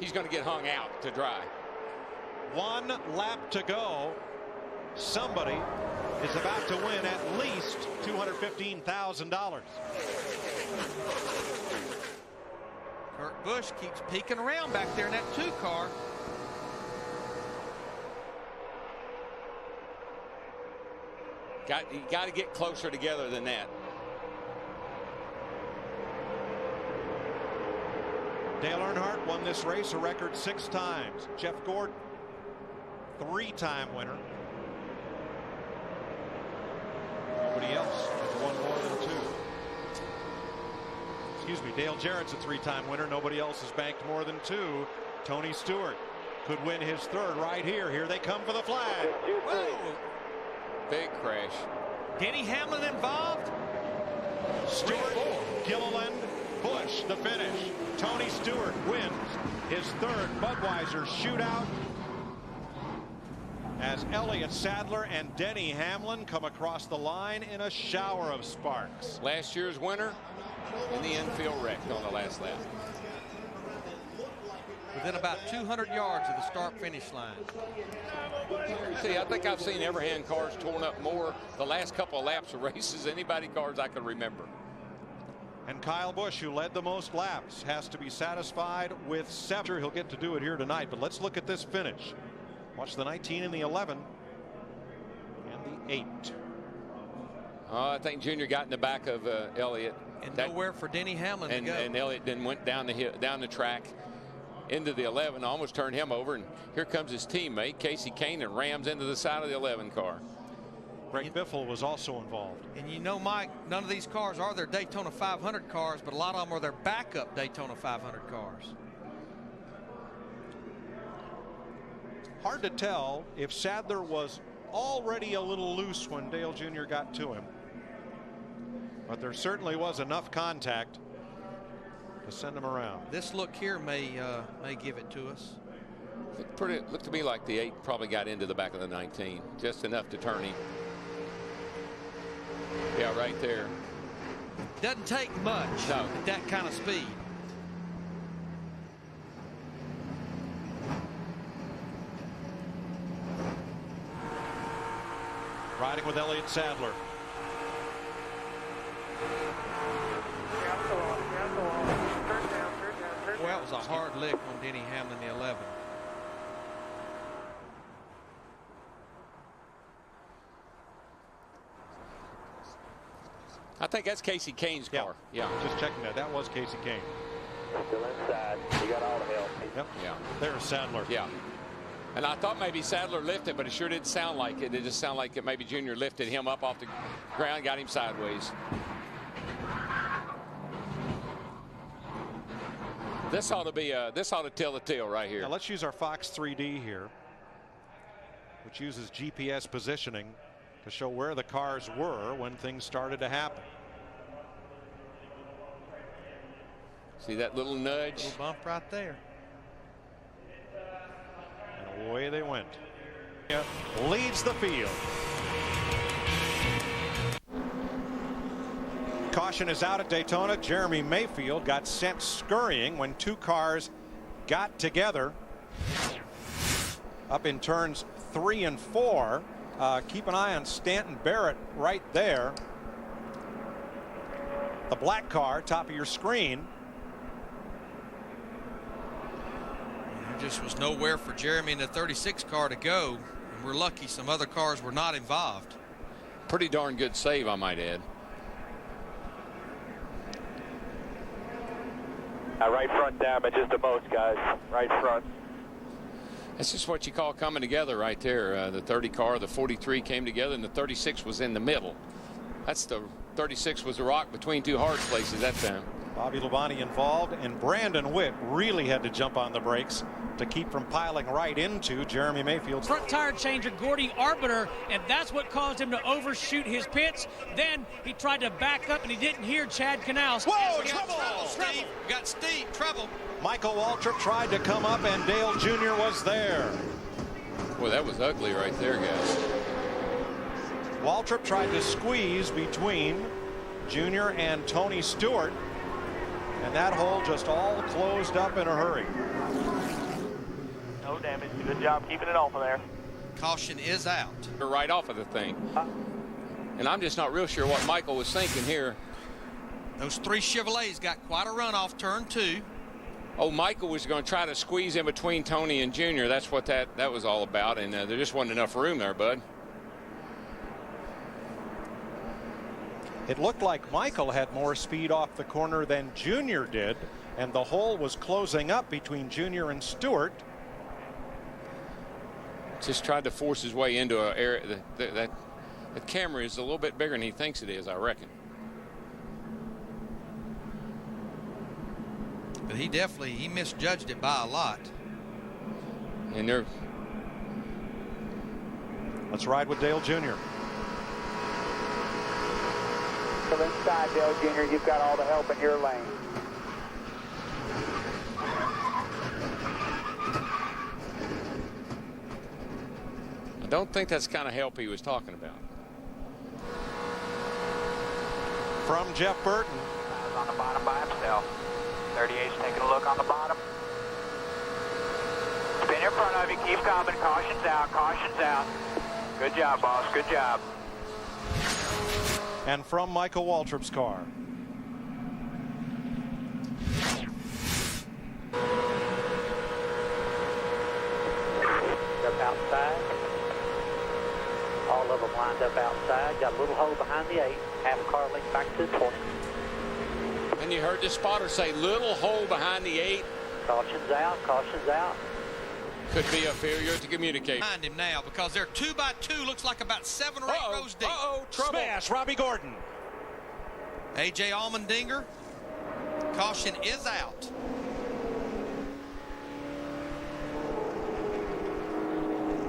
he's going to get hung out to dry. 1 lap to go. Somebody is about to win at least $215,000. Kurt Busch keeps peeking around back there in that 2 car. You got to get closer together than that. Dale Earnhardt won this race a record 6 times. Jeff Gordon, 3-time winner. Nobody else has won more than 2. Excuse me, Dale Jarrett's a 3-time winner. Nobody else has banked more than 2. Tony Stewart could win his 3rd right here. Here they come for the flag. Whoa. Big crash. Denny Hamlin involved. Stewart, Gilliland, Busch the finish. Tony Stewart wins his 3rd Budweiser shootout as Elliott Sadler and Denny Hamlin come across the line in a shower of sparks. Last year's winner in the infield wreck on the last lap. Within about 200 yards of the start-finish line. See, I think I've seen Everhand cars torn up more the last couple of laps of races than anybody cars I can remember. And Kyle Busch, who led the most laps, has to be satisfied with 7. Sure, he'll get to do it here tonight, but let's look at this finish. Watch the 19 and the 11 and the 8. I think Junior got in the back of Elliott. And nowhere for Denny Hamlin to go. And Elliott then went down the track into the 11, almost turned him over, and here comes his teammate Casey Kane and rams into the side of the 11 car. Greg Biffle was also involved. And you know, Mike, none of these cars are their Daytona 500 cars, but a lot of them are their backup Daytona 500 cars. Hard to tell if Sadler was already a little loose when Dale Jr. got to him, but there certainly was enough contact to send him around. This look here may give it to us. Looked to me like the 8 probably got into the back of the 19, just enough to turn him. Yeah, right there. Doesn't take much at that kind of speed. Riding with Elliott Sadler. Well, that was a hard lick on Denny Hamlin, the 11. I think that's Casey Kane's car. Yeah. Just checking that. That was Casey Kane. Still inside. He got all the help. Yep. Yeah. There's Sadler. Yeah. And I thought maybe Sadler lifted, but it sure didn't sound like it. It just sounded like it maybe Junior lifted him up off the ground, got him sideways. This ought to tell the tale right here. Now let's use our Fox 3D here, which uses GPS positioning to show where the cars were when things started to happen. See that little nudge? Little bump right there. And away they went. Leads the field. Caution is out at Daytona. Jeremy Mayfield got sent scurrying when 2 cars got together up in turns 3 and 4. Keep an eye on Stanton Barrett right there. The black car, top of your screen. There just was nowhere for Jeremy in the 36 car to go. And we're lucky some other cars were not involved. Pretty darn good save, I might add. Right front damage is the most, guys. Right front. That's just what you call coming together right there. The 30 car, the 43 came together, and the 36 was in the middle. That's the 36 was a rock between 2 hard places that time. Bobby Labonte involved, and Brandon Witt really had to jump on the brakes to keep from piling right into Jeremy Mayfield's front tire changer Gordy Arbiter, and that's what caused him to overshoot his pits. Then he tried to back up and he didn't hear Chad Canals. Whoa, We got trouble, Steve. We got Steve, trouble. Michael Waltrip tried to come up, and Dale Jr. was there. Boy, that was ugly right there, guys. Waltrip tried to squeeze between Jr. and Tony Stewart, and that hole just all closed up in a hurry. damage. Good job keeping it off of there. Caution is out. Right off of the thing. And I'm just not real sure what Michael was thinking here. Those 3 Chevrolets got quite a run off turn 2. Oh, Michael was going to try to squeeze in between Tony and Junior. That's what that was all about. And there just wasn't enough room there, bud. It looked like Michael had more speed off the corner than Junior did, and the hole was closing up between Junior and Stewart. Just tried to force his way into an area. That camera is a little bit bigger than he thinks it is, I reckon. But he misjudged it by a lot. And they're... Let's ride with Dale Jr. So inside, Dale Jr., you've got all the help in your lane. I don't think that's the kind of help he was talking about. From Jeff Burton. On the bottom by himself. 38's taking a look on the bottom. Spin in front of you. Keep coming. Caution's out. Caution's out. Good job, boss. Good job. And from Michael Waltrip's car. Up outside. All of them lined up outside. Got a little hole behind the 8. Half car length back to the 20. And you heard the spotter say, little hole behind the 8. Caution's out. Caution's out. Could be a failure to communicate. Behind him now because they're 2 by 2, looks like about 7 or 8 rows deep. Trouble. Smash, Robbie Gordon. A.J. Allmendinger, caution is out.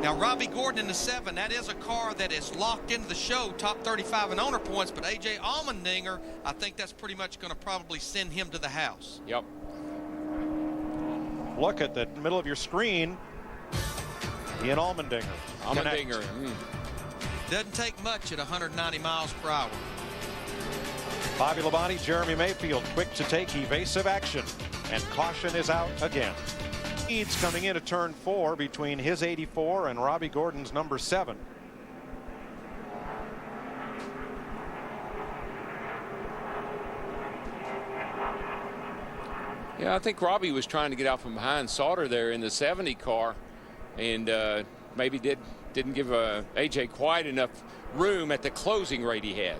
Now, Robbie Gordon in the 7, that is a car that is locked into the show, top 35 in owner points, but A.J. Allmendinger, I think that's pretty much going to probably send him to the house. Yep. Look at the middle of your screen. Ian Allmendinger. Allmendinger. Doesn't take much at 190 miles per hour. Bobby Labonte, Jeremy Mayfield, quick to take evasive action, and caution is out again. Leads coming into turn 4 between his 84 and Robbie Gordon's number 7. Yeah, I think Robbie was trying to get out from behind Sauter there in the 70 car, and maybe didn't give AJ quite enough room at the closing rate he had.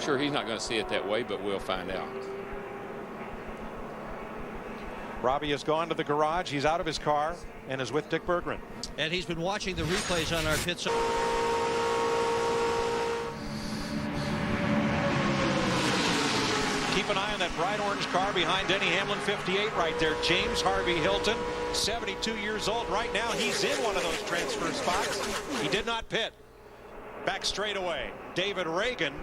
Sure, he's not going to see it that way, but we'll find out. Robbie has gone to the garage. He's out of his car and is with Dick Berggren. And he's been watching the replays on our pit. Keep an eye on that bright orange car behind Denny Hamlin, 58 right there. James Harvey Hilton, 72 years old right now. He's in one of those transfer spots. He did not pit. Back straight away. David Reagan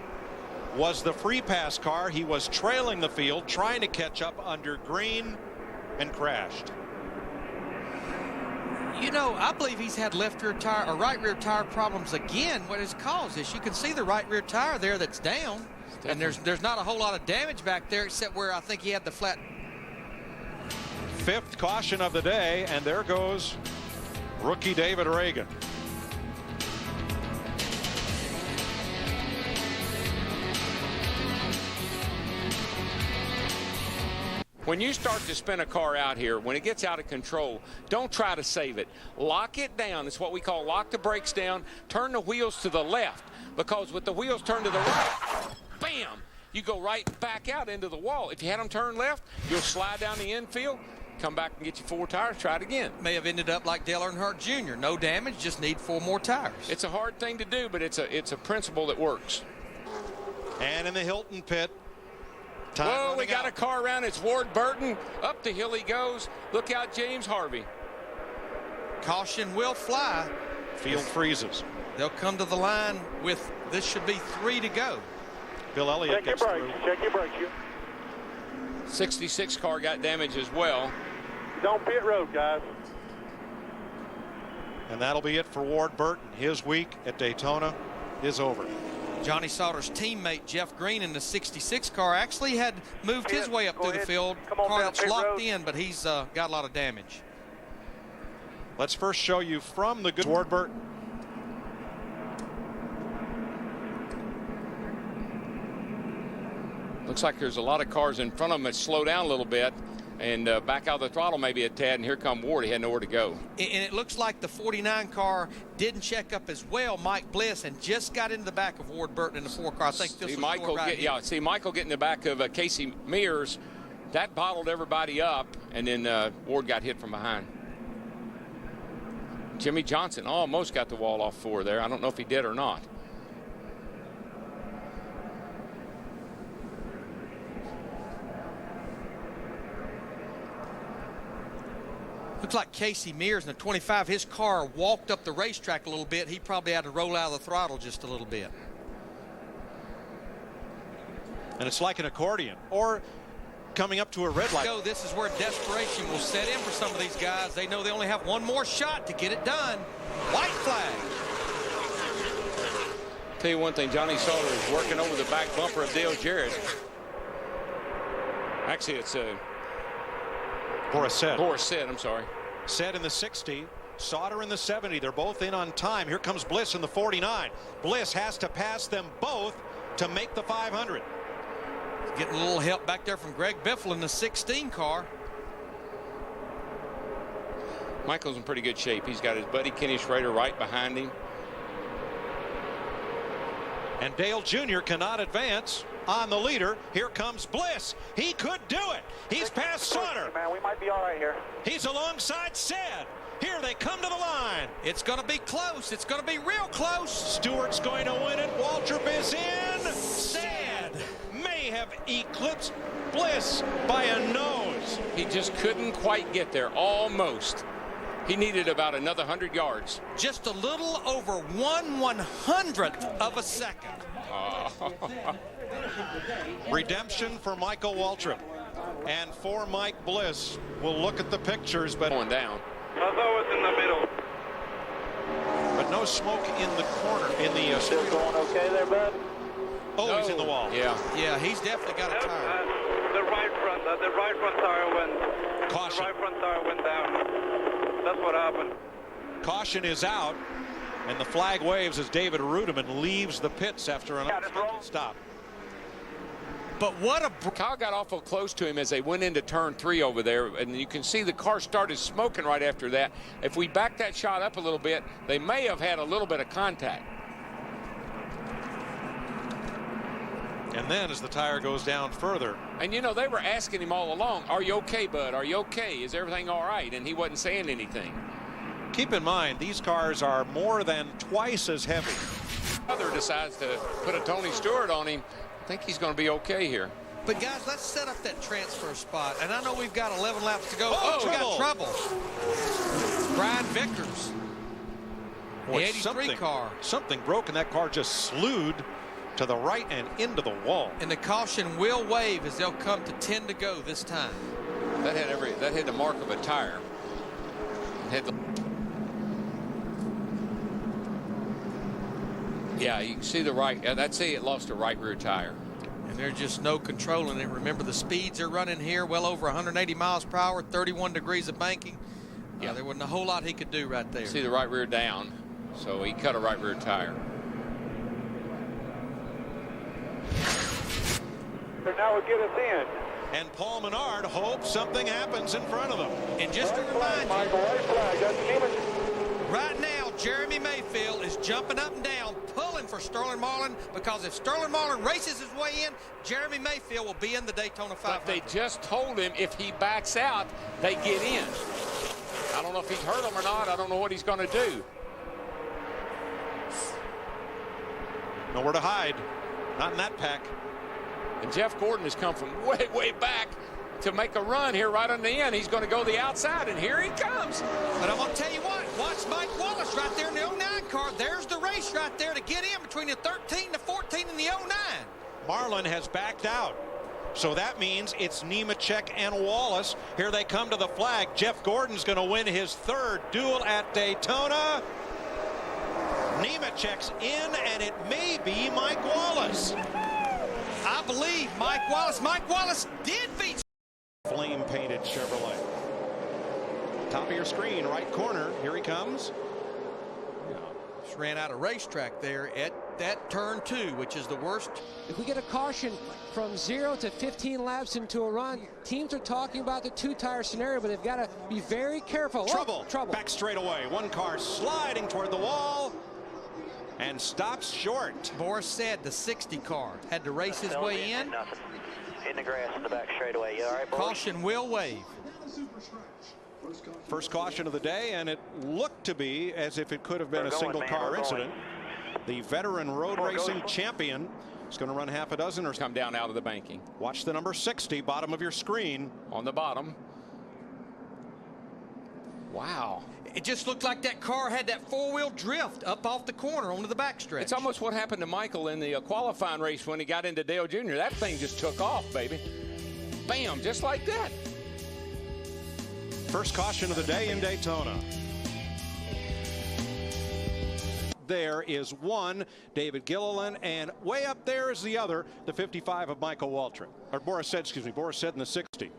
was the free pass car. He was trailing the field, trying to catch up under green, and crashed. You know, I believe he's had left rear tire or right rear tire problems again. What has caused this? You can see the right rear tire there that's down. And there's not a whole lot of damage back there except where I think he had the flat. 5th caution of the day, and there goes rookie David Reagan. When you start to spin a car out here, when it gets out of control, don't try to save it. Lock it down. It's what we call lock the brakes down. Turn the wheels to the left, because with the wheels turned to the right, bam, you go right back out into the wall. If you had them turn left, you'll slide down the infield, come back and get you 4 tires, try it again. May have ended up like Dale Earnhardt Jr. No damage, just need 4 more tires. It's a hard thing to do, but it's a principle that works. And in the Hilton pit, whoa, we got a car around. It's Ward Burton. Up the hill he goes. Look out, James Harvey. Caution will fly. Field freezes. They'll come to the line with, this should be 3 to go. Bill Elliott gets through. Check your brakes. 66 car got damaged as well. He's on pit road, guys. And that'll be it for Ward Burton. His week at Daytona is over. Johnny Sauter's teammate Jeff Green in the 66 car actually had moved his way up through the field. Car that's locked in, but he's got a lot of damage. Let's first show you from the good Ward Burton. Looks like there's a lot of cars in front of him that slow down a little bit and back out of the throttle maybe a tad, and here come Ward. He had nowhere to go. And it looks like the 49 car didn't check up as well, Mike Bliss, and just got into the back of Ward Burton in the 4 car. I think this was Michael Michael getting in the back of Casey Mears. That bottled everybody up, and then Ward got hit from behind. Jimmy Johnson almost got the wall off 4 there. I don't know if he did or not. Looks like Casey Mears in the 25, his car walked up the racetrack a little bit. He probably had to roll out of the throttle just a little bit. And it's like an accordion or coming up to a red light. This is where desperation will set in for some of these guys. They know they only have one more shot to get it done. White flag. Tell you one thing, Johnny Sauter is working over the back bumper of Dale Jarrett. Actually, it's Boris said, I'm sorry. Said in the 60, Sauter in the 70. They're both in on time. Here comes Bliss in the 49. Bliss has to pass them both to make the 500. Getting a little help back there from Greg Biffle in the 16 car. Michael's in pretty good shape. He's got his buddy Kenny Schrader right behind him. And Dale Jr. cannot advance on the leader. Here comes Bliss. He could do it. He's past Sauter. Man, we might be all right here. He's alongside Said. Here they come to the line. It's going to be close. It's going to be real close. Stewart's going to win it. Waltrip is in. Said may have eclipsed Bliss by a nose. He just couldn't quite get there. Almost. He needed about another 100 yards. Just a little over 1/100th of a second. Redemption for Michael Waltrip. And for Mike Bliss. We'll look at the pictures, but going down. Although it's in the middle. But no smoke in the corner. In the Still going okay there, bud? Oh, no. He's in the wall. Yeah, he's definitely got a tire. The right front tire went. Caution. The right front tire went down. That's what happened. Caution is out, and the flag waves as David Rudeman leaves the pits after an unexpected stop. But what a... Kyle got awful close to him as they went into turn 3 over there, and you can see the car started smoking right after that. If we back that shot up a little bit, they may have had a little bit of contact. And then as the tire goes down further. And, you know, they were asking him all along, are you okay, bud? Are you okay? Is everything all right? And he wasn't saying anything. Keep in mind, these cars are more than twice as heavy. Other decides to put a Tony Stewart on him. I think he's going to be okay here. But, guys, let's set up that transfer spot. And I know we've got 11 laps to go. Oh, we got trouble. Brian Vickers. The 83 car. Something broke, and that car just slewed to the right and into the wall. And the caution will wave as they'll come to 10 to go this time. That had the mark of a tire. Yeah, you can see the right. That's it. Lost a right rear tire. And there's just no controlling it. Remember, the speeds are running here well over 180 miles per hour, 31 degrees of banking. Yeah, there wasn't a whole lot he could do right there. See the right rear down, so he cut a right rear tire. Now we'll get us in. And Paul Menard hopes something happens in front of him. And just to remind you, right now, Jeremy Mayfield is jumping up and down, pulling for Sterling Marlin, because if Sterling Marlin races his way in, Jeremy Mayfield will be in the Daytona 500. But they just told him if he backs out, they get in. I don't know if he's hurt him or not. I don't know what he's going to do. Nowhere to hide. Not in that pack. And Jeff Gordon has come from way, way back to make a run here right on the end. He's going to go the outside, and here he comes. But I'm going to tell you what, watch Mike Wallace right there in the 09 car. There's the race right there to get in between the 13, the 14, and the 09. Marlin has backed out. So that means it's Nemechek and Wallace. Here they come to the flag. Jeff Gordon's going to win his third duel at Daytona. Nemechek's in, and it may be Mike Wallace. I believe Mike Wallace did beat Flame-painted Chevrolet. Top of your screen, right corner. Here he comes. Just ran out of racetrack there at that turn 2, which is the worst. If we get a caution from 0 to 15 laps into a run, teams are talking about the 2-tire scenario, but they've got to be very careful. Trouble. Trouble. Back straight away. One car sliding toward the wall and stops short. Boris said the 60 car had to race his way in. Nothing. In the grass in the back straightaway. You all right, boys? Caution will wave. First caution of the day, and it looked to be as if it could have been a single car incident. The veteran road racing champion is going to run half a dozen or come down out of the banking. Watch the number 60, bottom of your screen. On the bottom. Wow. It just looked like that car had that 4-wheel drift up off the corner onto the backstretch. It's almost what happened to Michael in the qualifying race when he got into Dale Jr. That thing just took off, baby. Bam, just like that. First caution of the day in Daytona. There is one, David Gilliland, and way up there is the other, the 55 of Michael Waltrip. Or Boris said, excuse me, Boris said in the 60.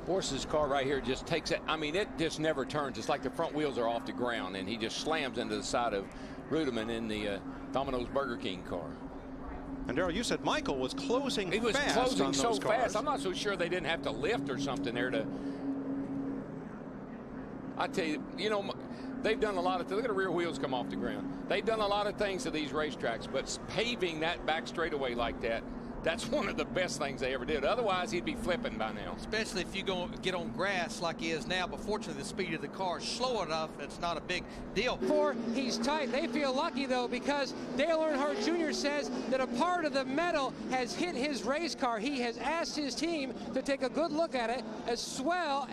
Boris's car right here just takes it. I mean, it just never turns. It's like the front wheels are off the ground, and he just slams into the side of Rudeman in the Domino's Burger King car. And Darrell, you said Michael was closing fast. He was closing so those cars. fast. I'm not so sure they didn't have to lift or something there to. I tell you, you know, they've done a lot of. Look at the rear wheels come off the ground. They've done a lot of things to these racetracks, but paving that back straightaway like that. That's one of the best things they ever did. Otherwise, he'd be flipping by now. Especially if you go get on grass like he is now. But fortunately, the speed of the car is slow enough. It's not a big deal. He's tight. They feel lucky, though, because Dale Earnhardt Jr. says that a part of the metal has hit his race car. He has asked his team to take a good look at it, as well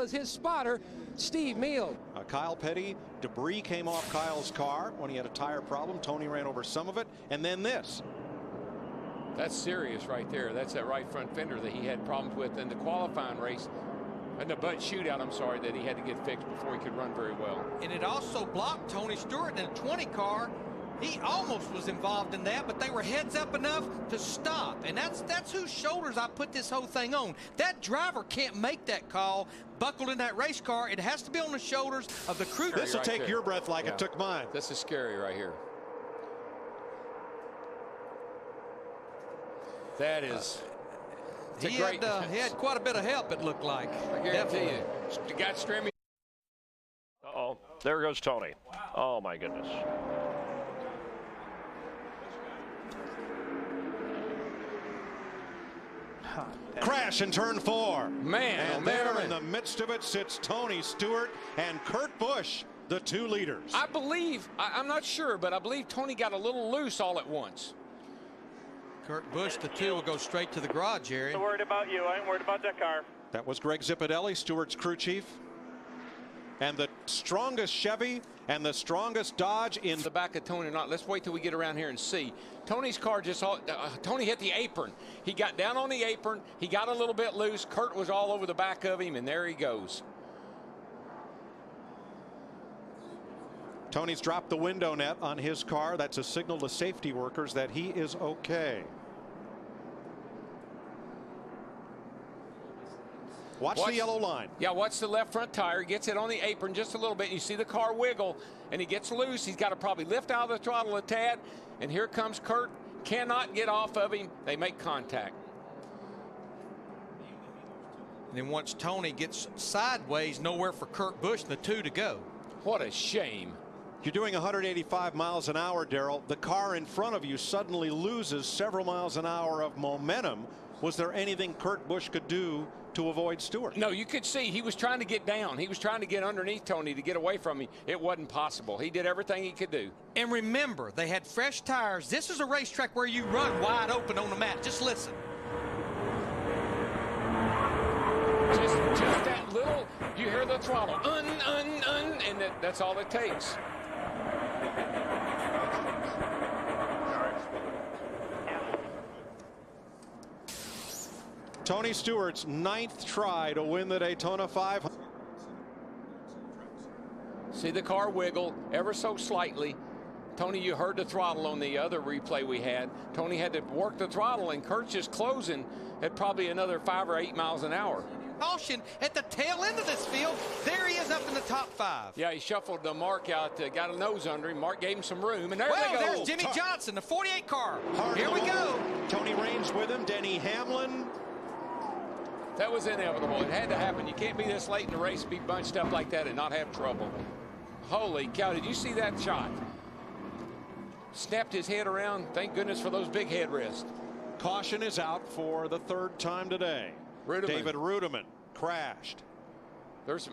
as his spotter, Steve Meal. Kyle Petty, debris came off Kyle's car when he had a tire problem. Tony ran over some of it. And then this. That's serious right there. That's that right front fender that he had problems with in the qualifying race. And the butt shootout, I'm sorry, that he had to get fixed before he could run very well. And it also blocked Tony Stewart in a 20 car. He almost was involved in that, but they were heads up enough to stop. And that's whose shoulders I put this whole thing on. That driver can't make that call buckled in that race car. It has to be on the shoulders of the crew. This will take your breath like it took mine. This is scary right here. That is. He had quite a bit of help, it looked like. I guarantee you. You got Strammy. Uh-oh. There goes Tony. Oh, my goodness. Crash in turn 4. Man, and there in the midst of it sits Tony Stewart and Kurt Busch, the 2 leaders. I believe, I'm not sure, but I believe Tony got a little loose all at once. Kurt Busch, the 2 will go straight to the garage, Jerry. I'm worried about you. I ain't worried about that car. That was Greg Zipadelli, Stewart's crew chief. And the strongest Chevy and the strongest Dodge in the back of Tony or not. Let's wait till we get around here and see. Tony's car just Tony hit the apron. He got down on the apron. He got a little bit loose. Kurt was all over the back of him, and there he goes. Tony's dropped the window net on his car. That's a signal to safety workers that he is okay. Watch the yellow line. Yeah, watch the left front tire. Gets it on the apron just a little bit. You see the car wiggle, and he gets loose. He's got to probably lift out of the throttle a tad. And here comes Kurt. Cannot get off of him. They make contact. And then once Tony gets sideways, nowhere for Kurt Busch and the 2 to go. What a shame. You're doing 185 miles an hour, Darrell. The car in front of you suddenly loses several miles an hour of momentum. Was there anything Kurt Busch could do to avoid Stewart? No, you could see he was trying to get down. He was trying to get underneath Tony to get away from him. It wasn't possible. He did everything he could do. And remember, they had fresh tires. This is a racetrack where you run wide open on the mat. Just listen. Just that little, you hear the throttle, and that's all it takes. Tony Stewart's 9th try to win the Daytona 500. See the car wiggle ever so slightly. Tony, you heard the throttle on the other replay we had. Tony had to work the throttle, and Kurt's just closing at probably another 5 or 8 miles an hour. Caution at the tail end of this field. There he is up in the top 5. Yeah, he shuffled the Mark out, got a nose under him. Mark gave him some room, and there well, they go. There's Jimmy Johnson, the 48 car. Hard Here we go. Tony Raines with him. Denny Hamlin. That was inevitable. It had to happen. You can't be this late in the race, be bunched up like that, and not have trouble. Holy cow, did you see that shot? Snapped his head around. Thank goodness for those big headrests. Caution is out for the 3rd time today. Rudiman. David Rudiman crashed. There's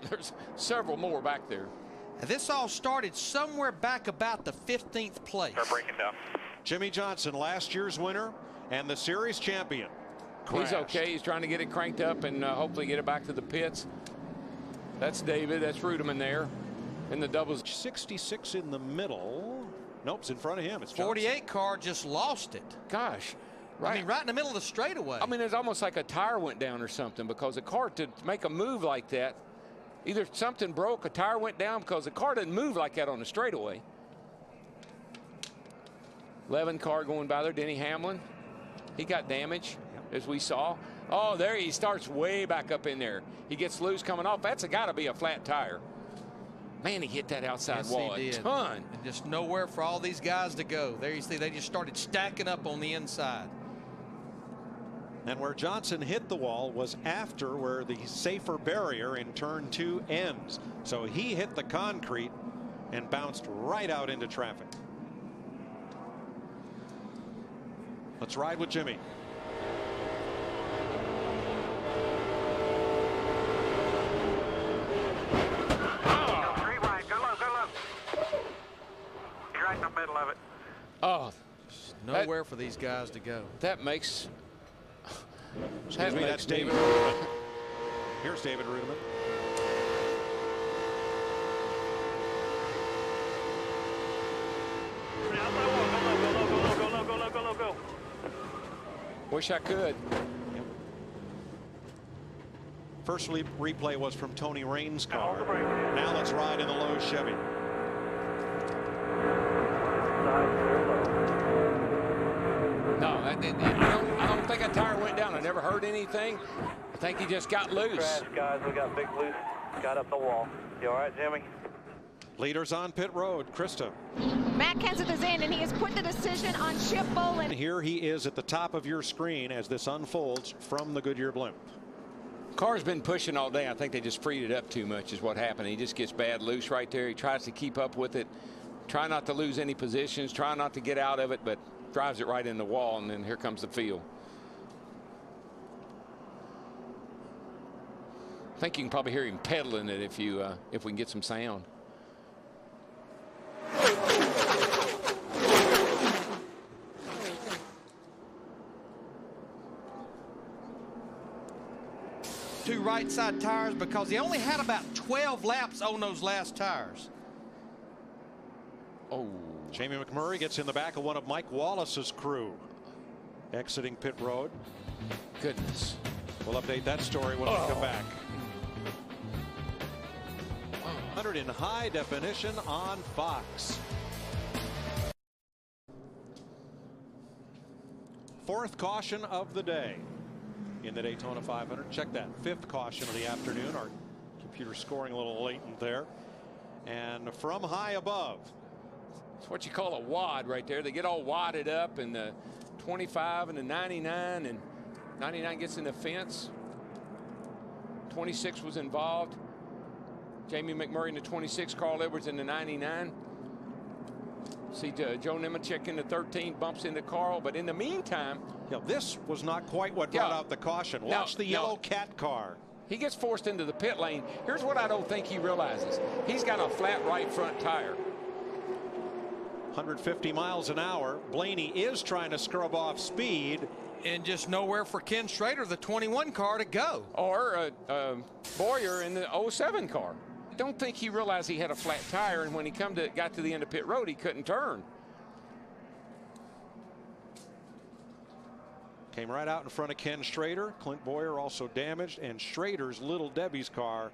several more back there. This all started somewhere back about the 15th place. Start breaking down. Jimmy Johnson, last year's winner and the series champion. Crashed. He's okay. He's trying to get it cranked up and hopefully get it back to the pits. That's David. That's Rudiman there in the doubles. 66 in the middle. Nope, it's in front of him. It's 48 car just lost it. Gosh. Right. I mean, right in the middle of the straightaway. I mean, it's almost like a tire went down or something, because a car, to make a move like that, either something broke, a tire went down, because the car doesn't move like that on the straightaway. 11 car going by there, Denny Hamlin. He got damage, as we saw. Oh, there he starts way back up in there. He gets loose coming off. That's got to be a flat tire. Man, he hit that outside wall a ton. And just nowhere for all these guys to go. There you see, they just started stacking up on the inside. And where Johnson hit the wall was after where the safer barrier in turn 2 ends. So he hit the concrete and bounced right out into traffic. Let's ride with Jimmy. Right in the middle of it. Oh, nowhere for these guys to go. That makes. Excuse me, that's David Rudiman. Here's David Rudiman. Go. Wish I could. First replay was from Tony Raines' car. Now let's ride in the low Chevy. No, I don't think a tire went down. I never heard anything. I think he just got loose. Crash, guys. We got big loose. Got up the wall. You all right, Jimmy? Leaders on pit road. Krista. Matt Kenseth is in, and he has put the decision on Chip Bolin. Here he is at the top of your screen as this unfolds from the Goodyear blimp. Car's been pushing all day. I think they just freed it up too much is what happened. He just gets bad loose right there. He tries to keep up with it. Try not to lose any positions. Try not to get out of it, but drives it right in the wall, and then here comes the field. I think you can probably hear him pedaling it if we can get some sound. Two right side tires because he only had about 12 laps on those last tires. Oh. Jamie McMurray gets in the back of one of Mike Wallace's crew exiting pit road. Goodness. We'll update that story when we come back. 100 in high definition on Fox. Fourth caution of the day in the Daytona 500. Check that. Fifth caution of the afternoon. Our computer scoring a little latent there. And from high above. It's what you call a wad right there. They get all wadded up, and the 25 and the 99, and 99 gets in the fence. 26 was involved. Jamie McMurray in the 26, Carl Edwards in the 99. See Joe Nemechek in the 13, bumps into Carl, but in the meantime. Yeah, this was not quite what brought out the caution. Watch the yellow cat car. He gets forced into the pit lane. Here's what I don't think he realizes. He's got a flat right front tire. 150 miles an hour. Blaney is trying to scrub off speed. And just nowhere for Ken Schrader, the 21 car, to go. Or Boyer in the 07 car. Don't think he realized he had a flat tire, and when he got to the end of pit road, he couldn't turn. Came right out in front of Ken Schrader. Clint Boyer also damaged, and Schrader's Little Debbie's car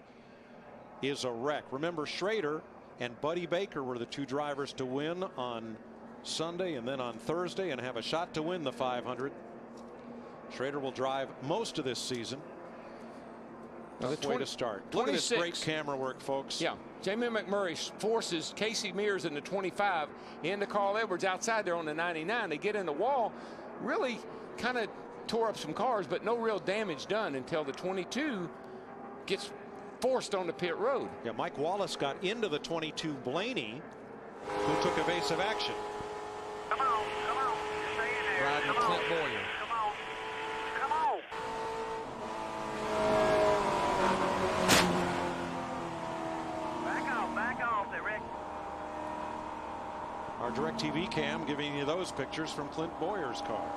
is a wreck. Remember, Schrader and Buddy Baker were the two drivers to win on Sunday and then on Thursday and have a shot to win the 500. Schrader will drive most of this season. Tough way to start. Look at this great camera work, folks. Yeah. Jamie McMurray forces Casey Mears in the 25 into Carl Edwards outside there on the 99. They get in the wall, really kind of tore up some cars, but no real damage done until the 22 gets forced on the pit road. Yeah, Mike Wallace got into the 22 Blaney, who took evasive action. Come on, come on. Stay in there. Riding Come Clint on. Boyer. Come on. Come on. Back off there, Rick. Our DirecTV cam giving you those pictures from Clint Boyer's car.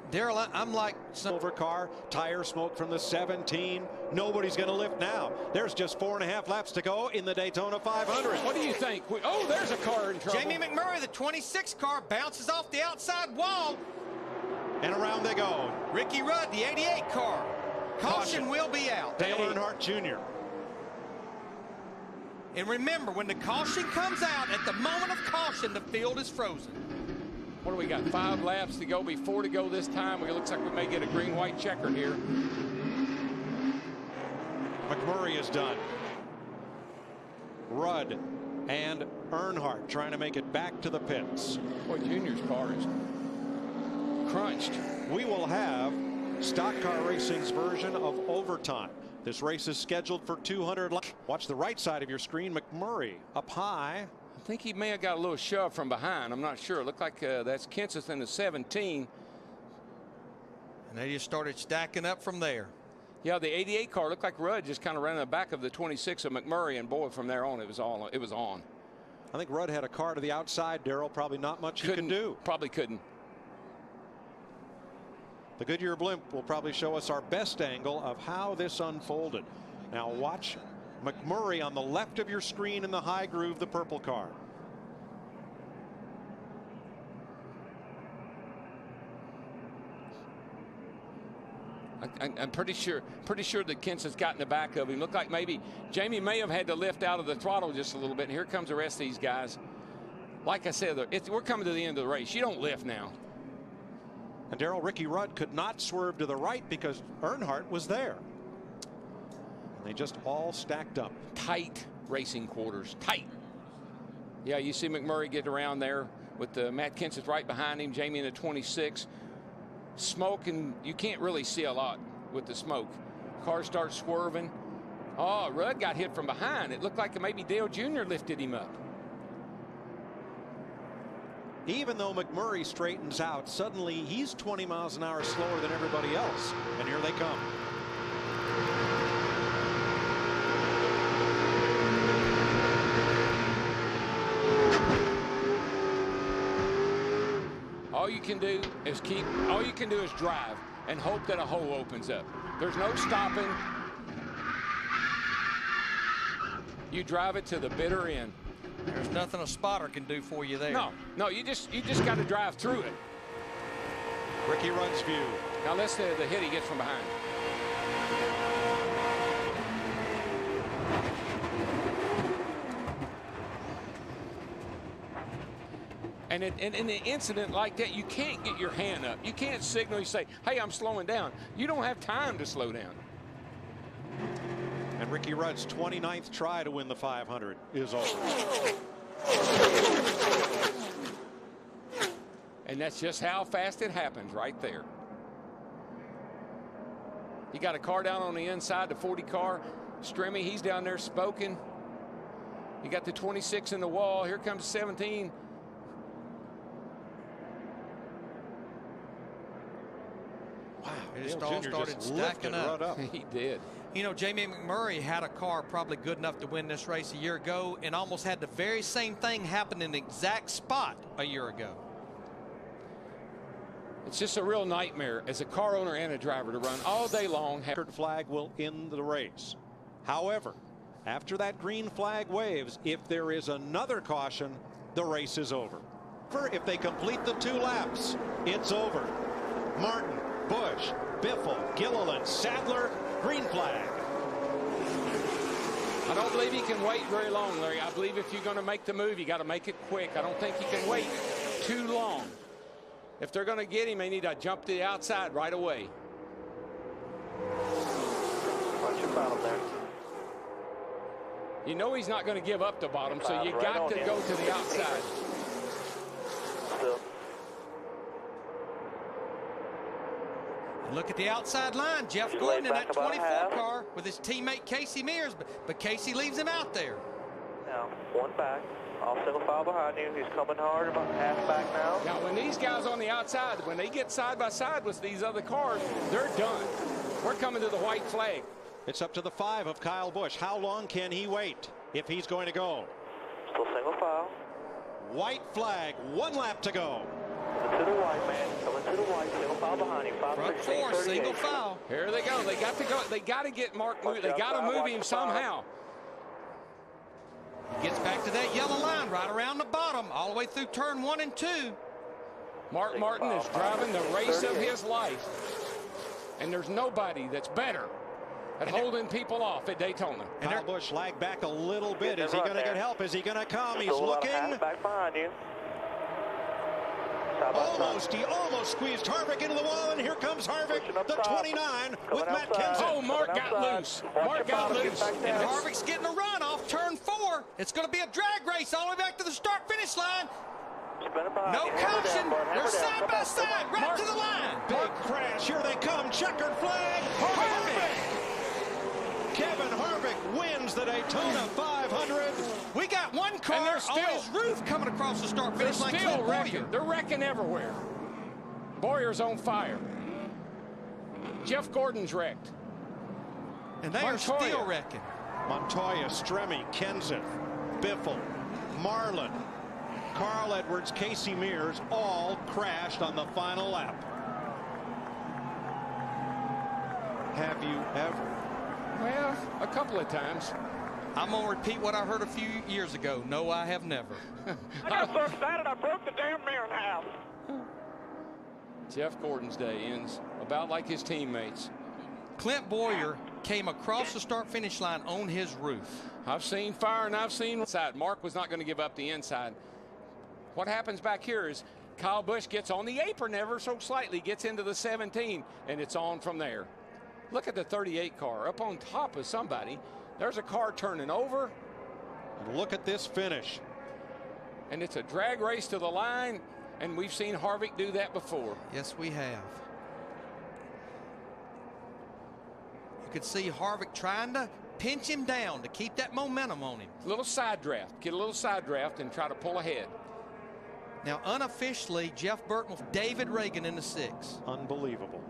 Darrell, I'm like Silver car, tire smoke from the 17. Nobody's going to lift now. There's just 4.5 laps to go in the Daytona 500. What do you think? Oh, there's a car in trouble. Jamie McMurray, the 26 car, bounces off the outside wall. And around they go. Ricky Rudd, the 88 car. Caution will be out. Dale Earnhardt Jr. And remember, when the caution comes out, at the moment of caution, the field is frozen. What do we got? 5 laps to go, before to go this time. It looks like we may get a green-white checker here. McMurray is done. Rudd and Earnhardt trying to make it back to the pits. Boy, Junior's car is crunched. We will have Stock Car Racing's version of overtime. This race is scheduled for 200 laps. Watch the right side of your screen. McMurray up high. I think he may have got a little shove from behind. I'm not sure. It looked like that's Kenseth in the 17. And they just started stacking up from there. Yeah, the 88 car looked like Rudd just kind of ran in the back of the 26 of McMurray, and boy, from there on, it was on. I think Rudd had a car to the outside, Darrell. Probably not much he could do. Probably couldn't. The Goodyear blimp will probably show us our best angle of how this unfolded. Now watch McMurray on the left of your screen in the high groove, the purple car. I'm pretty sure that Kenseth's got in the back of him. Looked like maybe Jamie may have had to lift out of the throttle just a little bit. And here comes the rest of these guys. Like I said, we're coming to the end of the race. You don't lift now. And Darrell, Ricky Rudd could not swerve to the right because Earnhardt was there. And they just all stacked up. Tight racing quarters. Tight. Yeah, you see McMurray get around there with Matt Kenseth right behind him. Jamie in the 26. Smoke, and you can't really see a lot with the smoke. Car starts swerving. Oh, Rudd got hit from behind. It looked like maybe Dale Jr. lifted him up. Even though McMurray straightens out, suddenly he's 20 miles an hour slower than everybody else. And here they come. All you can do is drive and hope that a hole opens up. There's no stopping. You drive it to the bitter end. There's nothing a spotter can do for you there. No, you just got to drive through it. Ricky Rudd's view. Now let's the hit he gets from behind. And in an incident like that, you can't get your hand up. You can't signal. You say, hey, I'm slowing down. You don't have time to slow down. And Ricky Rudd's 29th try to win the 500 is over. And that's just how fast it happens right there. You got a car down on the inside, the 40 car. Strimmy, he's down there spoken. You got the 26 in the wall. Here comes 17. Wow, It just Dale all Jr. started just stacking up. Rudd up. He did. You know, Jamie McMurray had a car probably good enough to win this race a year ago and almost had the very same thing happen in the exact spot a year ago. It's just a real nightmare as a car owner and a driver to run all day long. Flag will end the race. However, after that green flag waves, if there is another caution, the race is over. If they complete the 2 laps, it's over. Martin, Busch, Biffle, Gilliland, Sadler, green flag. I don't believe he can wait very long, Larry. I believe if you're going to make the move, you got to make it quick. I don't think you can wait too long. If they're going to get him, they need to jump to the outside right away. Watch your bottom there. You know he's not going to give up the bottom, so you got to go to the outside. Still. Look at the outside line. Jeff Gordon in that 24 car with his teammate Casey Mears, but Casey leaves him out there. Now, one back. All single file behind you. He's coming hard, about half back now. Now, when these guys on the outside, when they get side by side with these other cars, they're done. We're coming to the white flag. It's up to the 5 of Kyle Busch. How long can he wait if he's going to go? Still single file. White flag, 1 lap to go. Coming to the white, man. Coming to the white. Single file behind him. 5, Front 16, four, 38. single file. Here they go. They got to go. They got to get Mark moved. They got to move him somehow. Gets back to that yellow line right around the bottom, all the way through turn 1 and 2. Mark Martin is driving the race of his life. And there's nobody that's better at holding people off at Daytona. Kyle Busch lagged back a little bit. Is he going to get help? Is he going to come? He's Still looking. back behind you. He almost squeezed Harvick into the wall, and here comes Harvick, the 29, with Matt Kenseth. Oh, Mark got loose. Mark got loose. And Harvick's getting a run off turn 4. It's going to be a drag race all the way back to the start-finish line. No caution. They're side by side, right to the line. Big crash. Here they come. Checkered flag. Harvick. Kevin Harvick wins the Daytona 500. We got one car on his roof coming across the start-finish line. They're still wrecking. They're wrecking everywhere. Boyer's on fire. Jeff Gordon's wrecked. And they are still wrecking. Montoya, Stremme, Kenseth, Biffle, Marlin, Carl Edwards, Casey Mears all crashed on the final lap. Have you ever? Well, a couple of times. I'm going to repeat what I heard a few years ago. No, I have never. I got so excited I broke the damn mirror in half. Jeff Gordon's day ends about like his teammates. Clint Bowyer came across the start-finish line on his roof. I've seen fire and I've seen inside. Mark was not going to give up the inside. What happens back here is Kyle Busch gets on the apron ever so slightly, gets into the 17, and it's on from there. Look at the 38 car up on top of somebody. There's a car turning over. And look at this finish. And it's a drag race to the line, and we've seen Harvick do that before. Yes, we have. You could see Harvick trying to pinch him down to keep that momentum on him. A little side draft. Get a little side draft and try to pull ahead. Now, unofficially, Jeff Burton with David Reagan in the 6. Unbelievable.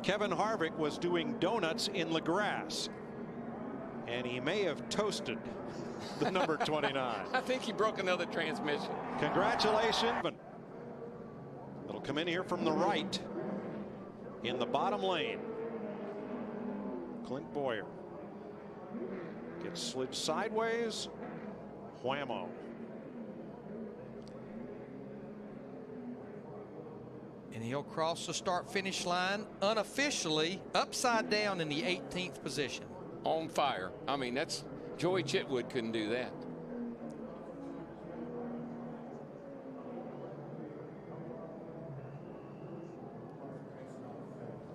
Kevin Harvick was doing donuts in the grass, and he may have toasted the number 29. I think he broke another transmission. Congratulations. It'll come in here from the right in the bottom lane. Clint Bowyer gets slid sideways. Whammo. And he'll cross the start-finish line unofficially upside down in the 18th position. On fire. I mean, that's Joey Chitwood couldn't do that.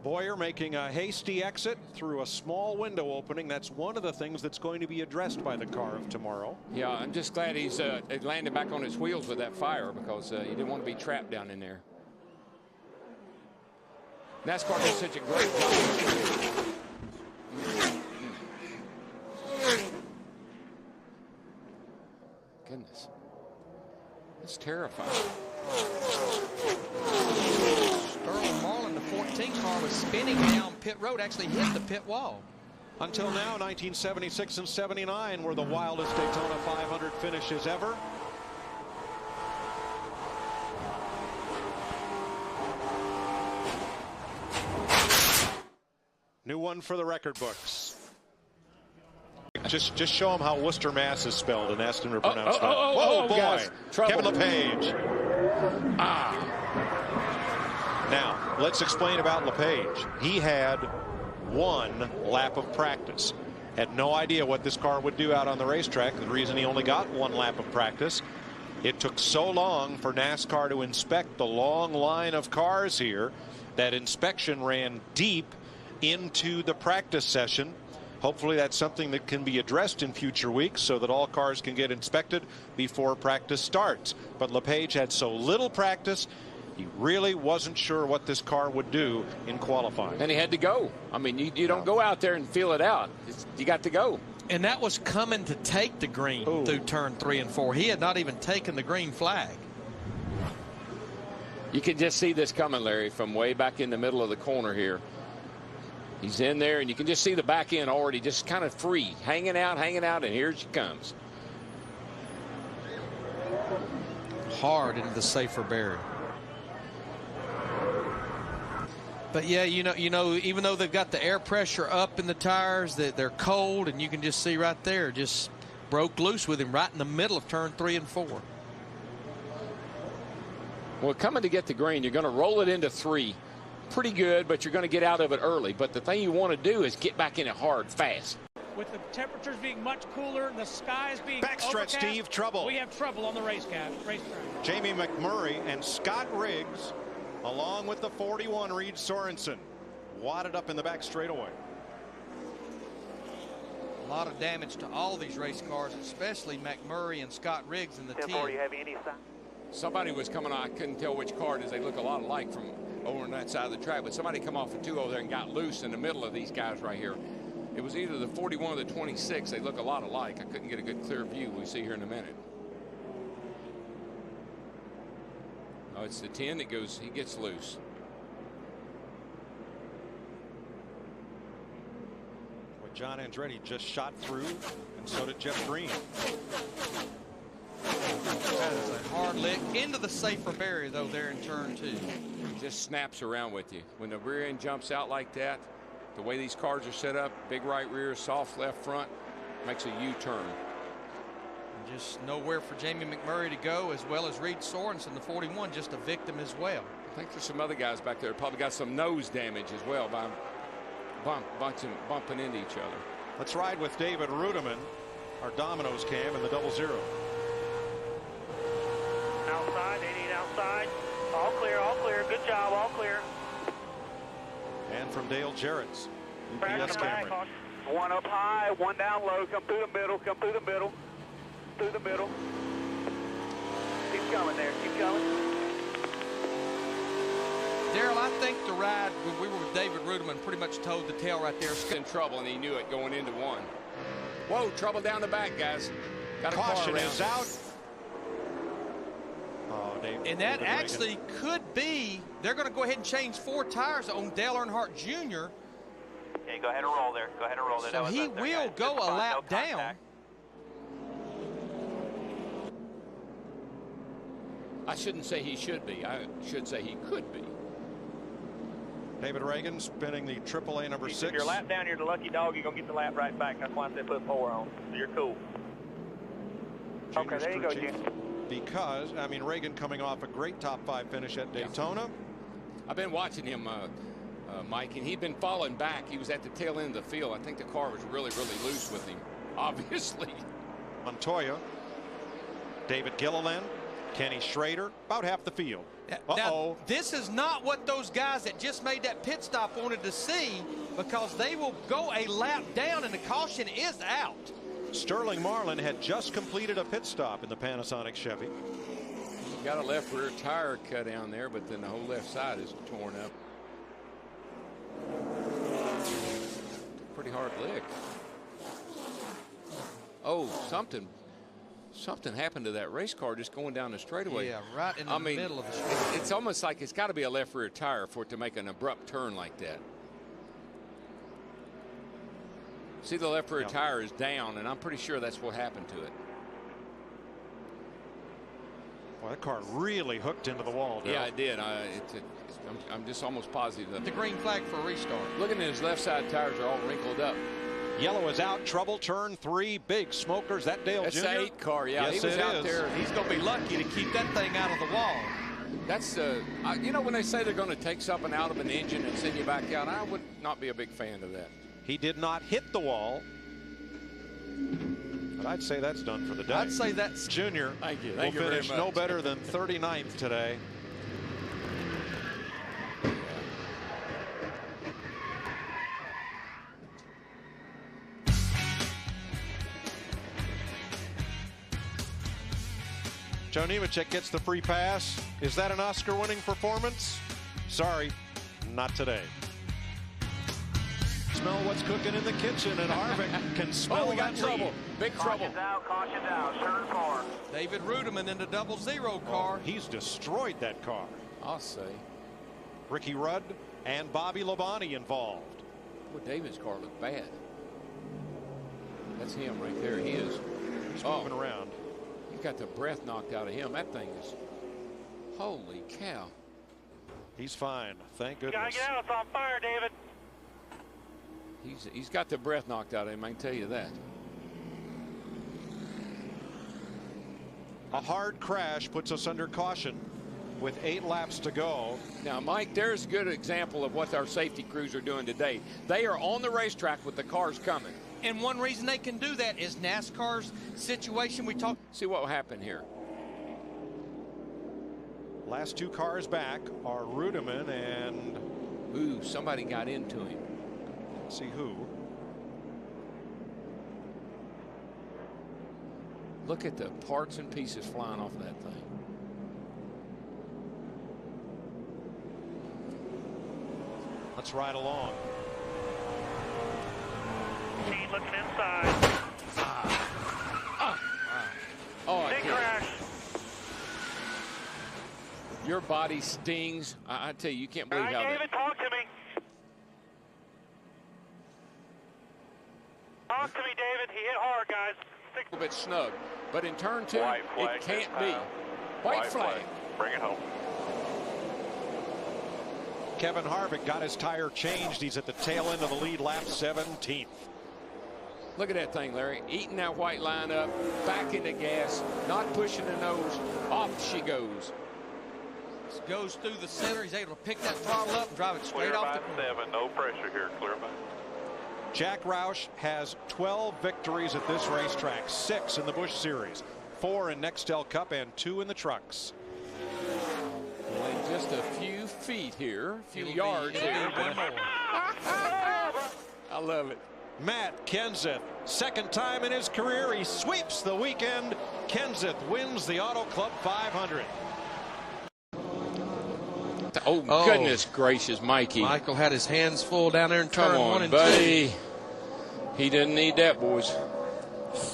Bowyer making a hasty exit through a small window opening. That's one of the things that's going to be addressed by the car of tomorrow. Yeah, I'm just glad he's landed back on his wheels with that fire, because he didn't want to be trapped down in there. NASCAR does such a great job. Goodness. That's terrifying. Sterling Marlin, the 14 car, was spinning down pit road, actually hit the pit wall. Until now, 1976 and 79 were the wildest Daytona 500 finishes ever. New one for the record books. Just show them how Worcester, Mass is spelled and ask them to pronounce that. Whoa, boy. Guys, Kevin LePage. Now, let's explain about LePage. He had one lap of practice. Had no idea what this car would do out on the racetrack. The reason he only got one lap of practice, it took so long for NASCAR to inspect the long line of cars here. That inspection ran deep into the practice session. Hopefully that's something that can be addressed in future weeks so that all cars can get inspected before practice starts. But LePage had so little practice, he really wasn't sure what this car would do in qualifying. And he had to go. I mean, you don't go out there and feel it out. You got to go. And that was coming to take the green through turn 3 and 4. He had not even taken the green flag. You can just see this coming, Larry, from way back in the middle of the corner here. He's in there, and you can just see the back end already just kind of free, hanging out, and here she comes. Hard into the safer barrier. But yeah, you know, even though they've got the air pressure up in the tires, they're cold, and you can just see right there, just broke loose with him right in the middle of turn 3 and 4. Well, coming to get the green, you're going to roll it into 3. Pretty good, but you're going to get out of it early. But the thing you want to do is get back in it hard, fast. With the temperatures being much cooler, the skies being backstretch, overcast, Steve, trouble. We have trouble on the racetrack. Jamie McMurray and Scott Riggs, along with the 41 Reed Sorensen, wadded up in the back straightaway. A lot of damage to all these race cars, especially McMurray and Scott Riggs in the 10. Do you have any sign? Somebody was coming on. I couldn't tell which car it is. They look a lot alike from over on that side of the track. But somebody come off a 2 over there and got loose in the middle of these guys right here. It was either the 41 or the 26. They look a lot alike. I couldn't get a good clear view. We'll see here in a minute. Oh, it's the 10 that goes. He gets loose. Well, John Andretti just shot through, and so did Jeff Green. That is a hard lick into the safer barrier, though, there in turn 2. Just snaps around with you. When the rear end jumps out like that, the way these cars are set up, big right rear, soft left front, makes a U-turn. Just nowhere for Jamie McMurray to go, as well as Reed Sorensen, the 41, just a victim as well. I think there's some other guys back there probably got some nose damage as well by bumping into each other. Let's ride with David Rudiman, our Domino's cam in the 00. Outside, 88 outside. All clear, good job, all clear. And from Dale Jarrett's UPS camera. One up high, one down low, come through the middle, through the middle. Keep coming there, keep coming. Daryl, I think the ride when we were with David Rudiman pretty much told the tale right there. In trouble, and he knew it going into 1. Whoa, trouble down the back, guys. Got a Caution car around. is out. Oh, and that actually could be, they're going to go ahead and change 4 tires on Dale Earnhardt Jr. Okay, go ahead and roll there. Go ahead and roll there. So he will go a lap down. I shouldn't say he should be. I should say he could be. David Reagan spinning the AAA number 6. If you're a lap down, you're the lucky dog. You're going to get the lap right back. That's why they put 4 on. So you're cool. Okay, there you go, Jim. Because, I mean, Reagan coming off a great top 5 finish at Daytona. I've been watching him, Mike, and he'd been falling back. He was at the tail end of the field. I think the car was really, really loose with him, obviously. Montoya, David Gilliland, Kenny Schrader, about half the field. Now, this is not what those guys that just made that pit stop wanted to see, because they will go a lap down and the caution is out. Sterling Marlin had just completed a pit stop in the Panasonic Chevy. Got a left rear tire cut down there, but then the whole left side is torn up. Pretty hard lick. Oh, something happened to that race car just going down the straightaway. Yeah, right in the middle of the straightaway. It's almost like it's got to be a left rear tire for it to make an abrupt turn like that. See, the left rear tire is down, and I'm pretty sure that's what happened to it. Well, that car really hooked into the wall. Yeah, it did. I'm just almost positive. The green flag for a restart. Looking at his left side tires are all wrinkled up. Yellow is out. Trouble. Turn 3. Big smokers. That Dale Jr. That's the 8 car. Yeah, yes, he was out there. He's going to be lucky to keep that thing out of the wall. That's you know, when they say they're going to take something out of an engine and send you back out, I would not be a big fan of that. He did not hit the wall. But I'd say that's done for the day. I'd say that's Junior. Thank you. Will Thank you very finish much. no better than 39th today. Joe Nemechek gets the free pass. Is that an Oscar-winning performance? Sorry, not today. Smell what's cooking in the kitchen, and Harvick can smell we got that trouble. lead. Big trouble. Caution down, turn 4. David Ruderman in the 00 car. He's destroyed that car. I'll say. Ricky Rudd and Bobby Labonte involved. Well, David's car looked bad. That's him right there. He is. He's moving around. He got the breath knocked out of him. That thing is. Holy cow. He's fine. Thank goodness. Gotta get out. It's on fire, David. He's got the breath knocked out of him. I can tell you that. A hard crash puts us under caution with 8 laps to go. Now, Mike, there's a good example of what our safety crews are doing today. They are on the racetrack with the cars coming. And one reason they can do that is NASCAR's situation we talked. See what will happen here. Last 2 cars back are Ruderman and... Ooh, somebody got into him. Let's see who. Look at the parts and pieces flying off of that thing. Let's ride along. Team looking inside. Oh, Big crash. Your body stings. I tell you, you can't believe All how right, David, talk to me. Talk to me, David. He hit hard, guys. a little bit snug. But in turn 2, White flag it can't this be. time. White flag. Bring it home. Kevin Harvick got his tire changed. He's at the tail end of the lead, lap 17th. Look at that thing, Larry. Eating that white line up, back in the gas, not pushing the nose. Off she goes. Goes through the center. He's able to pick that throttle up and drive it straight Clear off by the corner. 7. No pressure here. Clear by. Jack Roush has 12 victories at this racetrack, 6 in the Busch Series, 4 in Nextel Cup, and 2 in the trucks. Only just a few feet here, a few yards here. I love it. Matt Kenseth, second time in his career, he sweeps the weekend. Kenseth wins the Auto Club 500. Oh, goodness gracious, Mikey. Michael had his hands full down there in turn 1 and 2. Buddy. He didn't need that, boys.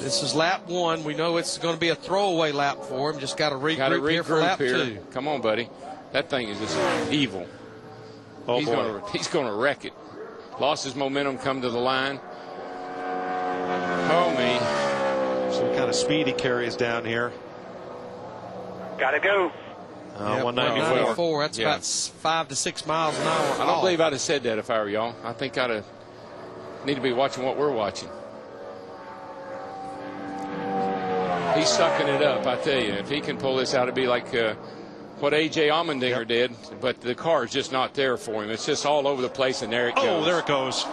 This is lap 1. We know it's going to be a throwaway lap for him. Just got to regroup here for lap 2. Come on, buddy. That thing is just evil. Oh, he's going to wreck it. Lost his momentum, come to the line. Oh, me. Some kind of speed he carries down here. Gotta go. 194. That's about 5 to 6 miles an hour. I don't believe I'd have said that if I were y'all. I think I'd have need to be watching what we're watching. He's sucking it up, I tell you. If he can pull this out, it'd be like what A.J. Allmendinger did, but the car is just not there for him. It's just all over the place, and there it goes. Oh, there it goes.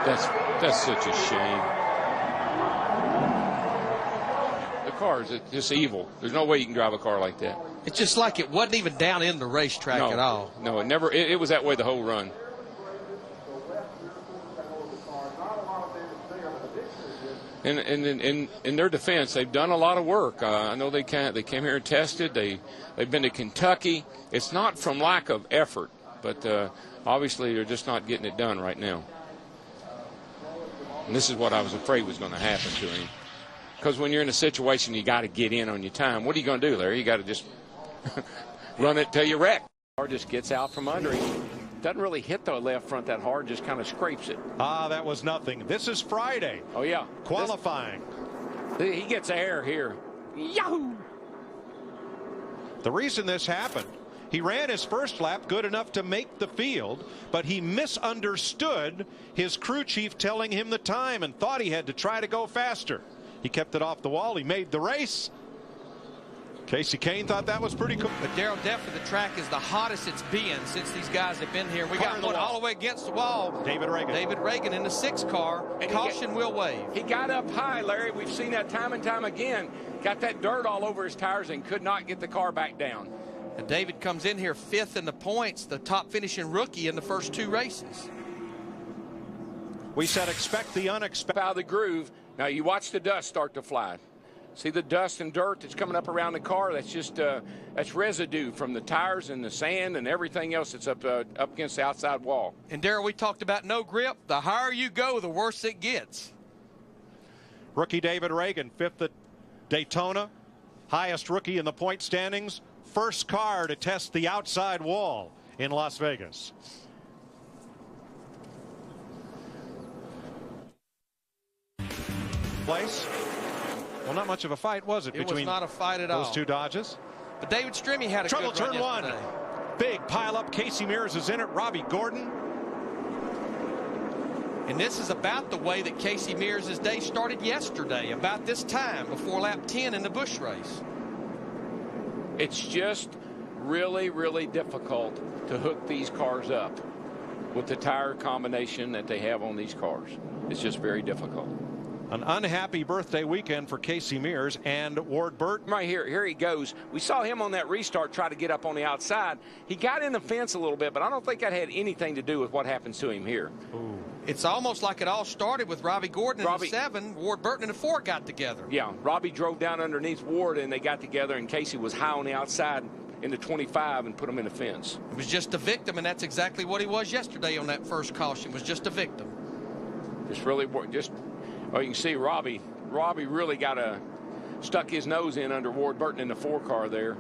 That's such a shame. The car is just evil. There's no way you can drive a car like that. It's just like it wasn't even down in the racetrack at all. No, it never. It was that way the whole run. And in their defense, they've done a lot of work. I know they came here and tested. They've been to Kentucky. It's not from lack of effort, but obviously they're just not getting it done right now. And this is what I was afraid was going to happen to him. Because when you're in a situation, you got to get in on your time. What are you going to do, Larry? You got to just run it till you wreck. Car just gets out from under him. Doesn't really hit the left front that hard, just kind of scrapes it. That was nothing. This is Friday. Oh, yeah. Qualifying. He gets air here. Yahoo! The reason this happened, He ran his first lap good enough to make the field, but he misunderstood his crew chief telling him the time and thought he had to try to go faster. He kept it off the wall. He made the race. Casey Kane thought that was pretty cool. But Daryl, definitely the track is the hottest it's been since these guys have been here. We got one all the way against the wall. David Reagan in the 6 car. And caution will wave. He got up high, Larry. We've seen that time and time again. Got that dirt all over his tires and could not get the car back down. And David comes in here 5th in the points, the top finishing rookie in the first 2 races. We said expect the unexpected. Out of the groove. Now you watch the dust start to fly. See the dust and dirt that's coming up around the car? That's just that's residue from the tires and the sand and everything else that's up against the outside wall. And Darryl, we talked about no grip. The higher you go, the worse it gets. Rookie David Reagan, 5th at Daytona, highest rookie in the point standings. First car to test the outside wall in Las Vegas. Place. Well, not much of a fight, was it? It was not a fight at all. Those 2 Dodges. But David Strimmy had a trouble good run turn 1. Big pile up. Casey Mears is in it. Robbie Gordon. And this is about the way that Casey Mears' day started yesterday, about this time before lap 10 in the Busch race. It's just really, really difficult to hook these cars up with the tire combination that they have on these cars. It's just very difficult. An unhappy birthday weekend for Casey Mears and Ward Burton. Right here he goes. We saw him on that restart try to get up on the outside. He got in the fence a little bit, but I don't think that had anything to do with what happens to him here. Ooh. It's almost like it all started with Robbie Gordon in the 7. Ward Burton in the 4 got together. Yeah, Robbie drove down underneath Ward, and they got together, and Casey was high on the outside in the 25 and put him in the fence. It was just a victim, and that's exactly what he was yesterday on that first caution, was just a victim. Oh, you can see Robbie really stuck his nose in under Ward Burton in the 4 car there.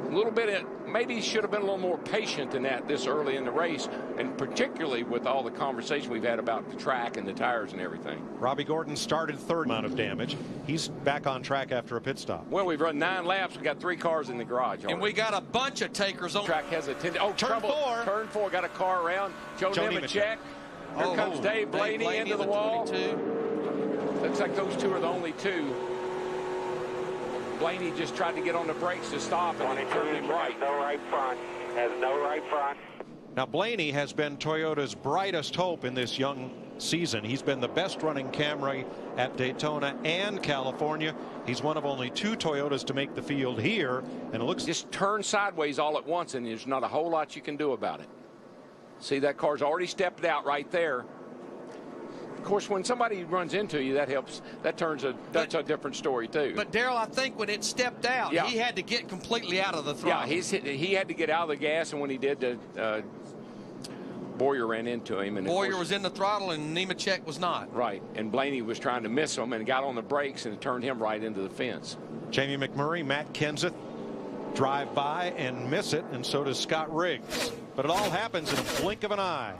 A little bit maybe he should have been a little more patient than that this early in the race, and particularly with all the conversation we've had about the track and the tires and everything. Robbie Gordon started 3rd amount of damage. He's back on track after a pit stop. Well, we've run 9 laps. We got 3 cars in the garage already. And we got a bunch of takers on track. Has a turn 4. Turn 4 got a car around. Joe Nemechek. Here comes Dave Blaney into the wall. 22. Looks like those 2 are the only 2. Blaney just tried to get on the brakes to stop, and it turned him right. No right front. Has no right front. Now Blaney has been Toyota's brightest hope in this young season. He's been the best running Camry at Daytona and California. He's one of only 2 Toyotas to make the field here, and it looks just turn sideways all at once, and there's not a whole lot you can do about it. See, that car's already stepped out right there. Of course, when somebody runs into you, that helps. That's a different story too. But Darryl, I think when it stepped out, he had to get completely out of the throttle. Yeah, he had to get out of the gas, and when he did, Boyer ran into him. And Boyer was in the throttle, and Nemechek was not. Right, and Blaney was trying to miss him and got on the brakes, and it turned him right into the fence. Jamie McMurray, Matt Kenseth drive by and miss it, and so does Scott Riggs. But it all happens in a blink of an eye.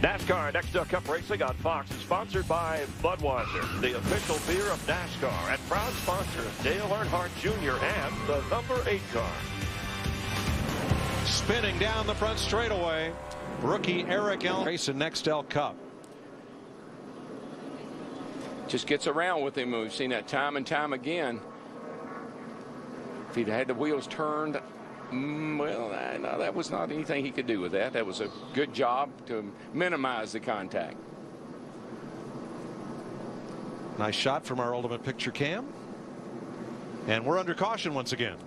NASCAR Next Cup Racing on Fox is sponsored by Budweiser, the official beer of NASCAR, and proud sponsor Dale Earnhardt Jr. and the number 8 car. Spinning down the front straightaway, rookie Eric Elm racing Nextel Cup. Just gets around with him. We've seen that time and time again. If he'd had the wheels turned, well, no, that was not anything he could do with that. That was a good job to minimize the contact. Nice shot from our Ultimate Picture cam. And we're under caution once again.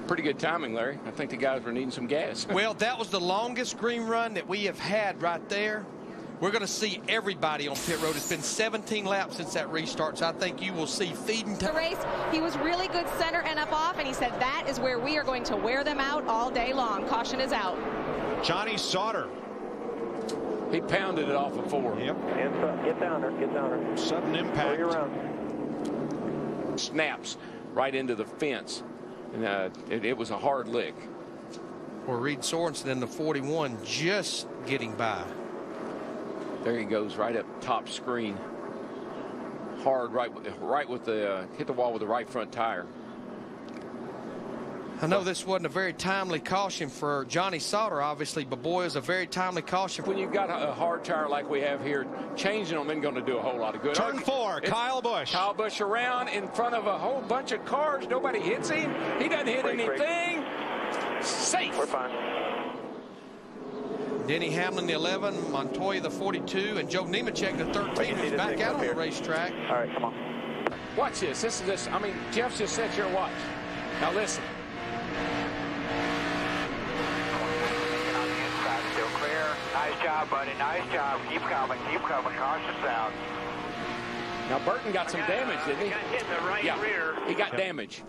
Pretty good timing, Larry. I think the guys were needing some gas. Well, that was the longest green run that we have had right there. We're going to see everybody on pit road. It's been 17 laps since that restart, so I think you will see feeding time. The race, he was really good center and up off, and he said that is where we are going to wear them out all day long. Caution is out. Johnny Sauter. He pounded it off of 4. Yep. Get down there. Get down there. Sudden impact. Around. Snaps. right into the fence. And it was a hard lick. Or Reed Sorensen in the 41 just getting by. There he goes, right up top screen. Hard, right with the hit the wall with the right front tire. I know this wasn't a very timely caution for Johnny Sauter, obviously, but boy, it was a very timely caution. When you've got a hard tire like we have here, changing them isn't going to do a whole lot of good. Turn 4, Kyle Busch. Kyle Busch around in front of a whole bunch of cars. Nobody hits him. He doesn't hit anything. Safe. We're fine. Denny Hamlin, the 11, Montoya, the 42, and Joe Nemechek, the 13, who's back out on the racetrack. All right, come on. Watch this. I mean, Jeff just sat here and watch. Now listen. Still clear. Nice job, buddy. Nice job. Keep coming. Keep coming. Caution's out. Now Burton got some damage, didn't he? Got hit in the right rear. He got damage.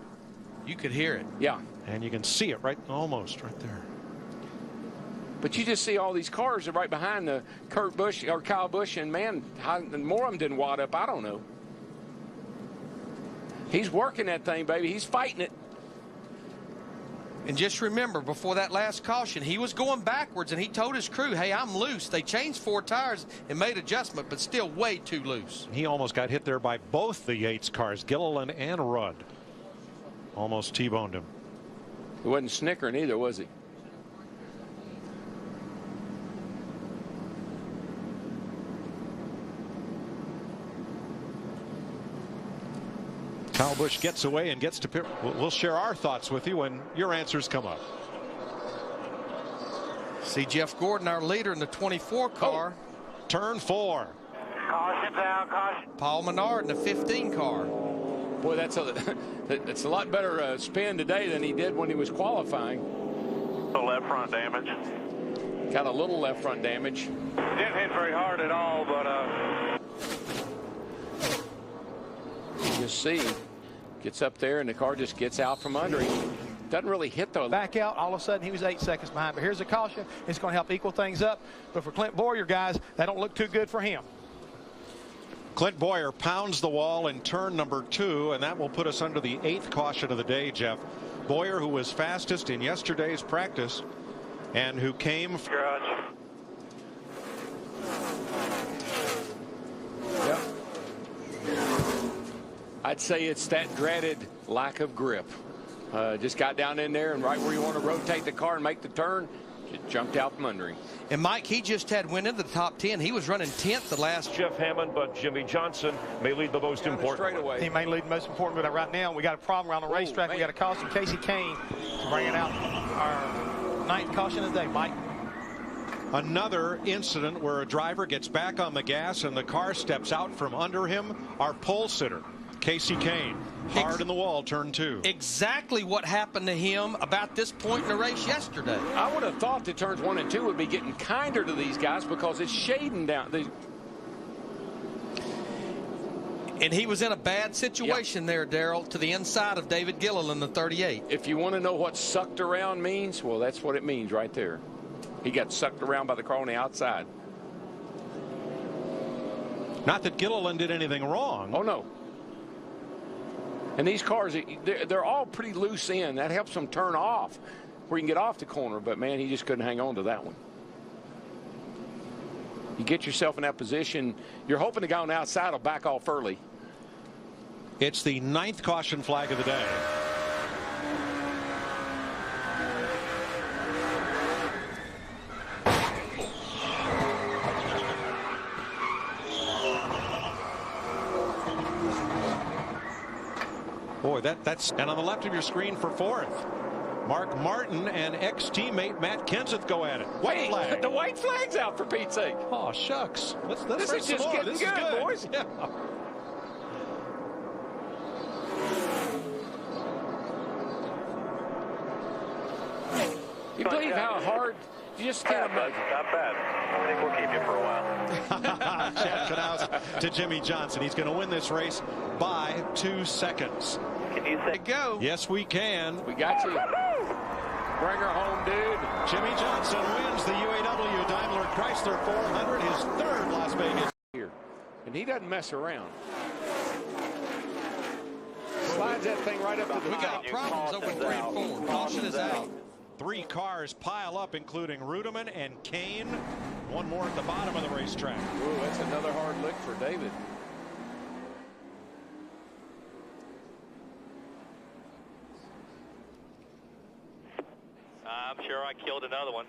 You could hear it. Yeah. And you can see it almost right there. But you just see all these cars are right behind the Kyle Busch, and man, more of them didn't wad up. I don't know. He's working that thing, baby. He's fighting it. And just remember, before that last caution, he was going backwards, and he told his crew, hey, I'm loose. They changed 4 tires and made adjustment, but still way too loose. He almost got hit there by both the Yates cars, Gilliland and Rudd. Almost T-boned him. He wasn't snickering either, was he? Kyle Busch gets away and gets to pit. We'll share our thoughts with you when your answers come up. See Jeff Gordon, our leader in the 24 car. Turn 4. Caution's out. Caution. Paul Menard in the 15 car. Boy, that's a lot better spin today than he did when he was qualifying. The left front damage. Got a little left front damage. Didn't hit very hard at all, but you just see, gets up there and the car just gets out from under him. Doesn't really hit the back out. All of a sudden he was 8 seconds behind. But here's a caution. It's going to help equal things up. But for Clint Boyer, guys, that don't look too good for him. Clint Boyer pounds the wall in turn number 2, and that will put us under the 8th caution of the day, Jeff. Boyer, who was fastest in yesterday's practice and who came garage. Yep. I'd say it's that dreaded lack of grip. Just got down in there, and right where you want to rotate the car and make the turn, it jumped out from under him. And Mike, he just had went into the top 10. He was running 10th the last. Jeff Hammond, but Jimmy Johnson may lead the most important. He may lead the most important, but right now we got a problem around the racetrack. We got a caution, Casey Kane, to bring it out our 9th caution of the day. Mike. Another incident where a driver gets back on the gas and the car steps out from under him. Our pole sitter, Casey Kane, hard in the wall, turn 2. Exactly what happened to him about this point in the race yesterday. I would have thought that turns 1 and 2 would be getting kinder to these guys because it's shading down. And he was in a bad situation there, Darrell, to the inside of David Gilliland, the 38. If you want to know what sucked around means, well, that's what it means right there. He got sucked around by the car on the outside. Not that Gilliland did anything wrong. Oh, no. And these cars, they're all pretty loose in. That helps them turn off where you can get off the corner. But, man, he just couldn't hang on to that one. You get yourself in that position. You're hoping the guy on the outside will back off early. It's the 9th caution flag of the day. Boy, that's and on the left of your screen for 4th. Mark Martin and ex-teammate Matt Kenseth go at it. White flag. The white flag's out for Pete's sake. Oh, shucks. Let's this is just getting this good, is good, boys. Yeah. You believe how hard you just can't imagine. Not bad. I think we'll keep you for a while. Chad Knaus to Jimmy Johnson. He's going to win this race by 2 seconds. Can you say go? Yes, we can. We got you. Bring her home, dude. Jimmy Johnson wins the UAW Daimler Chrysler 400, his 3rd Las Vegas. Here, and he doesn't mess around. Slides that thing right up to the We top. got problems over 3 and 4. Caution is out. 3 cars pile up, including Rudeman and Kane. One more at the bottom of the racetrack. Ooh, that's another hard lick for David. I'm sure I killed another one.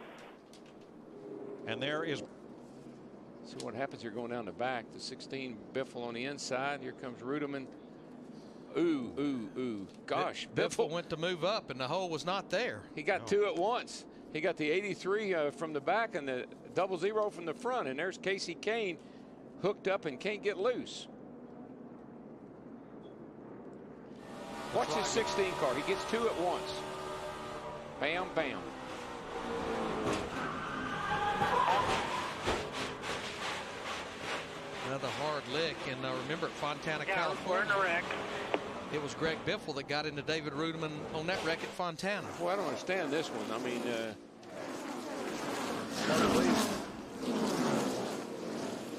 And there is. See what happens here going down the back. The 16 Biffle on the inside. Here comes Rudeman. Ooh, ooh, ooh. Gosh, Biffle went to move up, and the hole was not there. He got 2 at once. He got the 83 from the back and the 00 from the front. And there's Casey Kane hooked up and can't get loose. Watch his 16 car. He gets 2 at once. Bam, bam. Another hard lick, and remember at Fontana, Yeah, California, we're in a wreck. it was Greg Biffle that got into David Rudeman on that wreck at Fontana. Well, I don't understand this one. I mean,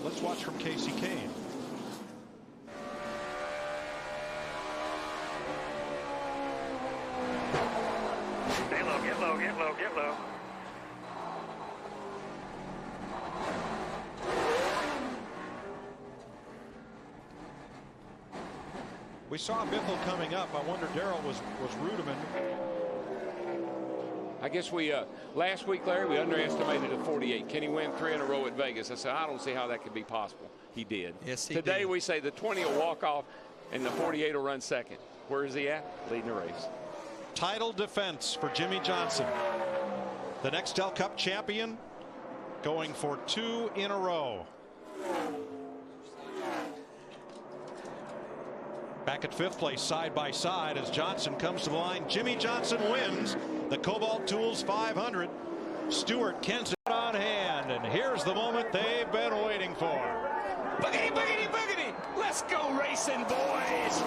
let's watch from Casey Kane. Stay low, get low, get low, get low. We saw Biffle coming up. I wonder, Darrell, was Rudeman. I guess we last week, Larry, we underestimated a 48. Can he win 3 in a row at Vegas? I said, I don't see how that could be possible. He did. Yes, he Today did. we say the 20 will walk off and the 48 will run second. Where is he at? Leading the race. Title defense for Jimmy Johnson. The Nextel Cup champion going for 2 in a row. Back at 5th place, side by side, as Johnson comes to the line. Jimmy Johnson wins the Cobalt Tools 500. Stewart Kenseth on hand, and here's the moment they've been waiting for. Boogity, boogity, boogity. Let's go racing, boys.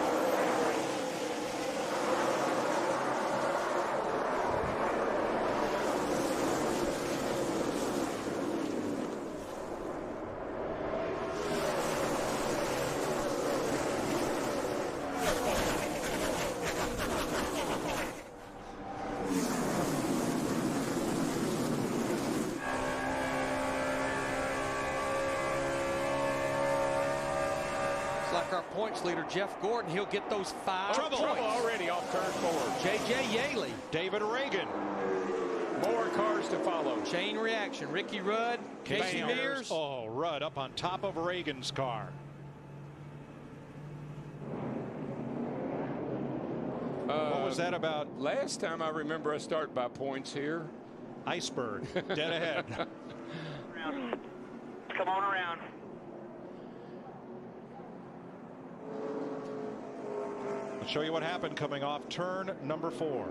Like our points leader, Jeff Gordon, he'll get those 5 Trouble points. already off turn 4. J.J. Yaley. David Reagan. More cars to follow. Chain reaction. Ricky Rudd, Casey Bam. Mears. Oh, Rudd up on top of Reagan's car. What was that about? Last time I remember I start by points here. Iceberg, dead ahead. Come on around. I'll show you what happened coming off turn number 4.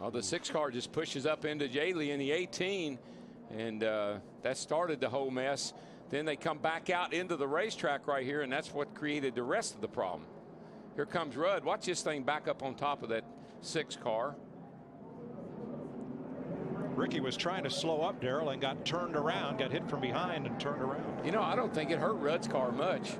Oh, the 6 car just pushes up into Yaley in the 18, and that started the whole mess. Then they come back out into the racetrack right here, and that's what created the rest of the problem. Here comes Rudd. Watch this thing back up on top of that 6 car. Ricky was trying to slow up, Darrell, and got turned around, got hit from behind and turned around. You know, I don't think it hurt Rudd's car much.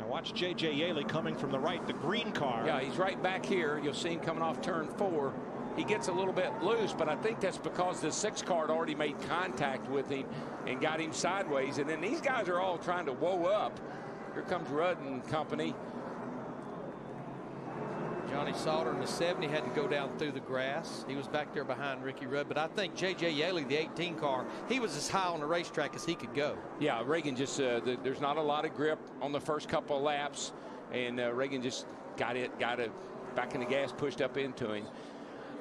Watch J.J. Yaley coming from the right, the green car. Yeah, he's right back here. You'll see him coming off turn 4. He gets a little bit loose, but I think that's because the 6 car had already made contact with him and got him sideways. And then these guys are all trying to whoa up. Here comes Rudd and company. Johnny Sauter in the 70 had to go down through the grass. He was back there behind Ricky Rudd, but I think J.J. Yaley, the 18 car, he was as high on the racetrack as he could go. Yeah, Reagan just, there's not a lot of grip on the first couple of laps, and Reagan just got it back in the gas, pushed up into him.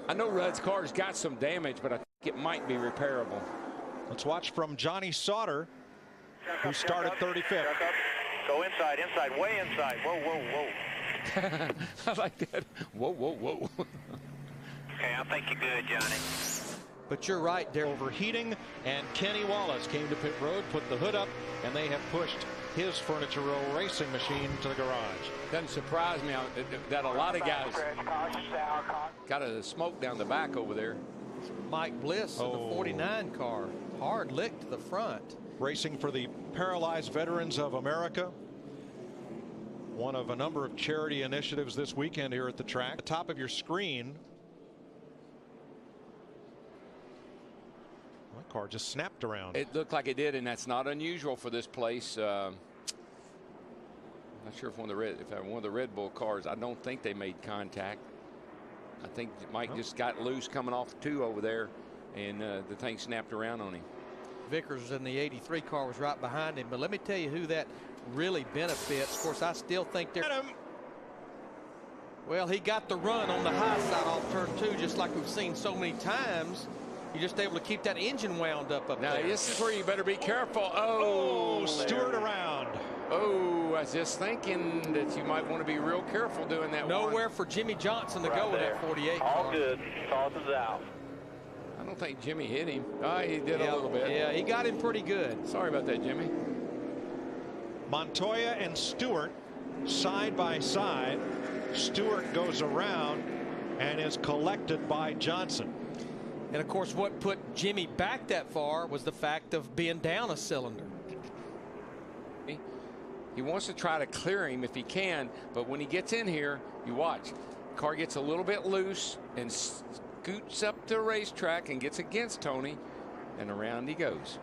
I know Rudd's car's got some damage, but I think it might be repairable. Let's watch from Johnny Sauter, who started 35th. Go inside, way inside. Whoa, whoa, whoa. I like that. Whoa, whoa, whoa. Okay, I think you're good, Johnny. But you're right, Darrell. Overheating, and Kenny Wallace came to pit road, put the hood up, and they have pushed his Furniture Row racing machine to the garage. Doesn't surprise me that a lot of guys got a smoke down the back over there. Mike Bliss in the 49 car. Hard lick to the front. racing for the Paralyzed Veterans of America. One of a number of charity initiatives this weekend here at the track. At the top of your screen, my car just snapped around. It looked like it did, and that's not unusual for this place. I'm not sure if one of the Red Bull cars. I don't think they made contact. I think Mike just got loose coming off 2 over there, and the thing snapped around on him. Vickers in the 83 car was right behind him, but let me tell you who that really benefits. Of course, I still think they're. Well, he got the run on the high side off turn 2, just like we've seen so many times. You're just able to keep that engine wound up now, there. This is where you better be careful. Oh, Stewart around. Oh, I was just thinking that you might want to be real careful doing that. Nowhere for Jimmy Johnson to go with that 48 All car. good. Tosses out. I don't think Jimmy hit him. He did a little bit. Yeah, he got him pretty good. Sorry about that, Jimmy. Montoya and Stewart side by side. Stewart goes around and is collected by Johnson. And of course, what put Jimmy back that far was the fact of being down a cylinder. He wants to try to clear him if he can, but when he gets in here, you watch. Car gets a little bit loose and scoots up the racetrack and gets against Tony, and around he goes.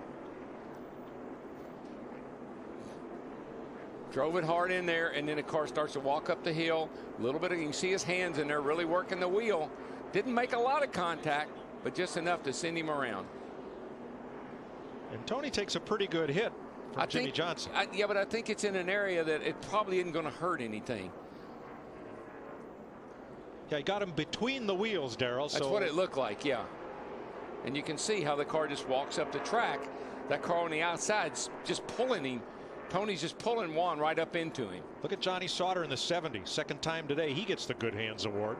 Drove it hard in there, and then the car starts to walk up the hill. A little bit, you can see his hands in there really working the wheel. Didn't make a lot of contact, but just enough to send him around. And Tony takes a pretty good hit from Jimmy Johnson. Yeah, but I think it's in an area that it probably isn't going to hurt anything. Yeah, he got him between the wheels, Darrell. That's what it looked like, yeah. And you can see how the car just walks up the track. That car on the outside's just pulling him. Tony's just pulling Juan right up into him. Look at Johnny Sauter in the 70. Second time today, he gets the Good Hands Award.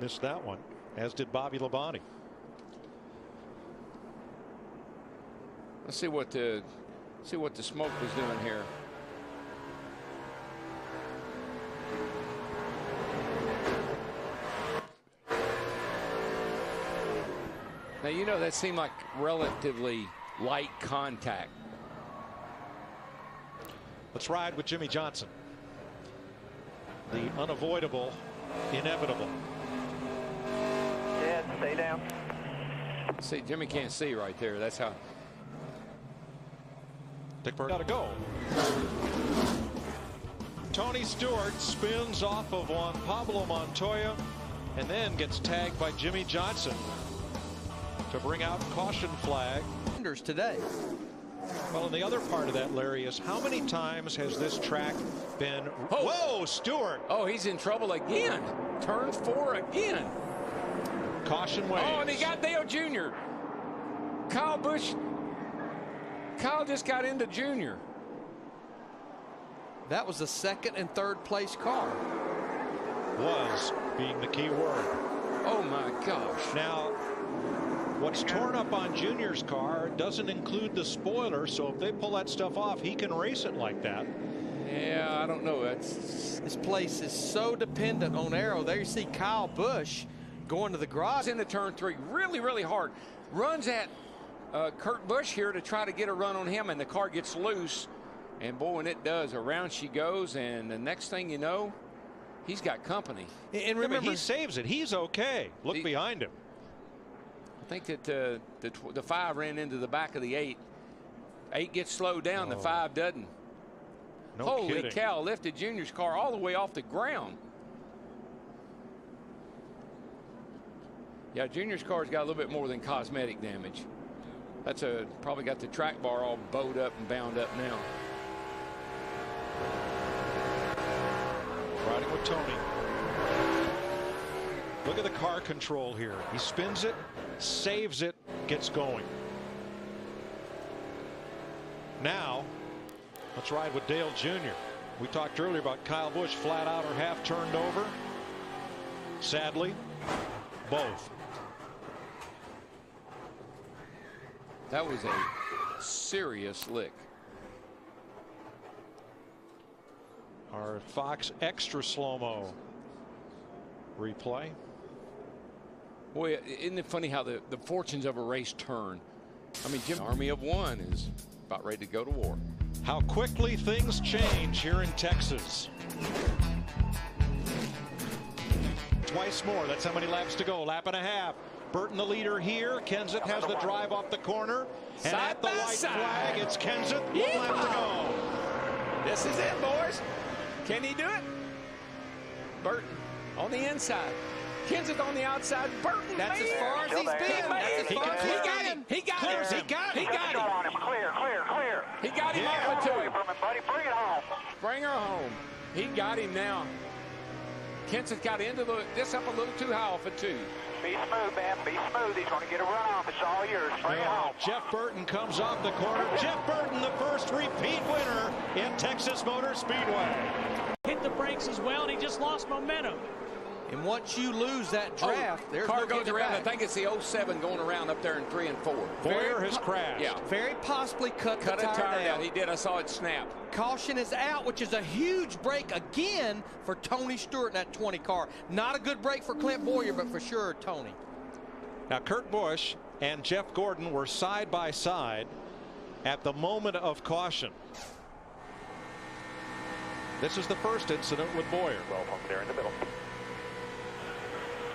Missed that one, as did Bobby Labonte. Let's see what the smoke was doing here. Now, you know, that seemed like relatively light contact. Let's ride with Jimmy Johnson. The unavoidable, inevitable. Yeah, stay down. See, Jimmy can't see right there. That's how. Dickburn got to go. Tony Stewart spins off of Juan Pablo Montoya and then gets tagged by Jimmy Johnson to bring out caution flag. Today. Well, and the other part of that, Larry, is how many times has this track been. Whoa, Stewart. Oh, he's in trouble again. Turn 4 again. Caution waves. Oh, and he got Dale Jr. Kyle Busch. Kyle just got into Junior. That was the second and third place car. Was being the key word. Oh, my gosh. Now, what's torn up on Junior's car doesn't include the spoiler, so if they pull that stuff off, he can race it like that. Yeah, I don't know. This place is so dependent on aero. There you see Kyle Busch going to the garage. Into turn 3 really, really hard. Runs at Kurt Busch here to try to get a run on him, and the car gets loose. And boy, when it does, around she goes, and the next thing you know, he's got company. And remember, he saves it. He's okay. Look behind him. I think that the 5 ran into the back of the 8. 8 gets slowed down. The 5 doesn't. No Holy kidding. cow, lifted Junior's car all the way off the ground. Yeah, Junior's car's got a little bit more than cosmetic damage. That's probably got the track bar all bowed up and bound up now. Riding with Tony. Look at the car control here. He spins it, saves it, gets going. Now, let's ride with Dale Jr. We talked earlier about Kyle Busch flat out or half turned over. Sadly, both. That was a serious lick. Our Fox extra slow-mo replay. Boy, isn't it funny how the fortunes of a race turn? I mean, Jim, Army of One is about ready to go to war. How quickly things change here in Texas. Twice more. That's how many laps to go. Lap and a half. Burton the leader here. Kenseth has the drive off the corner. And at the white flag, it's Kenseth. 1 lap to go. This is it, boys. Can he do it? Burton on the inside. Kenseth on the outside. Burton. That's as far as he's been. He got him. He got him. Clear. He got him off the 2. Buddy, bring it home. Bring her home. He got him now. Kenseth got into this up a little too high off a 2. Be smooth, man. Be smooth. He's going to get a run off. It's all yours. Bring it home. Jeff Burton comes off the corner. Jeff Burton, the first repeat winner in Texas Motor Speedway. Hit the brakes as well, and he just lost momentum. And once you lose that draft, there's car no goes getting around. back. I think it's the 07 going around up there in 3 and 4. Boyer has crashed. Yeah. Very possibly cut a the tire down. He did. I saw it snap. Caution is out, which is a huge break again for Tony Stewart in that 20 car. Not a good break for Clint Boyer, but for sure Tony. Now Kurt Busch and Jeff Gordon were side by side at the moment of caution. This is the first incident with Boyer. Well, from there in the middle.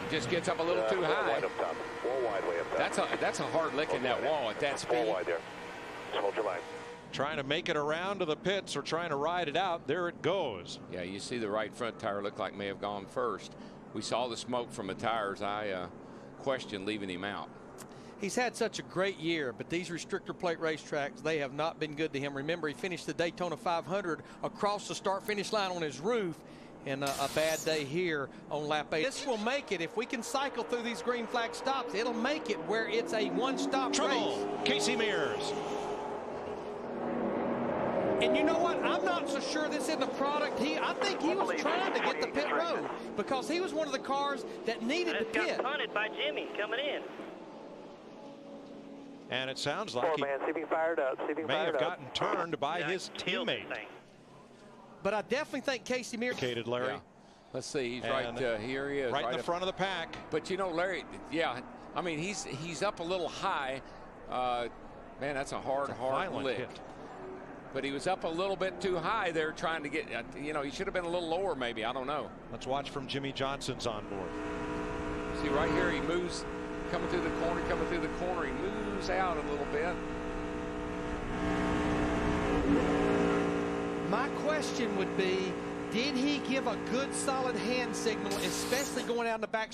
Just gets up a little too high. Wide up top. More wide way up top. That's a hard lick in that wall at that speed. More wide there. Just hold your line. Trying to make it around to the pits or trying to ride it out. There it goes. Yeah, you see the right front tire looked like may have gone first. We saw the smoke from the tires. I questioned leaving him out. He's had such a great year, but these restrictor plate racetracks, they have not been good to him. Remember, he finished the Daytona 500 across the start-finish line on his roof, and a bad day here on lap 8. This will make it, if we can cycle through these green flag stops, it'll make it where it's a one-stop race. Casey Mears. And you know what? I'm not so sure this isn't a product. I think he was trying to get the pit road because he was one of the cars that needed the pit. Got punted by Jimmy coming in. And it sounds like he see if he fired up. may have gotten turned by his teammate. But I definitely think Casey Mears. Larry. Yeah. Let's see. He's right here. He is right in the front of the pack. But you know, Larry. Yeah. I mean, he's up a little high. Man, that's a hard lick. Hit. But he was up a little bit too high there, trying to get. You know, he should have been a little lower, maybe. I don't know. Let's watch from Jimmy Johnson's on board. See right here, he moves. Coming through the corner, he moves out a little bit. My question would be, did he give a good solid hand signal, especially going out in the back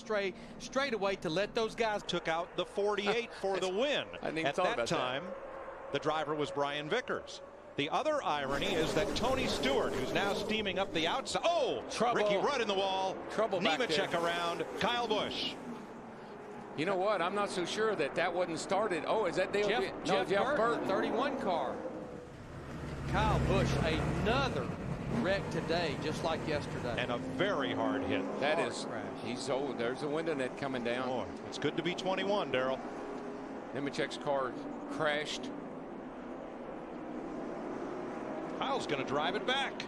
straightaway to let those guys took out the 48 for the win? At that time, the driver was Brian Vickers. The other irony is that Tony Stewart, who's now steaming up the outside. Oh, trouble. Ricky Rudd in the wall. Trouble back Nemechek there. Around. Kyle Busch. You know what? I'm not so sure that wasn't started. Oh, is that Jeff Burton, 31 car. Kyle Busch, another wreck today, just like yesterday. And a very hard hit. That is. He's old. There's a window net coming down. Boy, it's good to be 21, Darrell. Nemechek's car crashed. Kyle's going to drive it back.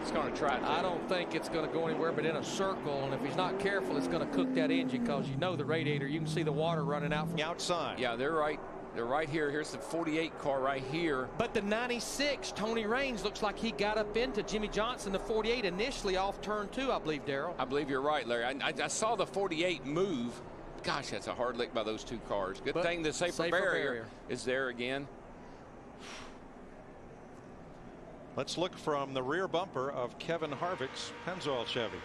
He's going to try to. I don't think it's going to go anywhere but in a circle, and if he's not careful, it's going to cook that engine because you know the radiator, you can see the water running out from the outside. Yeah, they're right. They're right here. Here's the 48 car right here. But the 96, Tony Raines, looks like he got up into Jimmy Johnson, the 48, initially off turn 2, I believe, Darrell. I believe you're right, Larry. I saw the 48 move. Gosh, that's a hard lick by those two cars. Good thing the safer barrier is there again. Let's look from the rear bumper of Kevin Harvick's Pennzoil Chevy.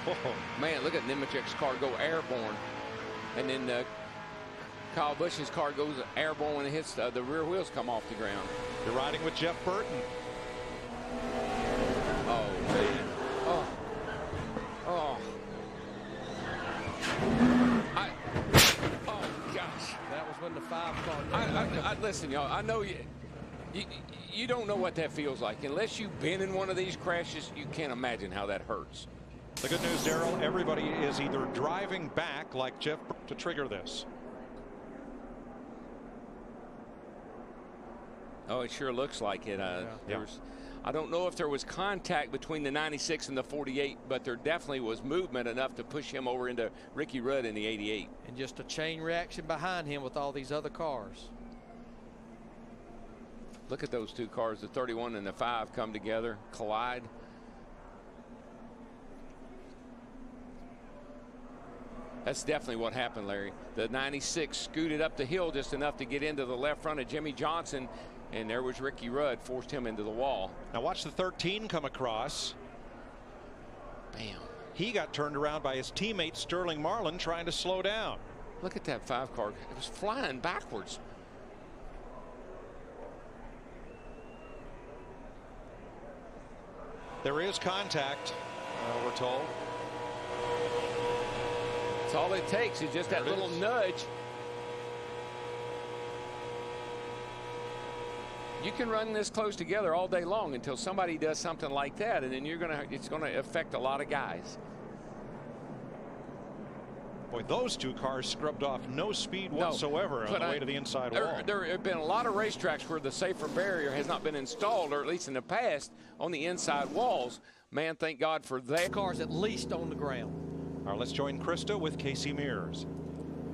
Oh, man, look at Nemechek's car go airborne. And then Kyle Busch's car goes airborne when it hits the rear wheels come off the ground. You're riding with Jeff Burton. Oh, man. Oh, gosh. That was when the 5 car. Listen, y'all, I know you don't know what that feels like. Unless you've been in one of these crashes, you can't imagine how that hurts. The good news, Darrell, everybody is either driving back like Jeff to trigger this. Oh, it sure looks like it. I don't know if there was contact between the 96 and the 48, but there definitely was movement enough to push him over into Ricky Rudd in the 88. And just a chain reaction behind him with all these other cars. Look at those two cars, the 31 and the 5 come together, collide. That's definitely what happened, Larry. The 96 scooted up the hill just enough to get into the left front of Jimmy Johnson, and there was Ricky Rudd, forced him into the wall. Now watch the 13 come across. Bam. He got turned around by his teammate Sterling Marlin trying to slow down. Look at that 5 car. It was flying backwards. There is contact, we're told. That's all it takes is just that little nudge. You can run this close together all day long until somebody does something like that, and then it's gonna affect a lot of guys. Boy, those two cars scrubbed off no speed whatsoever on the way to the inside wall. There have been a lot of racetracks where the safer barrier has not been installed, or at least in the past, on the inside walls. Man, thank God for that. Cars at least on the ground. All right, let's join Krista with Casey Mears.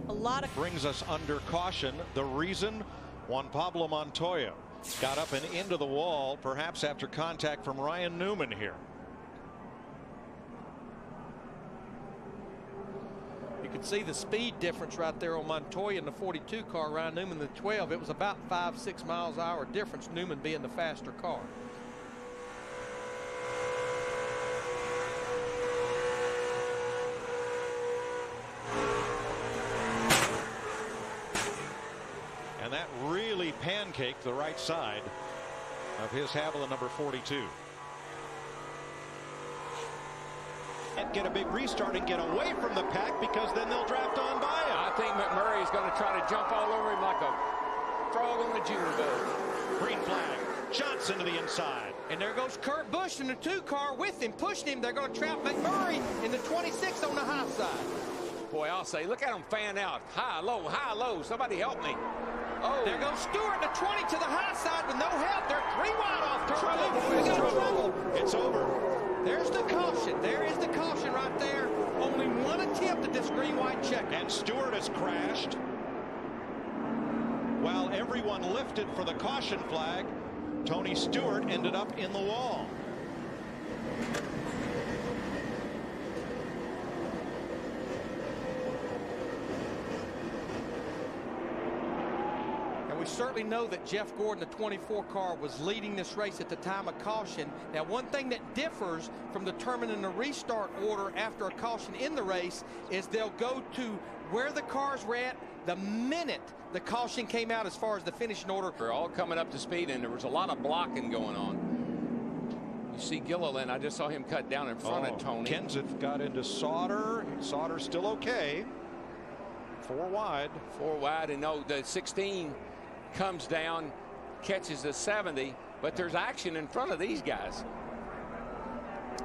A lot of brings us under caution. The reason, Juan Pablo Montoya got up and into the wall, perhaps after contact from Ryan Newman here. You can see the speed difference right there on Montoya in the 42 car, Ryan Newman the 12. It was about 5-6 miles an hour difference, Newman being the faster car. And that really pancaked the right side of his Haviland number 42. And get a big restart and get away from the pack, because then they'll draft on by him. I think McMurray is going to try to jump all over him like a frog on a June bug. Green flag. Johnson to the inside. And there goes Kurt Busch in the 2 car with him, pushing him. They're going to trap McMurray in the 26 on the high side. Boy, I'll say, look at him fan out. High, low, high, low. Somebody help me. Oh, there goes Stewart, the 20 to the high side with no help. They're 3 wide off turn 2. Trouble. It's over. There's the caution. There is the caution right there. Only one attempt at this green-white check. And Stewart has crashed. While everyone lifted for the caution flag, Tony Stewart ended up in the wall. We certainly know that Jeff Gordon, the 24 car, was leading this race at the time of caution. Now, one thing that differs from determining the restart order after a caution in the race is they'll go to where the cars were at the minute the caution came out as far as the finishing order. They're all coming up to speed, and there was a lot of blocking going on. You see Gilliland, I just saw him cut down in front of Tony. Kenseth got into Sauter. Sauter's still okay. 4 wide. 4 wide, and no, the 16 comes down, catches the 70, but there's action in front of these guys.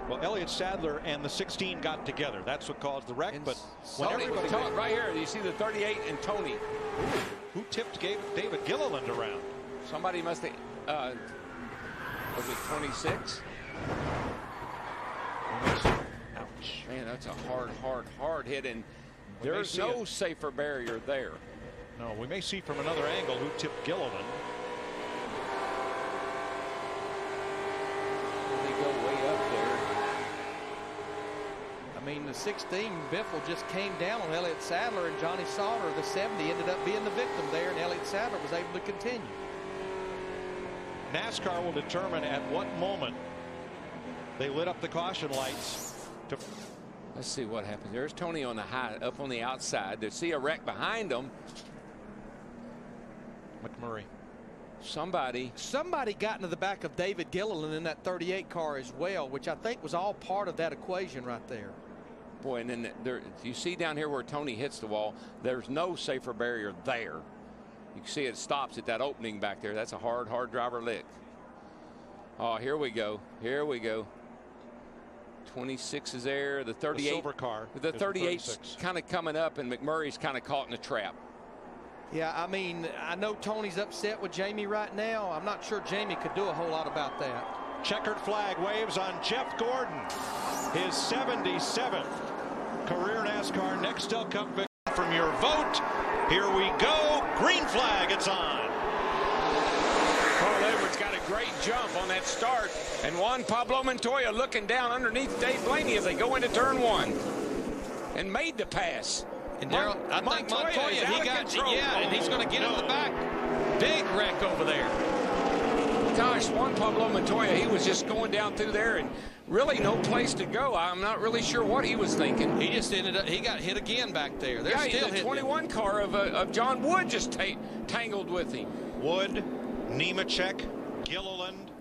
Well, Elliott Sadler and the 16 got together. That's what caused the wreck. But when everybody right here, you see the 38 and Tony. Who tipped David Gilliland around? Somebody must have. Was it 26? Ouch. Man, that's a hard hit, and there's no safer barrier there. No, we may see from another angle who tipped Gilliland. They go way up there. I mean, the 16 Biffle just came down on Elliott Sadler, and Johnny Sauter, the 70, ended up being the victim there, and Elliott Sadler was able to continue. NASCAR will determine at what moment they lit up the caution lights. Let's see what happens. There's Tony on the high, up on the outside. They see a wreck behind them. McMurray. Somebody got into the back of David Gilliland in that 38 car as well, which I think was all part of that equation right there. Boy, and then you see down here where Tony hits the wall, there's no safer barrier there. You can see it stops at that opening back there. That's a hard driver lick. Oh, here we go. Here we go. 26 is there. The 38. The silver car. The 38's kind of coming up, and McMurray's kind of caught in a trap. Yeah, I mean, I know Tony's upset with Jamie right now. I'm not sure Jamie could do a whole lot about that. Checkered flag waves on Jeff Gordon. His 77th career NASCAR Nextel Cup victory. From your vote, here we go. Green flag, it's on. Oh, David's got a great jump on that start. And Juan Pablo Montoya looking down underneath Dave Blaney as they go into turn 1. And made the pass. And Darrell, I think Montoya, he got, and he's going to get in the back. Big wreck over there. Gosh, Juan Pablo Montoya, he was just going down through there and really no place to go. I'm not really sure what he was thinking. He just ended up, he got hit again back there. They're still the 21 car of John Wood just tangled with him. Wood, Nemechek, Gilliland,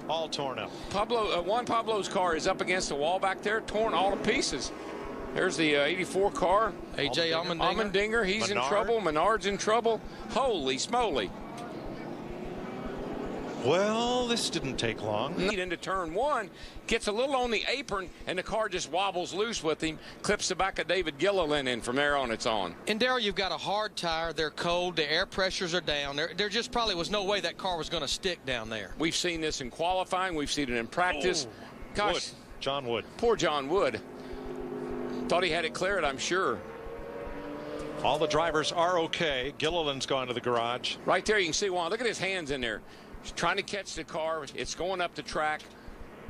all torn up. Juan Pablo's car is up against the wall back there, torn all to pieces. There's the 84 car. A.J. Allmendinger, he's in trouble. Menard's in trouble. Holy smoly. Well, this didn't take long. Into turn 1, gets a little on the apron, and the car just wobbles loose with him, clips the back of David Gilliland in. From there on, it's on. And Darrell, you've got a hard tire. They're cold. The air pressures are down. There just probably was no way that car was going to stick down there. We've seen this in qualifying. We've seen it in practice. Gosh, Wood. John Wood. Poor John Wood. Thought he had it cleared, I'm sure. All the drivers are okay. Gilliland's gone to the garage. Right there, you can see Juan. Look at his hands in there. He's trying to catch the car. It's going up the track.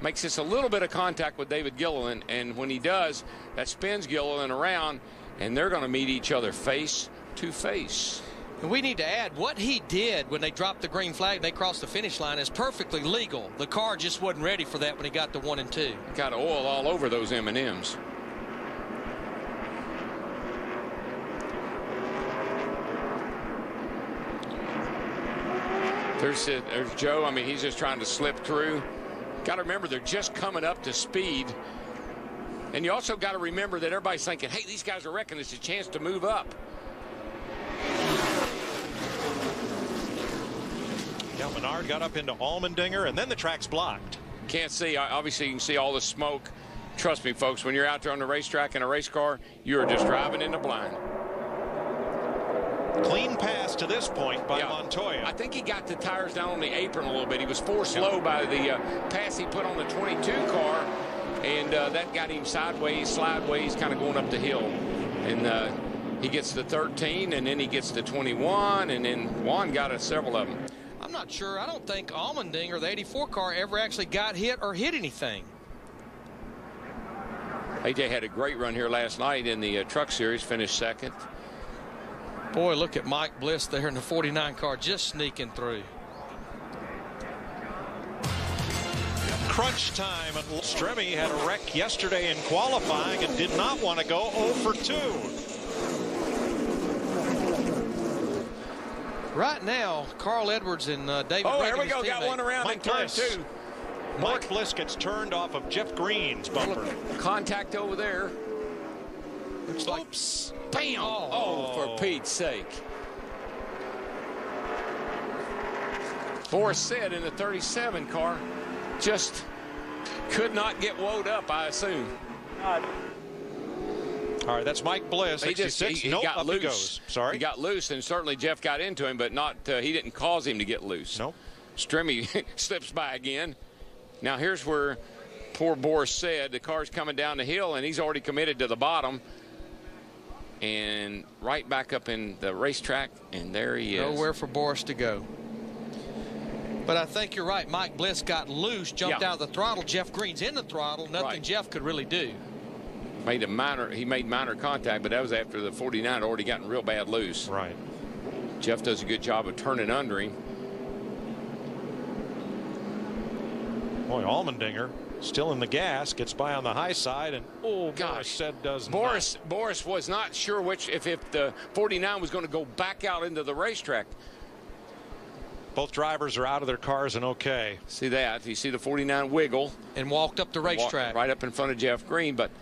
Makes just a little bit of contact with David Gilliland, and when he does, that spins Gilliland around, and they're going to meet each other face to face. And we need to add, what he did when they dropped the green flag, they crossed the finish line, is perfectly legal. The car just wasn't ready for that when he got to 1 and 2. Got oil all over those M&Ms. There's Joe. I mean, he's just trying to slip through. Got to remember, they're just coming up to speed. And you also got to remember that everybody's thinking, hey, these guys are wrecking. It's a chance to move up. Yeah, Menard got up into Allmendinger, and then the track's blocked. Can't see. Obviously, you can see all the smoke. Trust me, folks, when you're out there on the racetrack in a race car, you are just driving in the blind. Clean pass to this point by Montoya. I think he got the tires down on the apron a little bit. He was forced slow by the pass he put on the 22 car, and that got him sideways, kind of going up the hill. And he gets to 13, and then he gets to 21, and then Juan got several of them. I'm not sure. I don't think Allmendinger, the 84 car, ever actually got hit or hit anything. AJ had a great run here last night in the truck series, finished second. Boy, look at Mike Bliss there in the 49 car, just sneaking through. Crunch time. Stremme had a wreck yesterday in qualifying and did not want to go 0 for 2. Right now, Carl Edwards and David. Oh, here we go. Got one around in turn 2. Mike Bliss gets turned off of Jeff Green's bumper. Contact over there. Looks like. Oops. Bam! Oh, for Pete's sake. Boris said in the 37 car just could not get woed up, I assume. All right, that's Mike Bliss. He got loose. He goes. Sorry. He got loose, and certainly Jeff got into him, but not. He didn't cause him to get loose. Nope. Stremme slips by again. Now here's where poor Boris said the car's coming down the hill, and he's already committed to the bottom. And right back up in the racetrack, and there he is. Nowhere for Boris to go. But I think you're right. Mike Bliss got loose, jumped out of the throttle. Jeff Green's in the throttle. Nothing Jeff could really do. He made minor contact, but that was after the 49 had already gotten real bad loose. Right. Jeff does a good job of turning under him. Boy, Allmendinger still in the gas, gets by on the high side, and Boris said does not. Boris was not sure if the 49 was going to go back out into the racetrack. Both drivers are out of their cars and okay. See that? You see the 49 wiggle. And walked up the racetrack. Right up in front of Jeff Green. But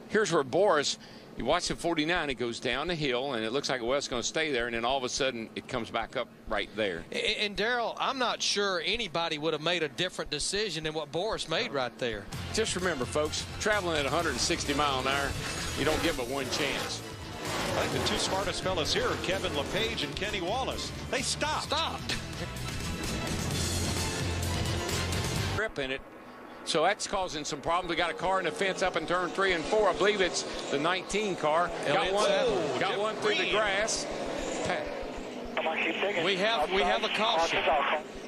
here's where Boris, you watch the 49, it goes down the hill, and it looks like, well, it's going to stay there, and then all of a sudden it comes back up right there. And Darrell, I'm not sure anybody would have made a different decision than what Boris made right there. Just remember, folks, traveling at 160 miles an hour, you don't give it one chance. I think the two smartest fellas here are Kevin LePage and Kenny Wallace. They stopped. Grip in it. So that's causing some problems. We got a car in the fence up in turn 3 and 4. I believe it's the 19 car. Got one through the grass. We have a caution.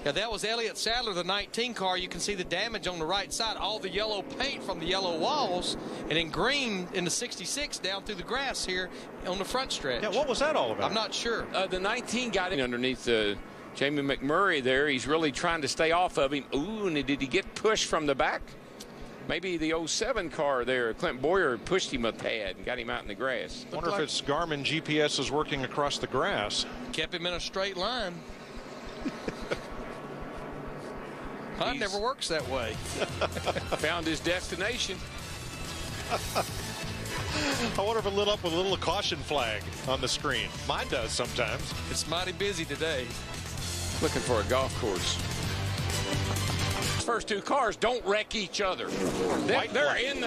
Yeah, that was Elliott Sadler, the 19 car. You can see the damage on the right side, all the yellow paint from the yellow walls, and in green in the 66 down through the grass here on the front stretch. Yeah, what was that all about? I'm not sure. The 19 got in underneath Jamie McMurray there. He's really trying to stay off of him. Ooh, and did he get pushed from the back? Maybe the 07 car there, Clint Boyer, pushed him a tad and got him out in the grass. I wonder if it's Garmin GPS is working across the grass. Kept him in a straight line. It never works that way. Found his destination. I wonder if it lit up with a little caution flag on the screen. Mine does sometimes. It's mighty busy today. Looking for a golf course. First two cars don't wreck each other. They're in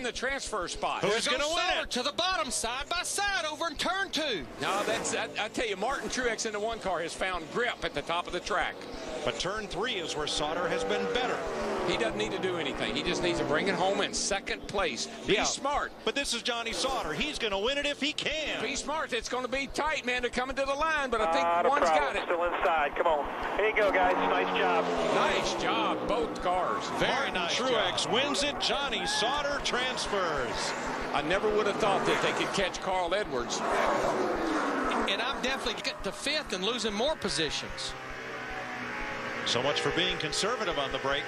the transfer spot. Who's going to win it? To the bottom, side by side, over in turn 2. No, I tell you, Martin Truex in the one car has found grip at the top of the track. But turn 3 is where Sauter has been better. He doesn't need to do anything. He just needs to bring it home in second place. Be smart. But this is Johnny Sauter. He's going to win it if he can. Be smart. It's going to be tight, man. They're coming to the line, but I think one's got it. Still inside. Come on. Here you go, guys. Nice job. Nice job, both cars. Very nice. Truex wins it. Johnny Sauter transfers. I never would have thought that they could catch Carl Edwards. And I'm definitely getting to 5th and losing more positions. So much for being conservative on the break.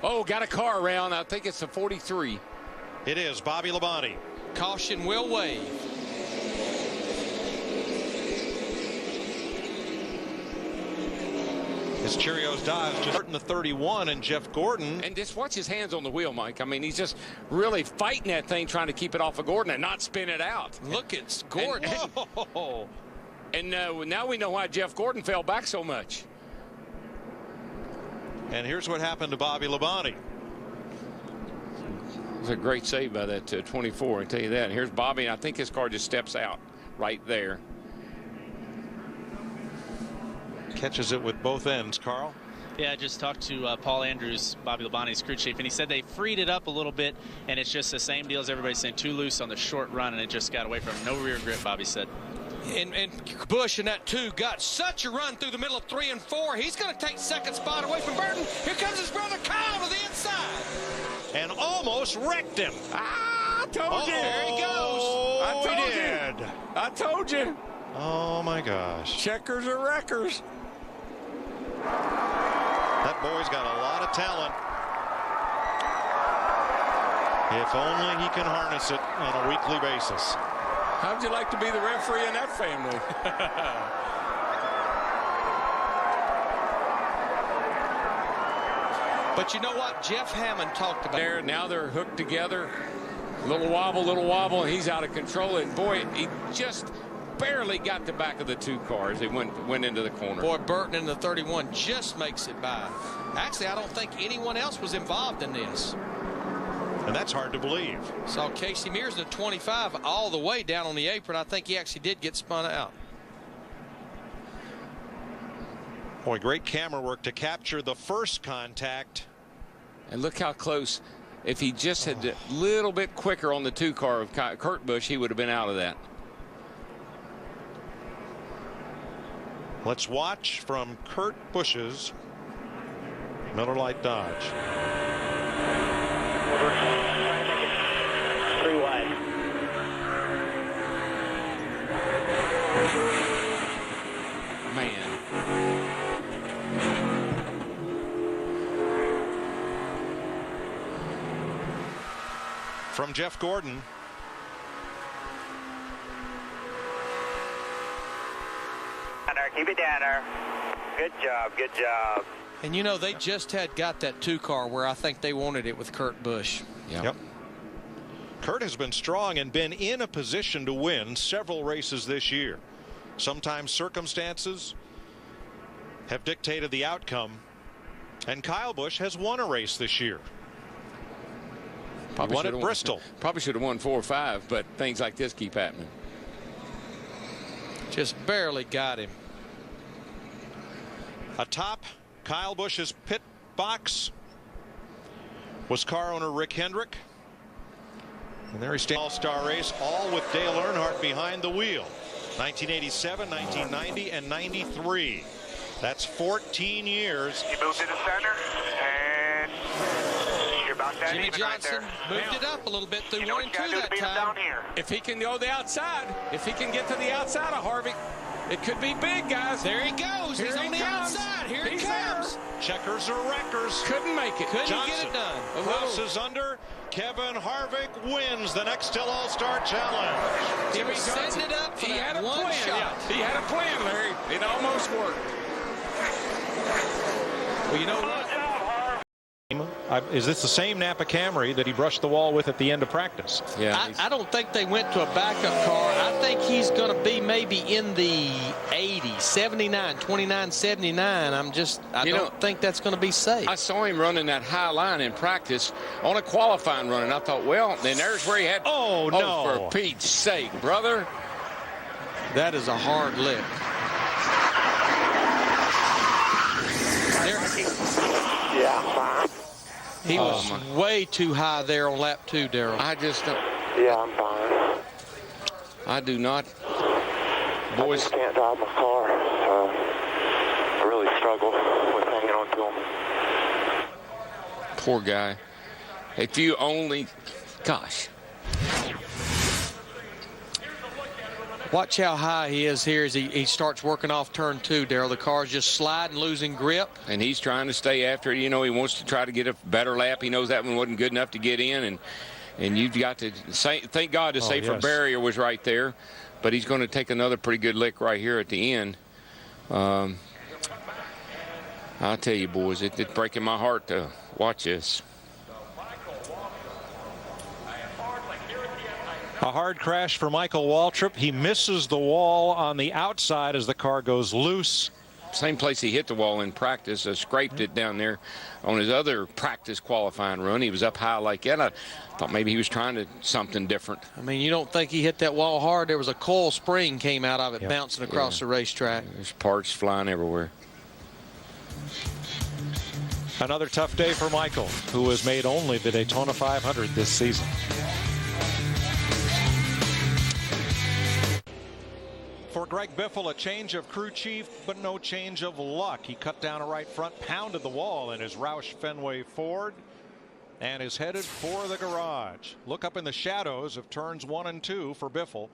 Oh, got a car around. I think it's the 43. It is Bobby Labonte. Caution will wave. His Cheerios Dodge just hurting the 31 and Jeff Gordon. And just watch his hands on the wheel, Mike. I mean, he's just really fighting that thing, trying to keep it off of Gordon and not spin it out. Look, it's Gordon. And now we know why Jeff Gordon fell back so much. And here's what happened to Bobby Labonte. It was a great save by that 24, I tell you that. And here's Bobby, and I think his car just steps out right there. Catches it with both ends, Carl. Yeah, I just talked to Paul Andrews, Bobby Labonte's crew chief, and he said they freed it up a little bit, and it's just the same deal as everybody's saying, too loose on the short run, and it just got away from him. No rear grip, Bobby said. And Busch in that 2 got such a run through the middle of 3 and 4. He's going to take second spot away from Burton. Here comes his brother Kyle to the inside. And almost wrecked him. I told you. There he goes. I told you. Oh, my gosh. Checkers are wreckers. That boy's got a lot of talent. If only he can harness it on a weekly basis. How'd you like to be the referee in that family? But you know what? Jeff Hammond talked about. Now they're hooked together. Little wobble, and he's out of control. And boy, he just barely got the back of the 2 cars. He went into the corner. Boy, Burton in the 31 just makes it by. Actually, I don't think anyone else was involved in this. And that's hard to believe. Saw Casey Mears in the 25 all the way down on the apron. I think he actually did get spun out. Boy, great camera work to capture the first contact. And look how close. If he just had a little bit quicker on the 2 car of Kurt Busch, he would have been out of that. Let's watch from Kurt Busch's Miller Lite Dodge. 3 wide. Man. From Jeff Gordon. Keep it down there. Good job. Good job. And you know, they just got that 2 car where I think they wanted it with Kurt Busch. Yep. Kurt has been strong and been in a position to win several races this year. Sometimes circumstances have dictated the outcome, and Kyle Busch has won a race this year. He won at Bristol. Probably should have won 4 or 5, but things like this keep happening. Just barely got him. Atop Kyle Busch's pit box was car owner Rick Hendrick. And there he stands. All-star race, all with Dale Earnhardt behind the wheel. 1987, 1990, and 93. That's 14 years. You move to the center, and you're about that Jimmy even Johnson right there. moved it up a little bit through You know 1 what and you 2 gotta do that to beat him time. down here. If he can go the outside, if he can get to the outside of Harvick, it could be big, guys. There he goes. Here He's he on the comes. outside. Here He's he comes. there. Checkers or wreckers. Couldn't make it. Couldn't Johnson get it done. crosses under. Kevin Harvick wins the next Still All-Star Challenge. He was setting it up for He that had a one plan. shot. Yeah, he had a plan, Larry. It almost worked. Well, you know what? Is this the same Napa Camry that he brushed the wall with at the end of practice? Yeah. I don't think they went to a backup car. I think he's going to be maybe in the 80s, 79, 29, 79. I don't think that's going to be safe. I saw him running that high line in practice on a qualifying run, and I thought, well, then there's where he had. Oh, no. For Pete's sake, brother. That is a hard lick. Yeah, fine. He was way too high there on lap 2, Darrell. I just don't. Yeah, I'm fine. I do not. I Boys, just can't drive my car, so I really struggle with hanging on to him. poor guy. If you only, gosh. Watch how high he is here as he starts working off turn 2, Darrell. The car's just sliding, losing grip. And he's trying to stay after it. You know, he wants to try to get a better lap. He knows that one wasn't good enough to get in. And you've got to say, thank God the safer barrier was right there. But he's going to take another pretty good lick right here at the end. I'll tell you, boys, it's breaking my heart to watch this. A hard crash for Michael Waltrip. He misses the wall on the outside as the car goes loose. Same place he hit the wall in practice. Scraped it down there on his other practice qualifying run. He was up high like that. I thought maybe he was trying to something different. I mean, you don't think he hit that wall hard. There was a coil spring came out of it, bouncing across the racetrack. There's parts flying everywhere. Another tough day for Michael, who has made only the Daytona 500 this season. For Greg Biffle, a change of crew chief, but no change of luck. He cut down a right front, pounded the wall in his Roush Fenway Ford, and is headed for the garage. Look up in the shadows of turns 1 and 2 for Biffle.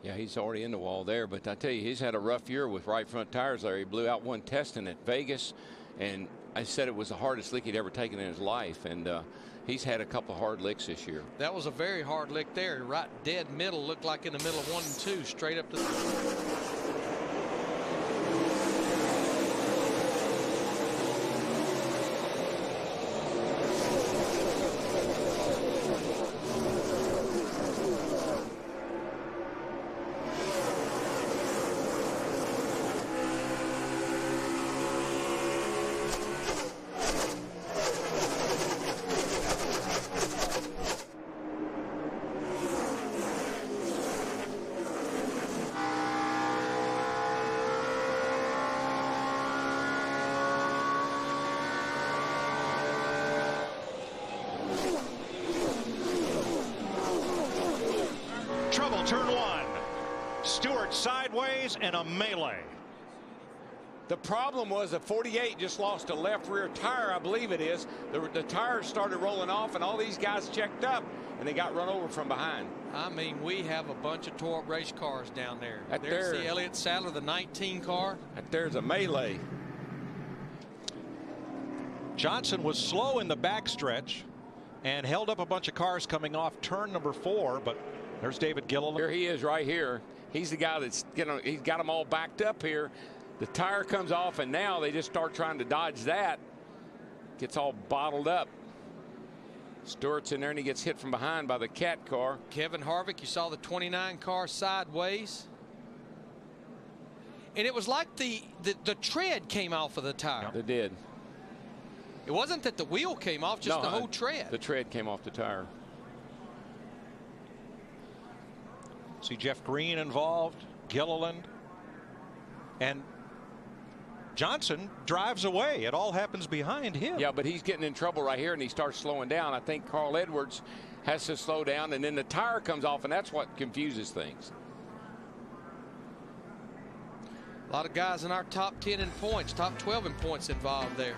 Yeah, he's already in the wall there, but I tell you, he's had a rough year with right front tires there. He blew out one testing at Vegas, and I said it was the hardest lick he'd ever taken in his life, and he's had a couple hard licks this year. That was a very hard lick there. Right dead middle, looked like in the middle of 1 and 2, straight up to the... Trouble, turn 1. Stewart sideways and a melee. The problem was that 48 just lost a left rear tire, I believe it is. The tires started rolling off, and all these guys checked up, and they got run over from behind. I mean, we have a bunch of tore up race cars down there. There's the Elliott Sadler, the 19 car. There's a melee. Johnson was slow in the backstretch and held up a bunch of cars coming off turn number 4, but there's David Gilliland. Here he is right here. He's the guy that's, he's got them all backed up here. The tire comes off, and now they just start trying to dodge that. Gets all bottled up. Stewart's in there, and he gets hit from behind by the Cat car. Kevin Harvick, you saw the 29 car sideways. And it was like the tread came off of the tire. It did. It wasn't that the wheel came off, just the whole tread. The tread came off the tire. See Jeff Green involved, Gilliland, and Johnson drives away. It all happens behind him. Yeah, but he's getting in trouble right here, and he starts slowing down. I think Carl Edwards has to slow down, and then the tire comes off, and that's what confuses things. A lot of guys in our top 10 in points, top 12 in points involved there.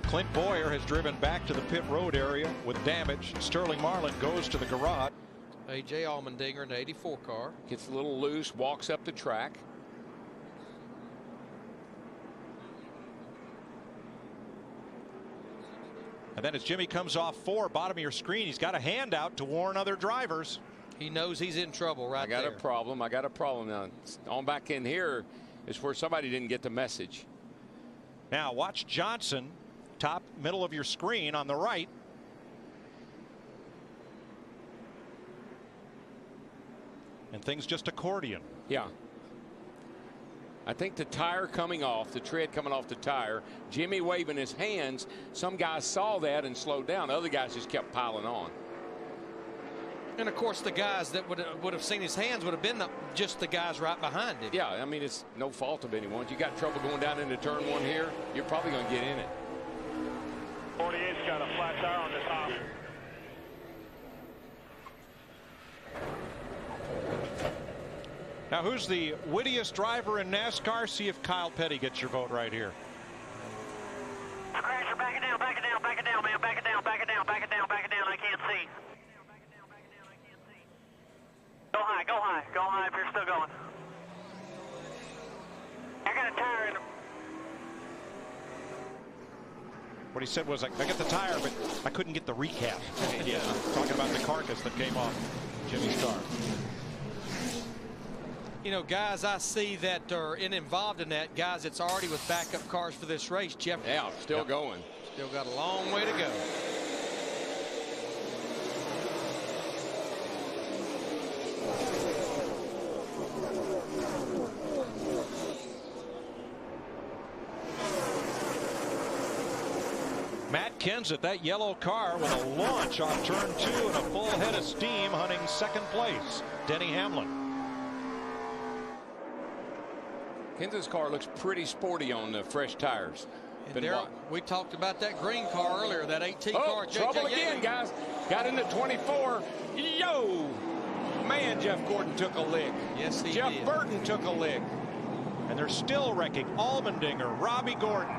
Clint Boyer has driven back to the pit road area with damage. Sterling Marlin goes to the garage. A.J. Allmendinger in the 84 car. Gets a little loose, walks up the track. And then as Jimmy comes off 4, bottom of your screen, he's got a handout to warn other drivers. He knows he's in trouble right there. I got a problem. I got a problem now. On back in here is where somebody didn't get the message. Now watch Johnson, top middle of your screen on the right. And things just accordion. Yeah. I think the tire coming off, the tread coming off the tire, Jimmy waving his hands, some guys saw that and slowed down. The other guys just kept piling on. And of course the guys that would have seen his hands would have been just the guys right behind him. Yeah, I mean, it's no fault of anyone's. You got trouble going down into turn 1 here, you're probably going to get in it. 48's got a flat tire on the top. Now who's the wittiest driver in NASCAR? See if Kyle Petty gets your vote right here. Crasher, back it down, back it down, back it down, man, back it down, back it down, back it down, back it down. I can't see. Go high, go high, go high if you're still going. I got a tire in the... What he said was, I got the tire, but I couldn't get the recap. Yeah, talking about the carcass that came off Jimmy's car. You know, guys I see that are involved in that, guys that's already with backup cars for this race. Jeff. Yeah, still going. Still got a long way to go. Matt Kenseth, that yellow car with a launch off turn 2 and a full head of steam, hunting second place. Denny Hamlin. Kenseth's car looks pretty sporty on the fresh tires. We talked about that green car earlier, that 18 car. Trouble again, guys. Got into 24. Yo! Man, Jeff Gordon took a lick. Yes, he did. Jeff Burton took a lick. And they're still wrecking Allmendinger, Robbie Gordon.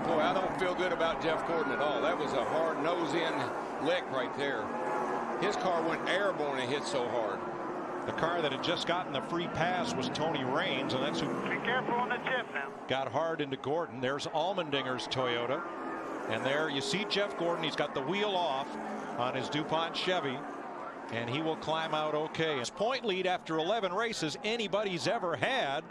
Boy, I don't feel good about Jeff Gordon at all. That was a hard nose-in lick right there. His car went airborne and hit so hard. The car that had just gotten the free pass was Tony Raines, and that's who Be careful on the tip now. got hard into Gordon. There's Allmendinger's Toyota. And there you see Jeff Gordon. He's got the wheel off on his DuPont Chevy, and he will climb out okay. His point lead after 11 races anybody's ever had.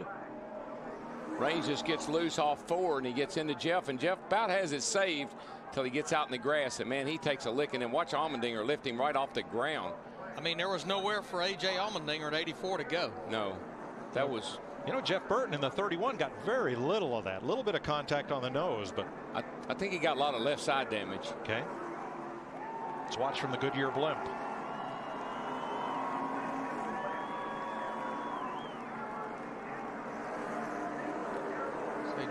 Raines just gets loose off 4 and he gets into Jeff, and Jeff about has it saved till he gets out in the grass, and man, he takes a lick, and then watch Allmendinger lift him right off the ground. I mean, there was nowhere for A.J. Allmendinger at 84 to go. No, that was... You know, Jeff Burton in the 31 got very little of that. A little bit of contact on the nose, but... I think he got a lot of left side damage. Okay. Let's watch from the Goodyear blimp.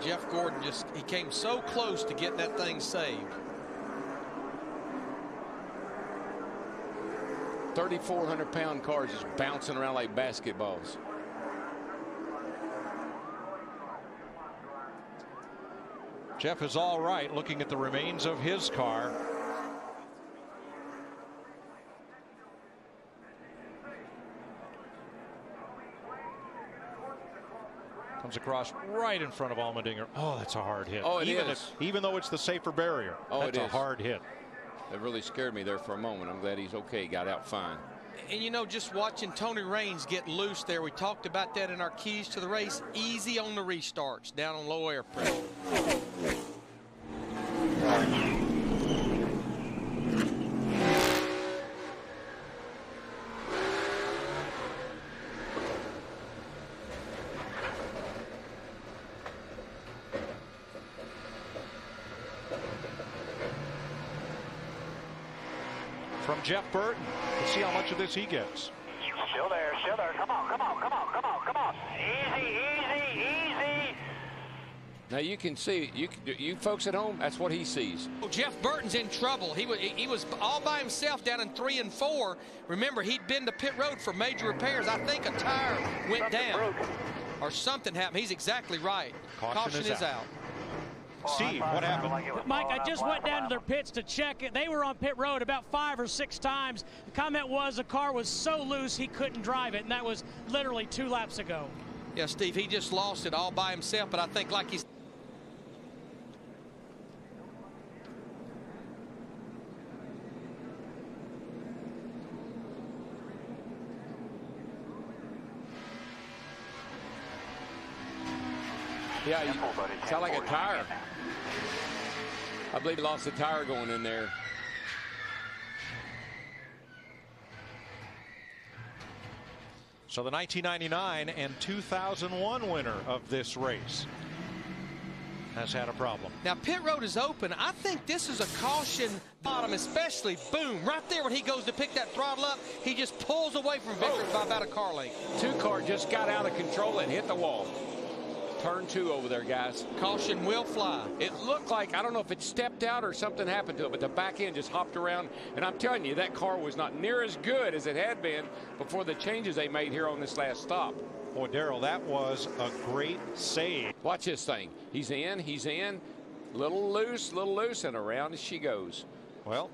Jeff Gordon he came so close to getting that thing saved. 3,400-pound cars just bouncing around like basketballs. Jeff is all right looking at the remains of his car. Comes across right in front of Allmendinger. Oh, that's a hard hit. Oh, it is. Even though it's the safer barrier. Oh, that's a hard hit. That really scared me there for a moment. I'm glad he's okay. Got out fine. And you know, just watching Tony Raines get loose there, we talked about that in our keys to the race. Easy on the restarts, down on low air pressure. From Jeff Burton. Let's see how much of this he gets. Still there, still there. Come on, come on, come on, come on, come on. Easy, easy, easy. Now you can see, you folks at home, that's what he sees. Oh, Jeff Burton's in trouble. He was all by himself down in 3 and 4. Remember, he'd been to pit road for major repairs. I think a tire went down or something happened. He's exactly right. Caution is out. Steve, what happened? Mike, I just went down to their pits to check it. They were on pit road about 5 or 6 times. The comment was the car was so loose he couldn't drive it, and that was literally 2 laps ago. Yeah, Steve, he just lost it all by himself, but I think like he's... Yeah, you sound like a tire. I believe he lost a tire going in there. So the 1999 and 2001 winner of this race has had a problem. Now, pit road is open. I think this is a caution bottom, especially, boom, right there when he goes to pick that throttle up, he just pulls away from victory by about a car length. 2 car just got out of control and hit the wall. Turn 2 over there, guys. Caution will fly. It looked like, I don't know if it stepped out or something happened to it, but the back end just hopped around. And I'm telling you, that car was not near as good as it had been before the changes they made here on this last stop. Boy, Darrell, that was a great save. Watch this thing. He's in. Little loose, and around she goes. Well,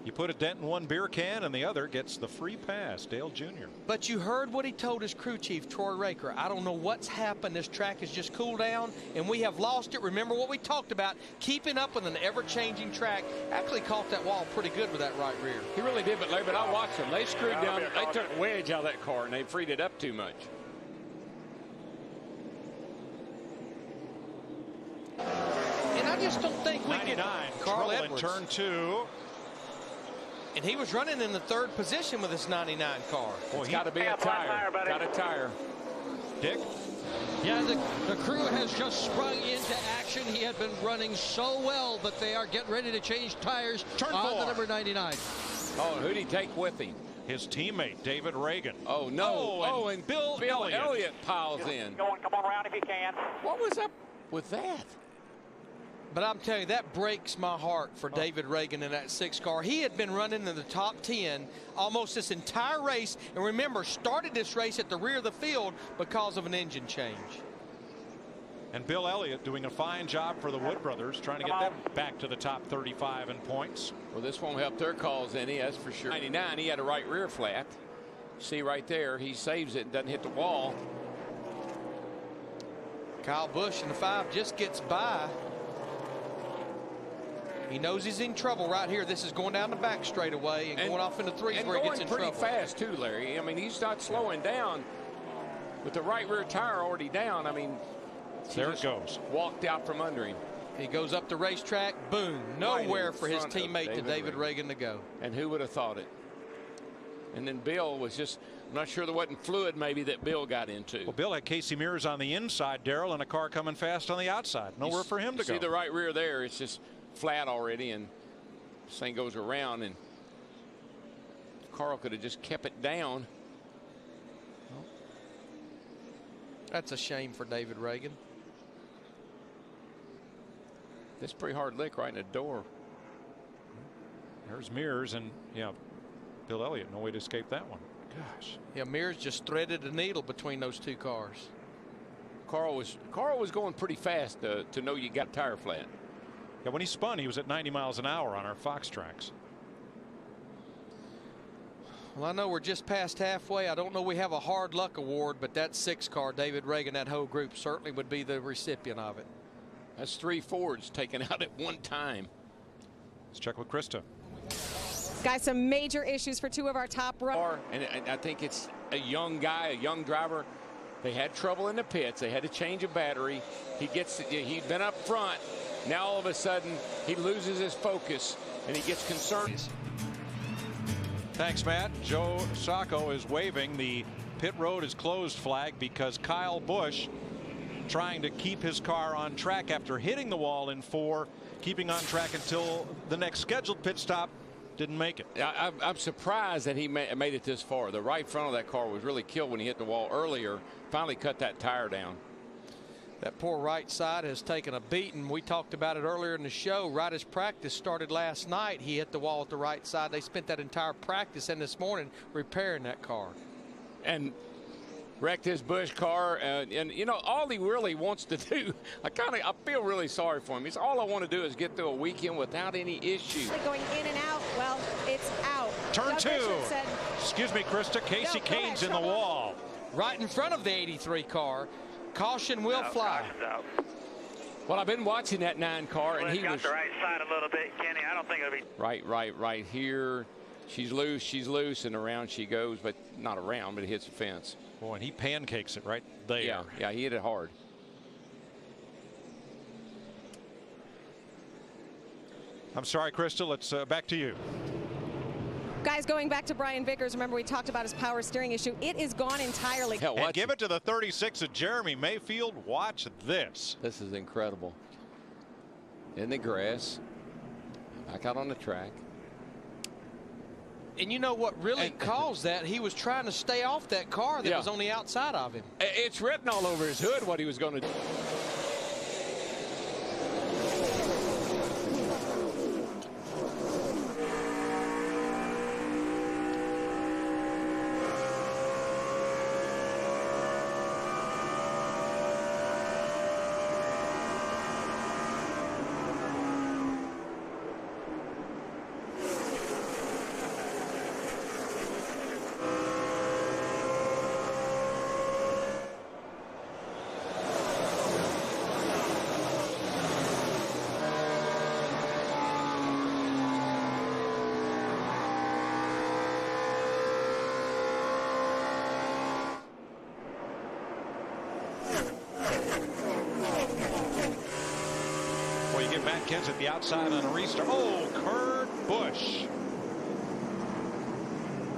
you put a dent in one beer can and the other gets the free pass, Dale Jr. But you heard what he told his crew chief, Troy Raker. I don't know what's happened. This track has just cooled down, and we have lost it. Remember what we talked about, keeping up with an ever-changing track. Actually caught that wall pretty good with that right rear. He really did, but Larry, I watched them. They screwed down. They took wedge out of that car, and they freed it up too much. And I just don't think we can. Carl Edwards. Turn 2. And he was running in the 3rd position with his 99 car. Well, it's got to be a tire. Got a tire. Dick? Yeah, the crew has just sprung into action. He had been running so well, but they are getting ready to change tires on the number 99. Oh, who'd he take with him? His teammate, David Reagan. Oh, no. And Bill Elliott piles in. Come on around if you can. What was up with that? But I'm telling you, that breaks my heart for David Reagan in that 6 car. He had been running in the top 10 almost this entire race. And remember, started this race at the rear of the field because of an engine change. And Bill Elliott doing a fine job for the Wood brothers, trying to get them back to the top 35 in points. Well, this won't help their cause any, that's for sure. 99, he had a right rear flat. See right there, he saves it and doesn't hit the wall. Kyle Busch in the 5 just gets by. He knows he's in trouble right here. This is going down the back straightaway and going off into 3s where he gets in trouble. And going pretty fast too, Larry. I mean, he's not slowing down with the right rear tire already down. I mean, there it goes. Walked out from under him. He goes up the racetrack. Boom. Nowhere for his teammate David Reagan to go. And who would have thought it? And then Bill was just, I'm not sure there wasn't fluid maybe that Bill got into. Well, Bill had Casey Mears on the inside, Darrell, and a car coming fast on the outside. Nowhere for him to go. See the right rear there. It's just flat already, and this thing goes around, and Carl could have just kept it down. That's a shame for David Reagan. That's a pretty hard lick right in the door. There's Mears, and yeah, Bill Elliott, no way to escape that one. Gosh. Yeah, Mears just threaded a needle between those 2 cars. Carl was going pretty fast to know you got a tire flat. Yeah, when he spun, he was at 90 miles an hour on our Fox tracks. Well, I know we're just past halfway. I don't know we have a hard luck award, but that 6 car, David Reagan, that whole group certainly would be the recipient of it. That's 3 Fords taken out at one time. Let's check with Krista. Guys, some major issues for 2 of our top runners. And I think it's a young guy, a young driver. They had trouble in the pits. They had to change a battery. He'd been up front. Now all of a sudden he loses his focus and he gets concerned. Thanks, Matt. Joe Sacco is waving the pit road is closed flag because Kyle Busch, trying to keep his car on track after hitting the wall in 4, keeping on track until the next scheduled pit stop, didn't make it. I'm surprised that he made it this far. The right front of that car was really killed when he hit the wall earlier. Finally cut that tire down. That poor right side has taken a beating. We talked about it earlier in the show. Right as practice started last night, he hit the wall at the right side. They spent that entire practice and this morning repairing that car. And wrecked his Busch car. And you know, all he really wants to do, I feel really sorry for him. He's all I want to do is get through a weekend without any issues. Going in and out, well, it's out. Turn Doug 2. Said, excuse me, Krista. Casey Kane's in the wall. Right in front of the 83 car. Caution will fly. Well, I've been watching that 9 car, and he was the right side a little bit, Kenny. I don't think it'll be right here. She's loose, and around she goes, but not around, but it hits the fence. Boy, and he pancakes it right there. Yeah, he hit it hard. I'm sorry, Crystal. It's back to you. Guys, going back to Brian Vickers, remember we talked about his power steering issue. It is gone entirely. And give it to the 36 of Jeremy Mayfield. Watch this. This is incredible. In the grass. Back out on the track. And you know what really caused that? He was trying to stay off that car that was on the outside of him. It's written all over his hood what he was going to do. Matt Kens at the outside on a restart. Oh, Kurt Busch.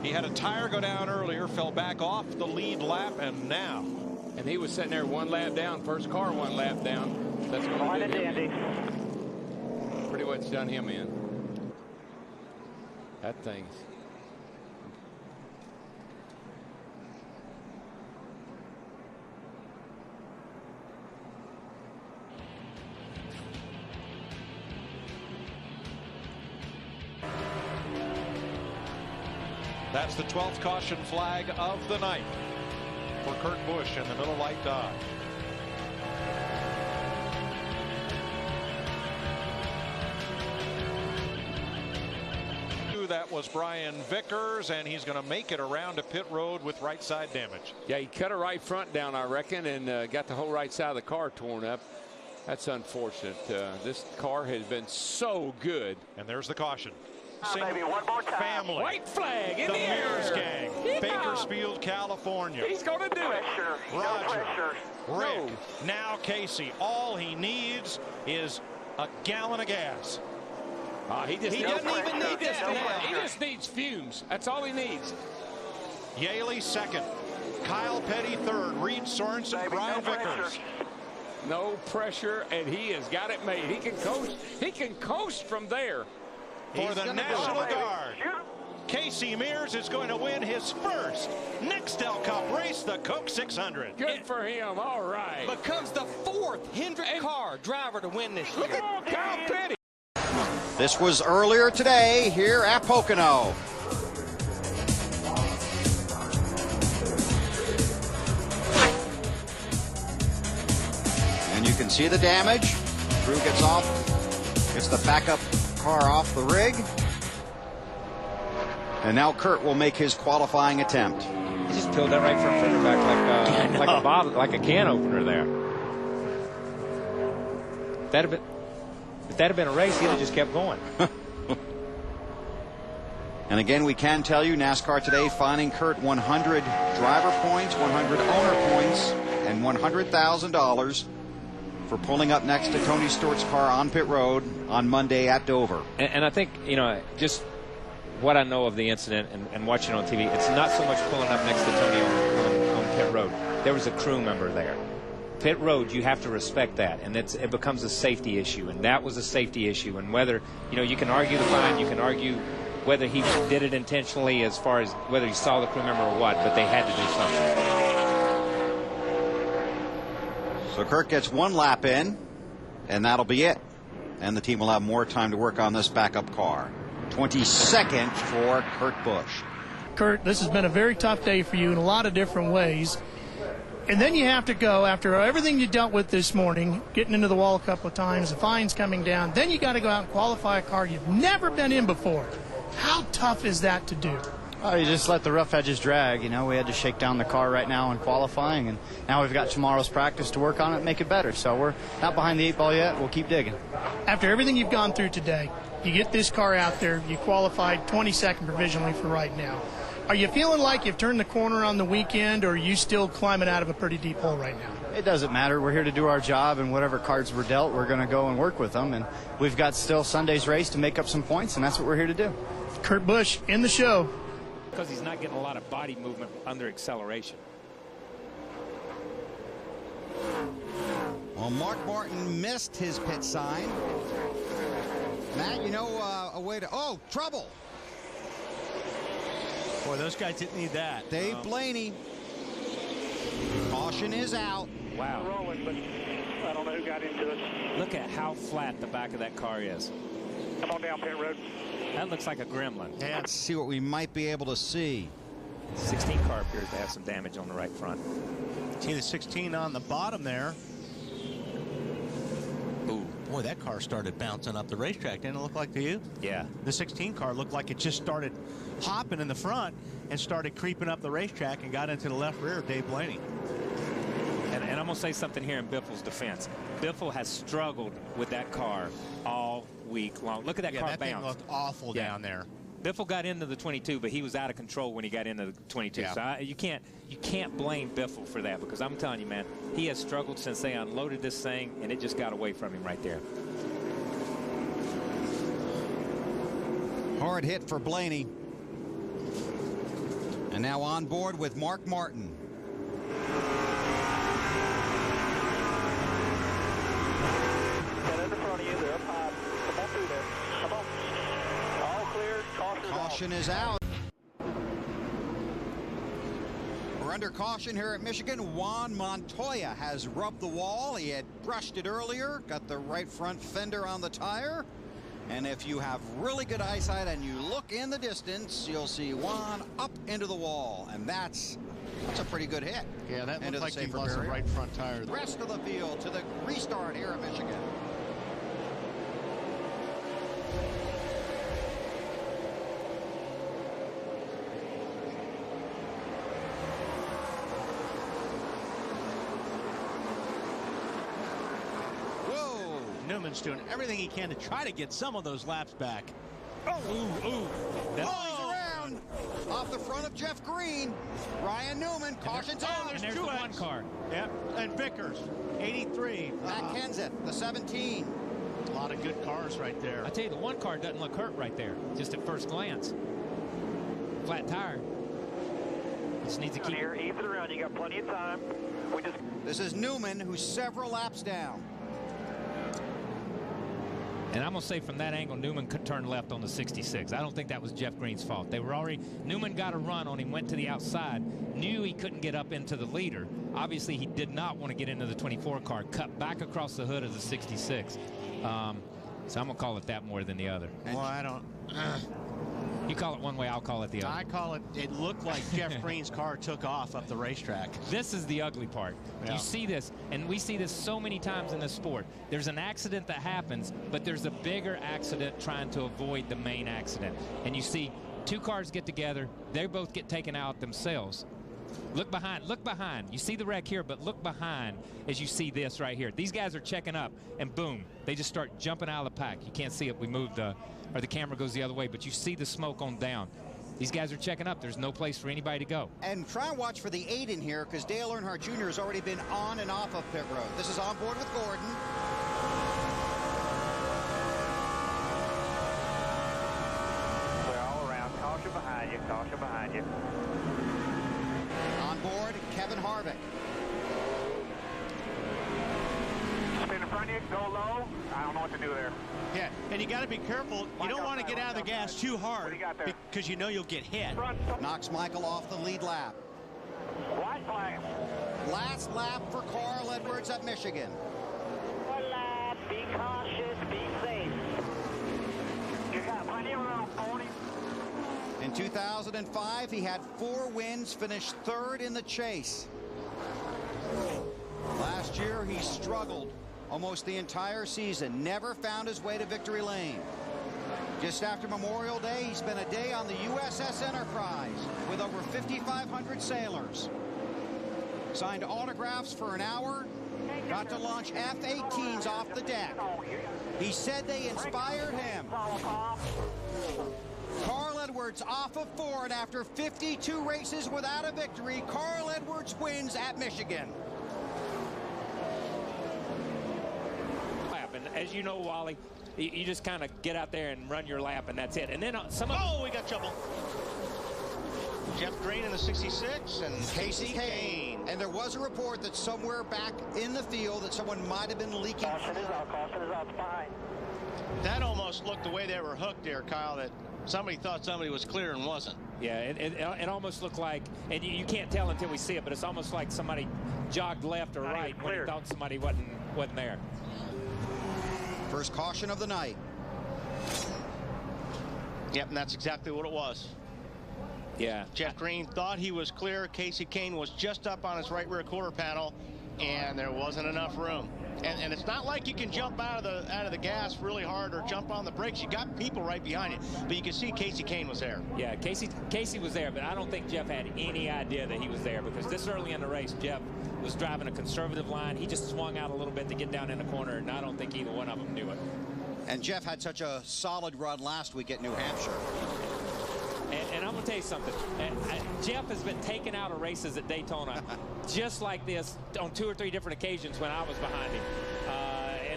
He had a tire go down earlier, fell back off the lead lap, and now. And he was sitting there 1 lap down. First car 1 lap down. That's going to do him. Pretty much done him in. That thing's. That's the 12th caution flag of the night for Kurt Busch in the middle light Dodge. That was Brian Vickers, and he's going to make it around to pit road with right side damage. Yeah, he cut a right front down, I reckon, and got the whole right side of the car torn up. That's unfortunate. This car has been so good. And there's the caution. Maybe one more time. Family. White flag in the Mears air. gang. Bakersfield, California. He's going to do it. Roger. Rick. Now Casey. All he needs is a gallon of gas. He doesn't even need this. He just needs fumes. That's all he needs. Yaley second. Kyle Petty third. Reed Sorensen, Brian Vickers. No pressure, and he has got it made. He can coast. He can coast from there. For the National Guard, Casey Mears is going to win his first Nextel Cup race, the Coke 600. Good for him. All right. Becomes the 4th Hendrick car driver to win this year. Look at Kyle Petty. This was earlier today here at Pocono. And you can see the damage. Crew gets off, gets the backup car off the rig. And now Kurt will make his qualifying attempt. He just peeled that right front fender back like a can opener there. If that had been a race, he'd have just kept going. And again, we can tell you NASCAR today fining Kurt 100 driver points, 100 owner points, and $100,000 for pulling up next to Tony Stewart's car on pit road on Monday at Dover. And I think, you know, just what I know of the incident and watching on TV, it's not so much pulling up next to Tony on pit road. There was a crew member there. Pit road, you have to respect that, and it becomes a safety issue, and that was a safety issue. And whether, you know, you can argue the fine, you can argue whether he did it intentionally as far as whether he saw the crew member or what, but they had to do something. So Kurt gets 1 lap in, and that'll be it. And the team will have more time to work on this backup car. 22nd for Kurt Busch. Kurt, this has been a very tough day for you in a lot of different ways. And then you have to go, after everything you dealt with this morning, getting into the wall a couple of times, the fines coming down, then you got to go out and qualify a car you've never been in before. How tough is that to do? Oh, you just let the rough edges drag. You know, we had to shake down the car right now in qualifying, and now we've got tomorrow's practice to work on it and make it better. So we're not behind the 8 ball yet. We'll keep digging. After everything you've gone through today, you get this car out there, you qualified 22nd provisionally for right now. Are you feeling like you've turned the corner on the weekend, or are you still climbing out of a pretty deep hole right now? It doesn't matter. We're here to do our job, and whatever cards we're dealt, we're going to go and work with them. And we've got still Sunday's race to make up some points, and that's what we're here to do. Kurt Busch in the show. Because he's not getting a lot of body movement under acceleration. Well, Mark Martin missed his pit sign. Matt, you know a way to... Oh, trouble! Boy, those guys didn't need that. Dave Blaney. Caution is out. Wow. Rolling, but I don't know who got into it. Look at how flat the back of that car is. Come on down pit road. That looks like a gremlin. Yeah. Let's see what we might be able to see. 16 car appears to have some damage on the right front. See the 16 on the bottom there. Ooh, boy, that car started bouncing up the racetrack. Didn't it look like to you? Yeah. The 16 car looked like it just started hopping in the front and started creeping up the racetrack and got into the left rear of Dave Blaney. And I'm going to say something here in Biffle's defense. Biffle has struggled with that car all week long. Look at that car that bounce. Thing looked awful down there. Biffle got into the 22, but he was out of control when he got into the 22. Yeah. So you can't blame Biffle for that, because I'm telling you, man, he has struggled since they unloaded this thing, and it just got away from him right there. Hard hit for Blaney. And now on board with Mark Martin. Get in the front of you. They're up high. Come on through there. Come on. All clear. Caution is out. We're under caution here at Michigan. Juan Montoya has rubbed the wall. He had brushed it earlier, got the right front fender on the tire. And if you have really good eyesight and you look in the distance, you'll see Juan up into the wall. And that's a pretty good hit. Yeah, that into looked like he the lost the right front tire. The rest of the field to the restart here at Michigan. Newman's doing everything he can to try to get some of those laps back. Oh, ooh. Around off the front of Jeff Green. Ryan Newman, caution's out. There's the one car. Yep, and Vickers, 83. Matt Kenseth, the 17. A lot of good cars right there. I tell you, the one car doesn't look hurt right there, just at first glance. Flat tire. Just needs to keep here. Ease it around. You got plenty of time. This is Newman, who's several laps down. And I'm going to say from that angle, Newman could turn left on the 66. I don't think that was Jeff Green's fault. They were already, Newman got a run on him, went to the outside, knew he couldn't get up into the leader. Obviously, he did not want to get into the 24 car, cut back across the hood of the 66. So I'm going to call it that more than the other. Well, I don't. You call it one way, I'll call it the other. I call it, it looked like Jeff Green's car took off up the racetrack. This is the ugly part. Yeah. You see this, and we see this so many times in this sport. There's an accident that happens, but there's a bigger accident trying to avoid the main accident. And you see two cars get together, they both get taken out themselves. Look behind, look behind. You see the wreck here, but look behind as you see this right here. These guys are checking up, and boom, they just start jumping out of the pack. You can't see it. We moved or the camera goes the other way, but you see the smoke on down. These guys are checking up. There's no place for anybody to go. And try and watch for the 8 in here, because Dale Earnhardt Jr. has already been on and off of pit road. This is on board with Gordon. We're all around. Caution behind you. Caution behind you. On board, Kevin Harvick. Spin in front of you. Go low. I don't know what to do there. Yeah, and you got to be careful. You don't want to get out of the gas too hard because you know you'll get hit. Knocks Michael off the lead lap. White flag. Last lap for Carl Edwards at Michigan. One lap, be cautious, be safe. You got plenty of room, 40. In 2005, he had 4 wins, finished 3rd in the chase. Last year, he struggled almost the entire season, never found his way to victory lane. Just after Memorial Day, he spent a day on the USS Enterprise with over 5,500 sailors. Signed autographs for an hour, got to launch F-18s off the deck. He said they inspired him. Carl Edwards off of 4, and after 52 races without a victory, Carl Edwards wins at Michigan. And as you know, Wally, you just kind of get out there and run your lap, and that's it. And then we got trouble. Jeff Green in the 66 and Casey Kane. And there was a report that somewhere back in the field that someone might have been leaking. Caution is out, behind. That almost looked the way they were hooked there, Kyle, that somebody thought somebody was clear and wasn't. Yeah, it almost looked like, and you can't tell until we see it, but it's almost like somebody jogged left or right when he thought somebody wasn't there. First caution of the night. Yep, and that's exactly what it was. Yeah. Jeff Green thought he was clear. Casey Kane was just up on his right rear quarter panel, and there wasn't enough room. And it's not like you can jump out of the gas really hard or jump on the brakes. You got people right behind you, but you can see Casey Kane was there. Yeah, Casey was there, but I don't think Jeff had any idea that he was there, because this early in the race, Jeff was driving a conservative line. He just swung out a little bit to get down in the corner, and I don't think either one of them knew it. And Jeff had such a solid run last week at New Hampshire. And I'm going to tell you something. Jeff has been taken out of races at Daytona just like this on 2 or 3 different occasions when I was behind him.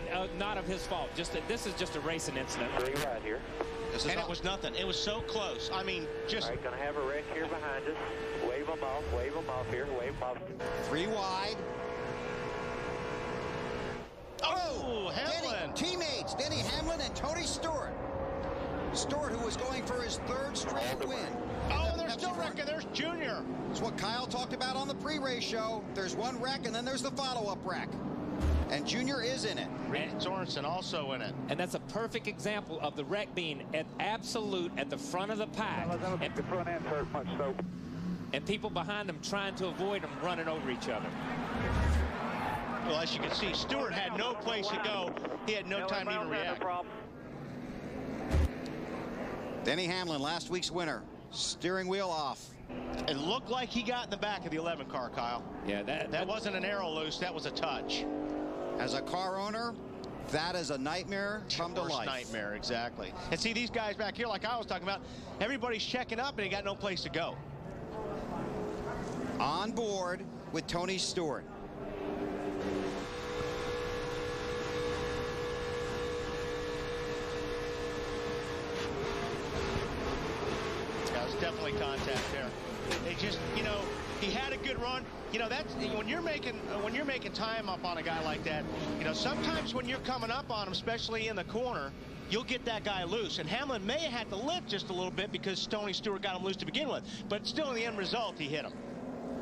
And not of his fault. This is just a racing incident. 3 right here. And it was nothing. It was so close. I mean, just... All right, going to have a wreck here behind us. Wave them off here. Wave them off. 3 wide. Oh, Hamlin. Teammates, Denny Hamlin and Tony Stewart. Stewart, who was going for his 3rd straight win. Oh, they're still wrecking. There's Junior. It's what Kyle talked about on the pre-race show. There's one wreck, and then there's the follow-up wreck. And Junior is in it. Reed Sorensen also in it. And that's a perfect example of the wreck being at absolute at the front of the pack. And the front end hurt much so. And people behind them trying to avoid them running over each other. Well, as you can see, Stewart had no place to go. He had no time to even react. Denny Hamlin, last week's winner. Steering wheel off. It looked like he got in the back of the 11 car, Kyle. Yeah, that wasn't an arrow loose. That was a touch. As a car owner, that is a nightmare come to life. Nightmare, exactly. And see, these guys back here, like I was talking about, everybody's checking up and they got no place to go. On board with Tony Stewart. Definitely contact there. They just, you know, he had a good run. You know, that's when you're making time up on a guy like that. You know, sometimes when you're coming up on him, especially in the corner, you'll get that guy loose. And Hamlin may have had to lift just a little bit because Tony Stewart got him loose to begin with. But still, in the end result, he hit him.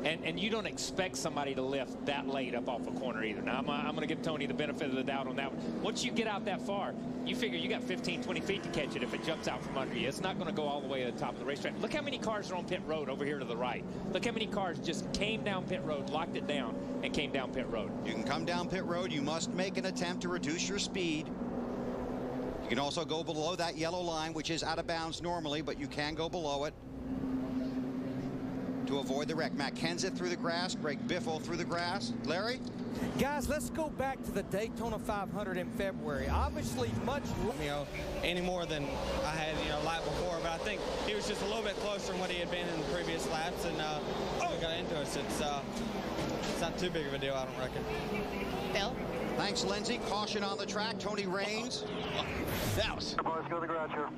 And you don't expect somebody to lift that late up off a corner either. Now, I'm going to give Tony the benefit of the doubt on that one. Once you get out that far, you figure you got 15, 20 feet to catch it if it jumps out from under you. It's not going to go all the way to the top of the racetrack. Look how many cars are on pit road over here to the right. Look how many cars just came down pit road, locked it down, and came down pit road. You can come down pit road. You must make an attempt to reduce your speed. You can also go below that yellow line, which is out of bounds normally, but you can go below it to avoid the wreck. Matt Kenseth through the grass, Greg Biffle through the grass. Larry? Guys, let's go back to the Daytona 500 in February. Obviously much, any more than I had, lap before, but I think he was just a little bit closer than what he had been in the previous laps, and we got into it. It's not too big of a deal, I don't reckon. Bill? Thanks, Lindsay. Caution on the track. Tony Raines. That was... Come on, let's go to the garage here.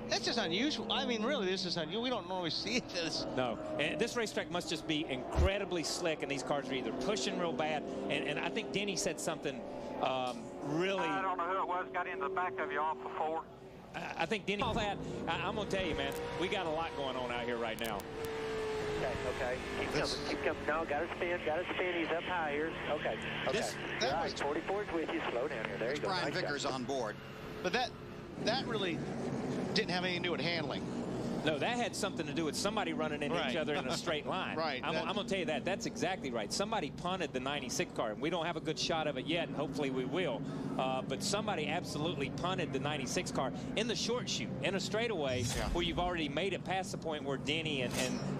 That's just unusual. I mean, really, this is unusual. We don't normally see this. No, and this racetrack must just be incredibly slick, and these cars are either pushing real bad, and I think Denny said something really... I don't know who it was, got in the back of you off before. I think Denny... All that, I'm going to tell you, man, we got a lot going on out here right now. Okay. Keep coming. No, got to spin. He's up high here. Okay. That was 44's with you. Slow down here. There you go. Brian Nice Vickers job. on board. But that really didn't have anything to do with handling. No, that had something to do with somebody running into each other in a straight line. Right. I'm going to tell you that. That's exactly right. Somebody punted the 96 car. And we don't have a good shot of it yet, and hopefully we will. But somebody absolutely punted the 96 car in the short chute, in a straightaway, where you've already made it past the point where Denny and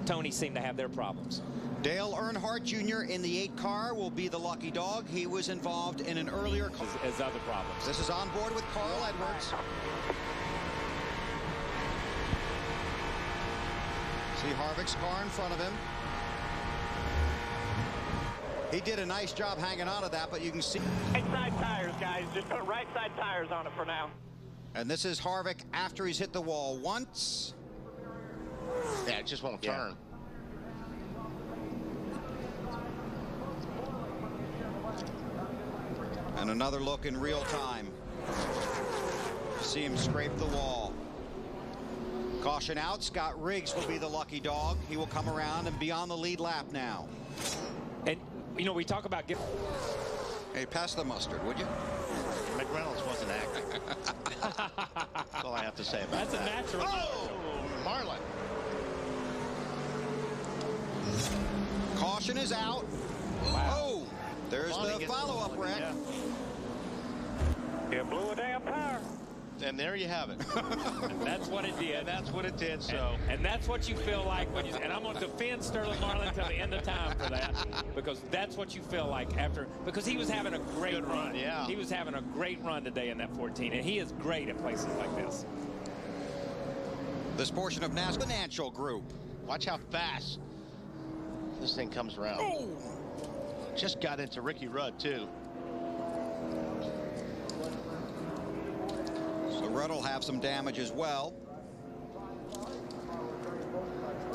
Tony seem to have their problems. Dale Earnhardt Jr. in the 8 car will be the lucky dog. He was involved in an earlier car. As other problems. This is on board with Carl Edwards. See Harvick's car in front of him. He did a nice job hanging on to that, but you can see. Right side tires, guys. Just put right side tires on it for now. And this is Harvick after he's hit the wall once. Yeah, it just won't turn. And another look in real time. See him scrape the wall. Caution out. Scott Riggs will be the lucky dog. He will come around and be on the lead lap now. And, you know, we talk about... Hey, pass the mustard, would you? McReynolds wasn't acting. That's all I have to say about that. That's a natural. Oh, Marlin. Caution is out. Wow. Oh, there's the follow-up wreck. You blew a damn tire. And there you have it. And that's what it did. And that's what it did. So. And that's what you feel like when you. And I'm going to defend Sterling Marlin until the end of time for that, because that's what you feel like after. Because he was having a great run. Yeah. He was having a great run today in that 14, and he is great at places like this. This portion of NASCAR Financial Group. Watch how fast this thing comes around. Oh. Just got into Ricky Rudd too. So Rudd will have some damage as well.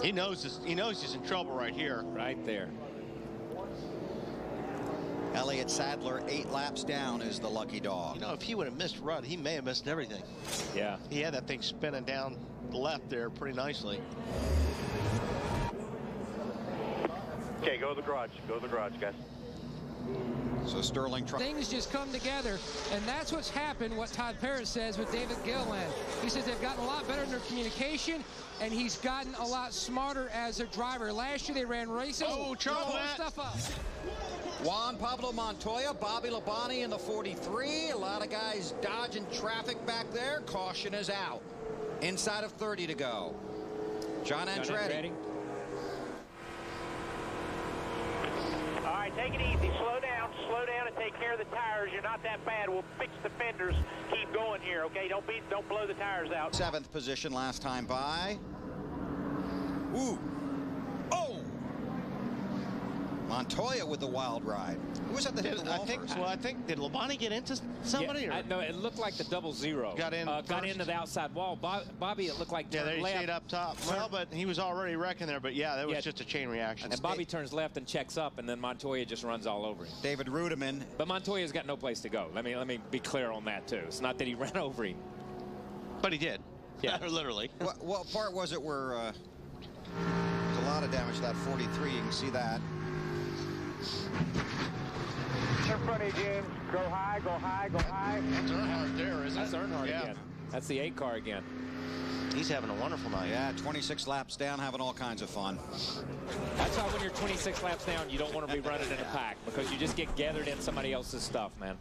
He knows this. He knows he's in trouble right here. Right there. Elliott Sadler, 8 laps down, is the lucky dog. You know, if he would have missed Rudd, he may have missed everything. Yeah. He had that thing spinning down the left there pretty nicely. Okay, go to the garage. Go to the garage, guys. So Sterling things just come together, and that's what's happened, what Todd Perez says with David Gilliland. He says they've gotten a lot better in their communication, and he's gotten a lot smarter as a driver. Last year they ran races. Oh, Charles, stuff up. Juan Pablo Montoya, Bobby Labonte in the 43. A lot of guys dodging traffic back there. Caution is out. Inside of 30 to go. John Andretti. All right, take it easy. Slow down and take care of the tires. You're not that bad. We'll fix the fenders. Keep going here, okay? Don't blow the tires out. 7th position last time by. Ooh. Oh! Montoya with the wild ride. Who was at the hit the wall first? Well, I think, did Labonte get into somebody? Yeah, no, it looked like the 00. Got into the outside wall. Bobby, it looked like there he left. stayed up top. Well, but he was already wrecking there. But yeah, that was just a chain reaction. And Bobby turns left and checks up, and then Montoya just runs all over him. David Rudiman. But Montoya's got no place to go. Let me be clear on that too. It's not that he ran over him, but he did. Yeah, literally. What part was it where there's a lot of damage to that 43? You can see that. In front of you, James. Go high, go high, go high. That's Earnhardt there, isn't it? That's Earnhardt again. That's the 8 car again. He's having a wonderful night. Yeah, 26 laps down, having all kinds of fun. That's why when you're 26 laps down, you don't want to be running in a pack, because you just get gathered in somebody else's stuff, man.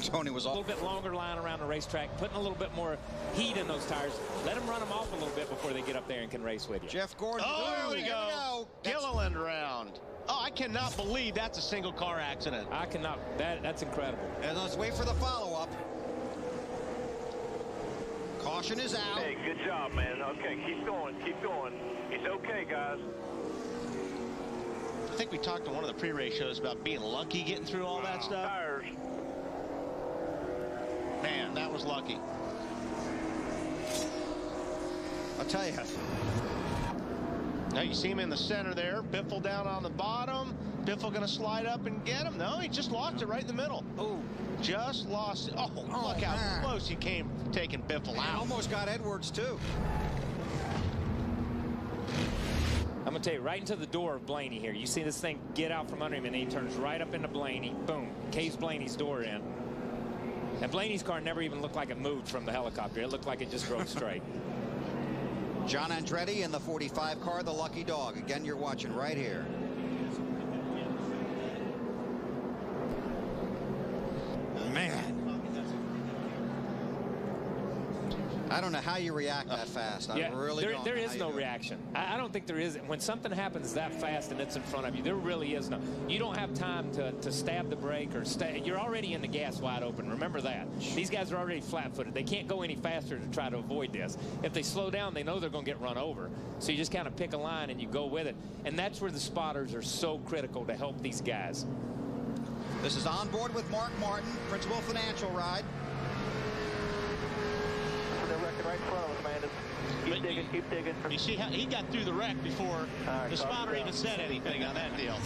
Tony was a little bit longer line around the racetrack, putting a little bit more heat in those tires. Let them run them off a little bit before they get up there and can race with you. Jeff Gordon. Oh, there we go. Gilliland round. Oh, I cannot believe that's a single car accident. I cannot. That's incredible. And let's wait for the follow-up. Caution is out. Hey, good job, man. Okay, keep going, keep going. It's okay, guys. I think we talked to one of the pre-race shows about being lucky getting through all that stuff. Tires. Man, that was lucky. I'll tell you. Now you see him in the center there. Biffle down on the bottom. Biffle going to slide up and get him? No, he just lost it right in the middle. Oh, just lost it. Oh, look how close he came taking Biffle out. Almost got Edwards, too. I'm going to tell you, right into the door of Blaney here. You see this thing get out from under him, and he turns right up into Blaney. Boom. Caves Blaney's door in. And Blaney's car never even looked like it moved from the helicopter. It looked like it just drove straight. John Andretti in the 45 car, the lucky dog. Again, you're watching right here. Man. I don't know how you react that fast. I really don't. There is no reaction. I don't think there is. When something happens that fast and it's in front of you, there really is no. You don't have time to stab the brake or stay. You're already in the gas wide open. Remember that. These guys are already flat-footed. They can't go any faster to try to avoid this. If they slow down, they know they're going to get run over. So you just kind of pick a line and you go with it. And that's where the spotters are so critical to help these guys. This is On Board with Mark Martin, Principal Financial Ride. Right in front of us, man. Keep digging, keep digging. You see how he got through the wreck before the spotter even said anything on that deal.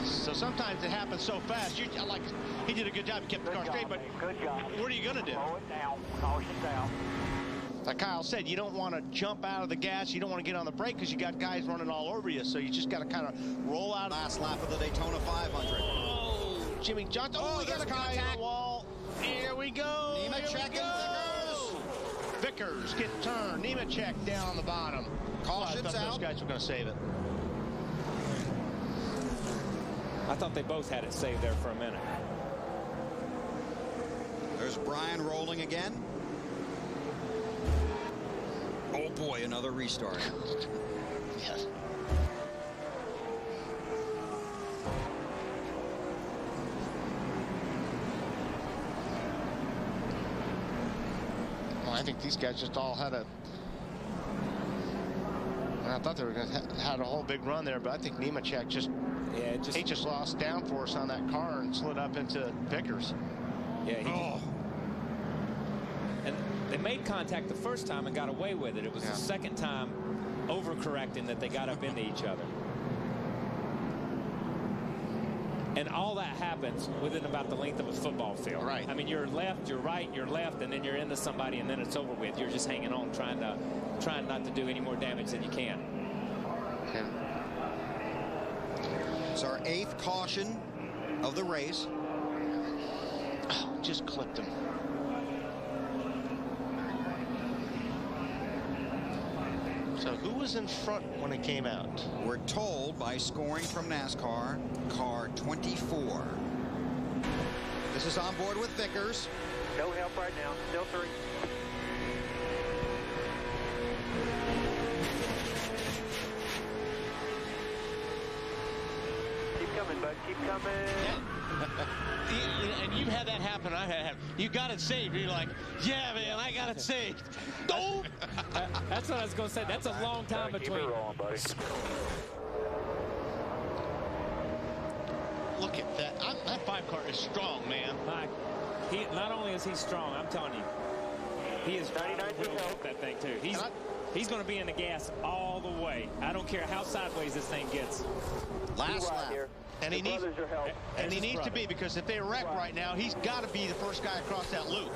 So sometimes it happens so fast. He did a good job. He kept the car straight, but good job. What are you going to do? Slow it down. Caution down. Like Kyle said, you don't want to jump out of the gas. You don't want to get on the brake because you got guys running all over you. So you just got to kind of roll out. Last lap of the Daytona 500. Oh, Jimmy Johnson. Oh, we got a guy on the wall. Here we go. Nemechek and Vickers get turned. Nemechek down on the bottom. Caution's out. Those guys were going to save it. I thought they both had it saved there for a minute. There's Brian rolling again. Oh boy, another restart. Yes. I think these guys just all had a. I thought they were going to had a whole big run there, but I think Nemechek he just lost downforce on that car and slid up into Vickers. Yeah. And they made contact the first time and got away with it. It was the second time overcorrecting that they got up into each other. And all that happens within about the length of a football field. Right. I mean, you're left, you're right, you're left, and then you're into somebody, and then it's over with. You're just hanging on, trying not to do any more damage than you can. It's our 8th caution of the race. Oh, just clipped him. So who was in front when it came out? We're told by scoring from NASCAR, car 24. This is On Board with Vickers. No help right now. Still 3. Keep coming, bud. Keep coming. And you've had that happen. I've had. You got it saved. You're like, yeah, man, I got it saved. No. That's what I was going to say. That's a long time between. Keep it rolling, buddy. Look at that. That 5 car is strong, man. Not only is he strong, I'm telling you, he is 99% that thing too. He's going to be in the gas all the way. I don't care how sideways this thing gets. Last lap. And he needs to be, because if they wreck right now, he's got to be the first guy across that loop.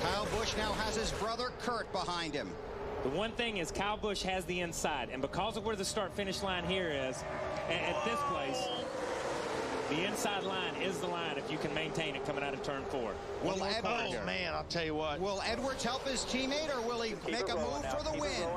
Kyle Busch now has his brother Kurt behind him. The one thing is Kyle Busch has the inside, and because of where the start-finish line here is, at this place, the inside line is the line if you can maintain it coming out of turn 4. Will Edwards, man, I'll tell you what. Will Edwards help his teammate, or will he make a move for the win?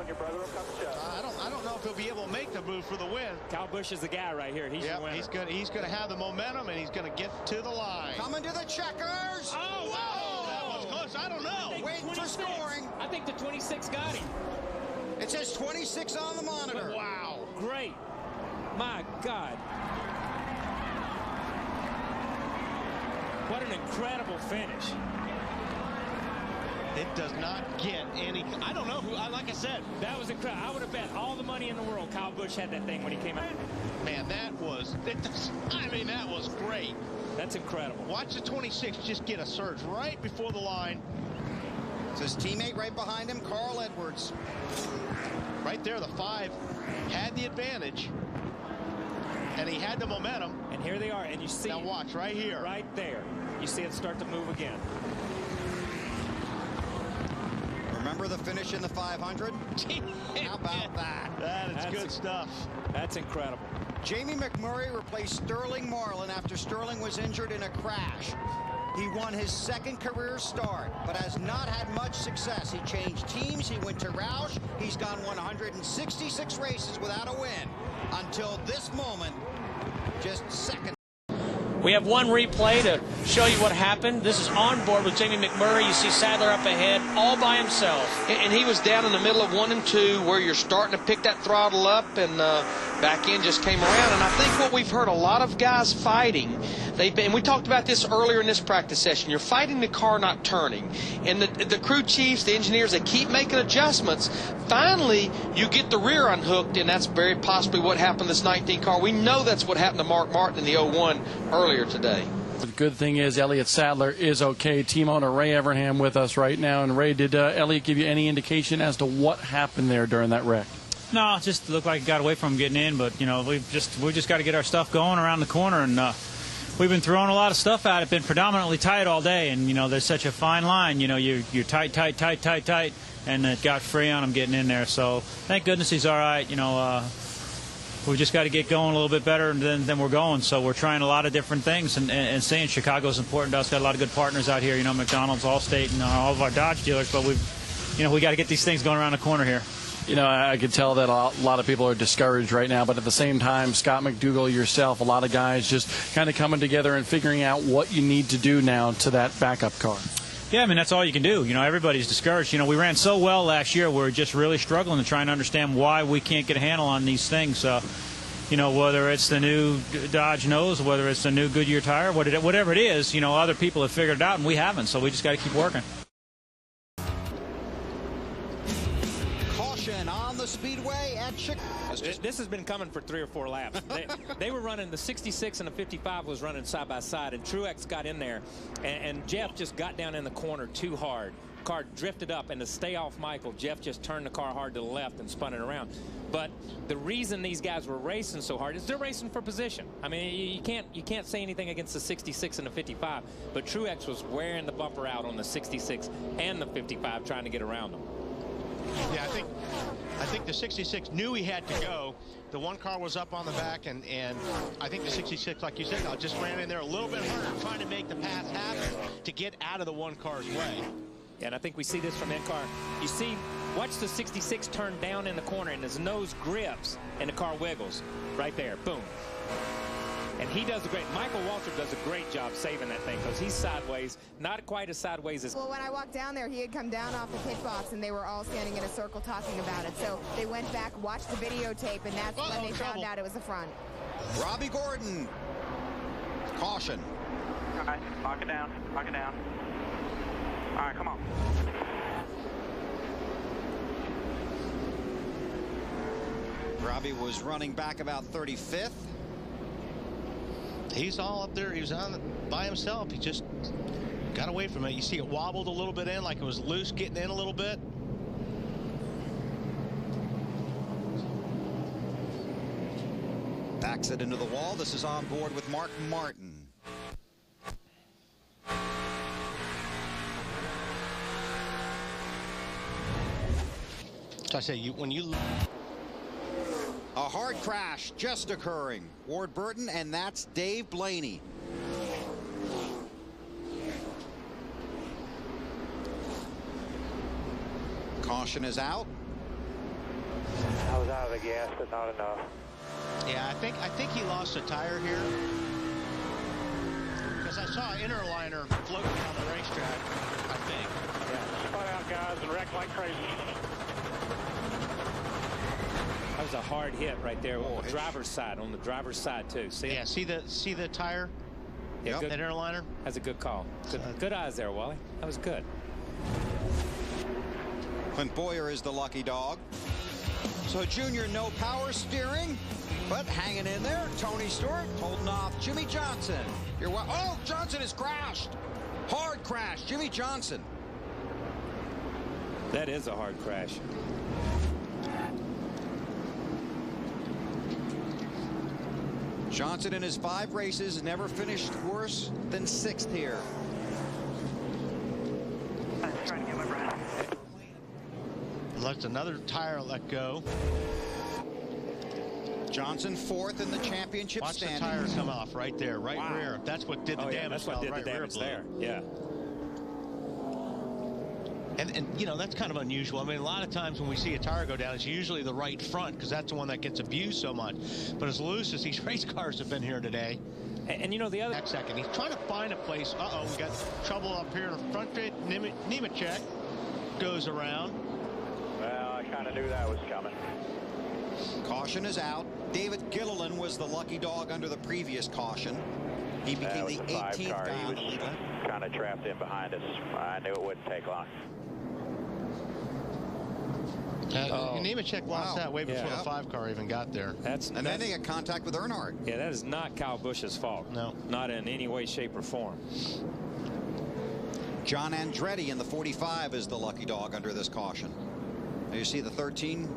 I don't know if he'll be able to make the move for the win. Kyle Busch is the guy right here. He's your winner. He's going to have the momentum, and he's going to get to the line. Coming to the checkers. Oh, wow. That was close. I don't know. Waiting for scoring. I think the 26 got him. It says 26 on the monitor. Wow. Great. My God. What an incredible finish. It does not get any. I don't know who. Like I said, that was incredible. I would have bet all the money in the world Kyle Busch had that thing when he came out. Man, that was. That was great. That's incredible. Watch the 26 just get a surge right before the line. It's his teammate right behind him, Carl Edwards. Right there, the 5 had the advantage. And he had the momentum. And here they are. And you see. Now watch right here. Right there. You see it start to move again. Remember the finish in the 500? How about that? That's good stuff. That's incredible. Jamie McMurray replaced Sterling Marlin after Sterling was injured in a crash. He won his second career start, but has not had much success. He changed teams. He went to Roush. He's gone 166 races without a win until this moment, just seconds. We have one replay to show you what happened. This is on board with Jamie McMurray. You see Sadler up ahead all by himself. And he was down in the middle of 1 and 2 where you're starting to pick that throttle up, and back end just came around. And I think what we've heard a lot of guys fighting, and we talked about this earlier in this practice session, you're fighting the car not turning. And the crew chiefs, the engineers, they keep making adjustments. Finally, you get the rear unhooked, and that's very possibly what happened this 19 car. We know that's what happened to Mark Martin in the 01 earlier today. The good thing is Elliott Sadler is okay. Team owner Ray Evernham with us right now. And Ray, did Elliott give you any indication as to what happened there during that wreck? No, it just looked like it got away from him getting in. But, you know, we just got to get our stuff going around the corner. And we've been throwing a lot of stuff out. It's been predominantly tight all day. And, you know, there's such a fine line. You know, you're tight. And it got free on him getting in there. So thank goodness he's all right. You know, we just got to get going a little bit better than we're going. So we're trying a lot of different things and saying Chicago's important to us. Got a lot of good partners out here. You know, McDonald's, Allstate, and all of our Dodge dealers. But we got to get these things going around the corner here. You know, I could tell that a lot of people are discouraged right now, but at the same time, Scott McDougall, yourself, a lot of guys just kind of coming together and figuring out what you need to do now to that backup car. Yeah, I mean, that's all you can do. You know, everybody's discouraged. You know, we ran so well last year, we're just really struggling to try and understand why we can't get a handle on these things. You know, whether it's the new Dodge nose, whether it's the new Goodyear tire, whatever it is, you know, other people have figured it out and we haven't, so we just got to keep working. Caution on the speedway at Chicago. This has been coming for 3 or 4 laps. They were running the 66 and the 55 was running side by side, and Truex got in there, and Jeff just got down in the corner too hard. Car drifted up, and to stay off Michael, Jeff just turned the car hard to the left and spun it around. But the reason these guys were racing so hard is they're racing for position. I mean, you can't say anything against the 66 and the 55, but Truex was wearing the bumper out on the 66 and the 55 trying to get around them. Yeah, I think the 66 knew he had to go. The one car was up on the back, and I think the 66, like you said, just ran in there a little bit harder, trying to make the path happen to get out of the one car's way. Yeah, and I think we see this from NASCAR. You see, watch the 66 turn down in the corner, and his nose grips, and the car wiggles right there. Boom. And he does a great, Michael Walter does a great job saving that thing because he's sideways, not quite as sideways as. Well, when I walked down there, he had come down off the pit box and they were all standing in a circle talking about it. So they went back, watched the videotape, and that's when they found out it was the front. Robbie Gordon. Caution. All right, lock it down, lock it down. All right, come on. Robbie was running back about 35th. He's all up there. He was by himself. He just got away from it. You see it wobbled a little bit in, like it was loose, getting in a little bit. Backs it into the wall. This is on board with Mark Martin. So I say, when you. A hard crash just occurring. Ward Burton, and that's Dave Blaney. Caution is out. I was out of the gas, but not enough. Yeah, I think he lost a tire here. Because I saw an inner liner floating on the racetrack, I think. Yeah, spun out guys and wrecked like crazy. That was a hard hit right there on the driver's side, too. See it? Yeah, see the tire? Yeah, that inner liner? That's a good call. Good eyes there, Wally. That was good. Clint Boyer is the lucky dog. So Junior, no power steering, but hanging in there. Tony Stewart holding off Jimmy Johnson. Oh, Johnson has crashed. Hard crash, Jimmy Johnson. That is a hard crash. Johnson in his 5 races never finished worse than 6th here. Lets another tire let go. Johnson 4th in the championship Watch standings. the tire come off right there, right rear. That's what did the damage. That's what did the damage there. Yeah. And you know, that's kind of unusual. I mean, a lot of times when we see a tire go down, it's usually the right front because that's the one that gets abused so much. But as loose as these race cars have been here today. And you know, the other second, he's trying to find a place. Uh-oh, we got trouble up here in the front straight. Nemechek goes around. Well, I kind of knew that was coming. Caution is out. David Gilliland was the lucky dog under the previous caution. He became the 18th guy on the lead lap. Kind of trapped in behind us. I knew it wouldn't take long. Nemechek lost that way before the 5 car even got there. And then they got contact with Earnhardt. Yeah, that is not Kyle Busch's fault. No. Not in any way, shape, or form. John Andretti in the 45 is the lucky dog under this caution. Now you see the 13.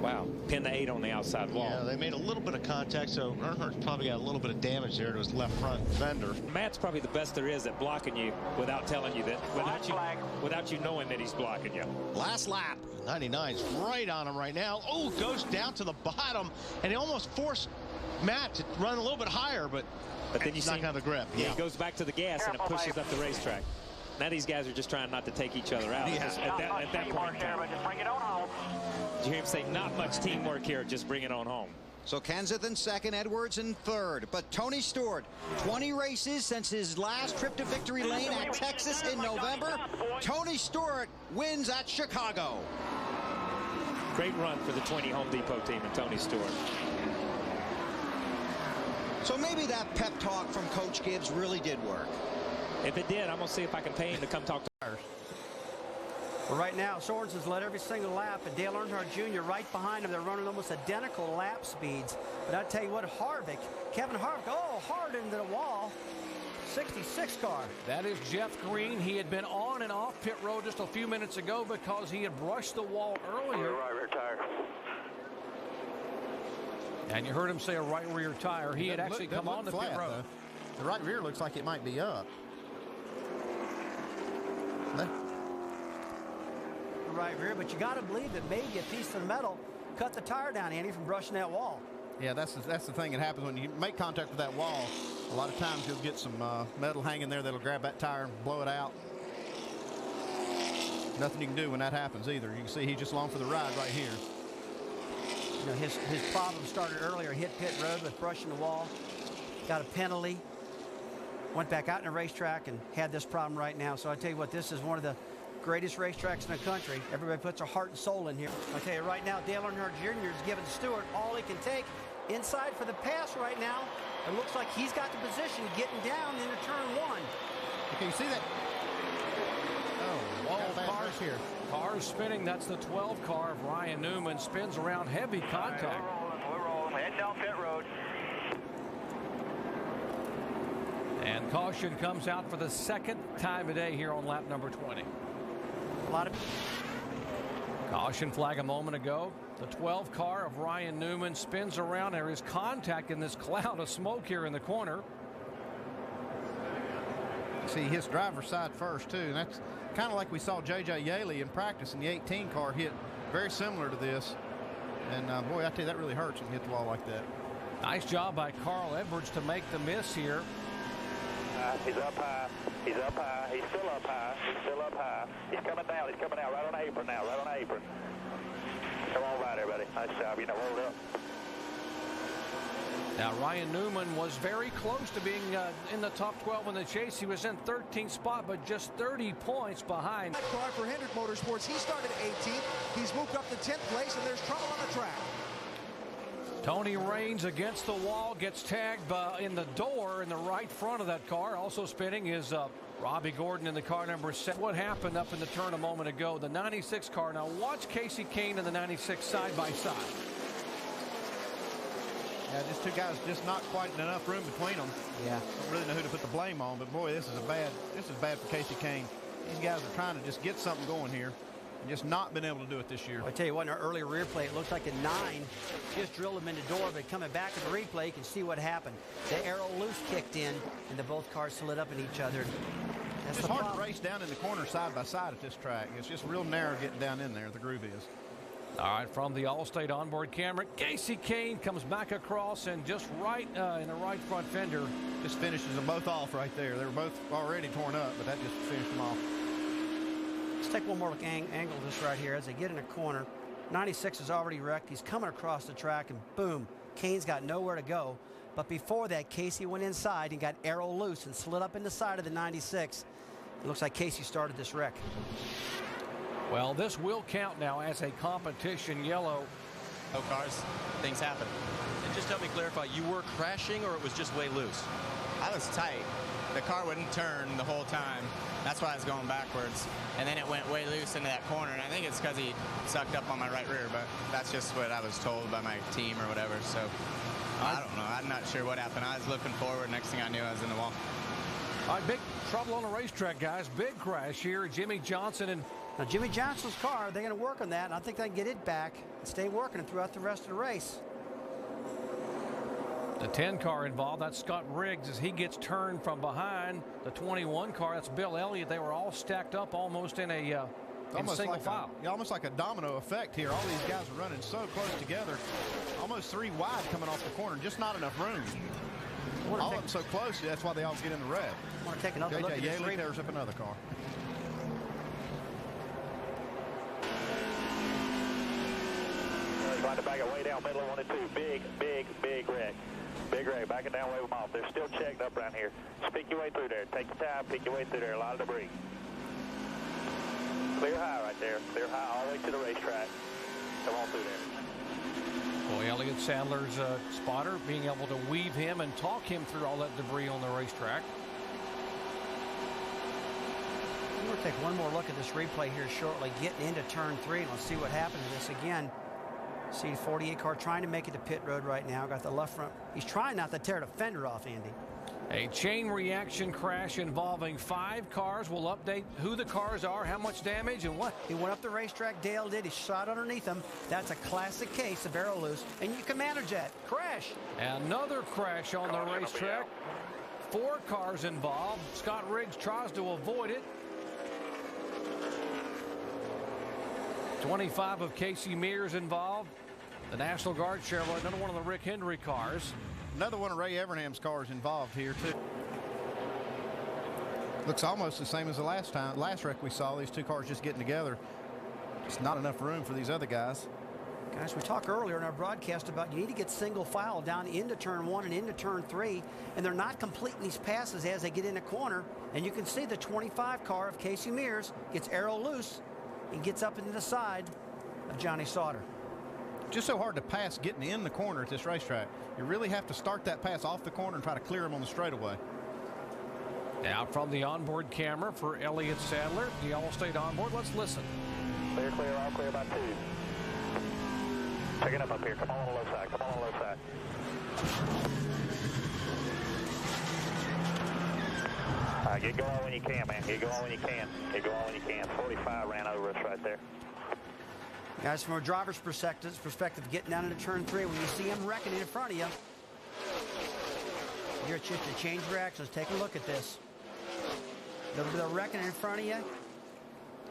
Wow, pin the 8 on the outside wall. Yeah, they made a little bit of contact, so Earnhardt's probably got a little bit of damage there to his left front fender. Matt's probably the best there is at blocking you without telling you that, without you knowing that he's blocking you. Last lap. 99's right on him right now. Oh, goes down to the bottom, and he almost forced Matt to run a little bit higher, but then you see not the grip. Yeah, he goes back to the gas and it pushes up the racetrack. Now these guys are just trying not to take each other out. Yeah. At that point in time. Just bring it on home. Did you hear him say not much teamwork here, just bring it on home? So Kenseth in 2nd, Edwards in 3rd. But Tony Stewart, 20 races since his last trip to victory lane at Texas in November. Tony Stewart wins at Chicago. Great run for the 20 Home Depot team and Tony Stewart. So maybe that pep talk from Coach Gibbs really did work. If it did, I'm going to see if I can pay him to come talk to us. Well, right now, Sorensen's led every single lap, and Dale Earnhardt Jr. right behind him. They're running almost identical lap speeds. But I tell you what, Kevin Harvick, hard into the wall. 66 car. That is Jeff Green. He had been on and off pit road just a few minutes ago because he had brushed the wall earlier. Right rear tire. And you heard him say a right rear tire. He had actually come on the pit road. Though. The right rear looks like it might be up. Right rear, but you got to believe that maybe a piece of metal cut the tire down, Andy, from brushing that wall. Yeah, that's the thing that happens when you make contact with that wall. A lot of times you'll get some metal hanging there that'll grab that tire and blow it out. Nothing you can do when that happens either. You can see he's just along for the ride right here. You know, his problem started earlier. Hit pit road with brushing the wall. Got a penalty. Went back out in the racetrack and had this problem right now. So I tell you what, this is one of the greatest racetracks in the country. Everybody puts their heart and soul in here. I tell you right now, Dale Earnhardt Jr. is giving Stewart all he can take. Inside for the pass right now. It looks like he's got the position getting down into turn 1. Okay, you see that? Oh, cars here. Cars spinning. That's the 12 car of Ryan Newman. Spins around, heavy contact. Right, we're rolling. Head down pit road. And caution comes out for the 2nd time today here on lap number 20. A lot of caution flag a moment ago. The 12 car of Ryan Newman spins around. There is contact in this cloud of smoke here in the corner. See, his driver's side first too, and that's kind of like we saw J.J. Yaley in practice in the 18 car hit very similar to this. And boy, I tell you, that really hurts when you hit the wall like that. Nice job by Carl Edwards to make the miss here. He's up high. He's up high. He's still up high. He's still up high. He's coming down. He's coming out. Right on the apron now. Right on the apron. Come on right, everybody. Nice job. You know, hold up. Now, Ryan Newman was very close to being in the top 12 in the chase. He was in 13th spot, but just 30 points behind. Car for Hendrick Motorsports. He started 18th. He's moved up to 10th place, and there's trouble on the track. Tony Raines against the wall, gets tagged in the door in the right front of that car. Also spinning is Robbie Gordon in the car number 7. What happened up in the turn a moment ago? The 96 car. Now watch Casey Kane and the 96 side by side. Yeah, just two guys, just not quite enough room between them. Yeah. Don't really know who to put the blame on, but boy, this is bad for Casey Kane. These guys are trying to just get something going here. and just not been able to do it this year. Well, I tell you what, in our earlier rear play, it looks like a 9 just drilled him in the door, but coming back to the replay, you can see what happened. The aero loose kicked in, and the both cars slid up in each other. That's It's the hard problem. to race down in the corner side by side at this track. It's just real narrow getting down in there, the groove is. All right, from the Allstate onboard camera, Casey Kane comes back across and just right in the right front fender. Just finishes them both off right there. They were both already torn up, but that just finished them off. Let's take one more look angle of this right here as they get in a corner. 96 is already wrecked. He's coming across the track, and boom, Kane's got nowhere to go. But before that, Casey went inside and got aero loose and slid up in the side of the 96. It looks like Casey started this wreck. Well, this will count now as a competition yellow. Oh, cars, things happen. And just help me clarify, you were crashing or it was just way loose? I was tight. The car wouldn't turn the whole time. That's why I was going backwards. And then it went way loose into that corner. And I think it's because he sucked up on my right rear, but that's just what I was told by my team or whatever. So I don't know. I'm not sure what happened. I was looking forward. Next thing I knew, I was in the wall. All right, big trouble on the racetrack, guys. Big crash here. Jimmy Johnson and now Jimmy Johnson's car, they're going to work on that, and I think they can get it back and stay working throughout the rest of the race. the 10 car involved. That's Scott Riggs as he gets turned from behind. The 21 car, that's Bill Elliott. They were all stacked up almost in a single file. Almost like a domino effect here. All these guys are running so close together. Almost 3 wide coming off the corner. Just not enough room. All of them so close, that's why they all get in the red. I want to take another look at this replay. There's up another car. Trying to back it way down middle of 1 and 2. Big wreck. Big wreck. Back it down, wave them off. They're still checked up around here. Speak your way through there. Take your time. Pick your way through there. A lot of debris. Clear high right there. Clear high all the way to the racetrack. Come on through there. Boy, Elliott Sadler's spotter being able to weave him and talk him through all that debris on the racetrack. We're going to take one more look at this replay here shortly, getting into turn 3, and let's see what happens to this again. See the 48 car trying to make it to pit road right now. Got the left front. He's trying not to tear the fender off, Andy. A chain reaction crash involving 5 cars. We'll update who the cars are, how much damage, and what. He went up the racetrack. Dale did. He shot underneath him. That's a classic case of aero loose, and you can manage that. Crash. Another crash on the racetrack. 4 cars involved. Scott Riggs tries to avoid it. 25 of Casey Mears involved. The National Guard Chevrolet, another one of the Rick Hendry cars. Another one of Ray Evernham's cars involved here too. Looks almost the same as the last wreck we saw. These 2 cars just getting together. Just not enough room for these other guys. Guys, we talked earlier in our broadcast about you need to get single file down into turn 1 and into turn 3, and they're not completing these passes as they get in a corner. And you can see the 25 car of Casey Mears gets aero loose and gets up into the side of Johnny Sauter. Just so hard to pass getting in the corner at this racetrack. You really have to start that pass off the corner and try to clear them on the straightaway. Now from the onboard camera for Elliott Sadler, the Allstate onboard. Let's listen. Clear, all clear about 2. Pick it up here. Come on the low side. Come on the low side. All right, get going when you can, man. Get going when you can. Get going when you can. 45 ran over us right there. Guys, from a driver's perspective, getting down into turn 3, when you see him wrecking in front of you, you're just to change reactions. Take a look at this. The wrecking in front of you,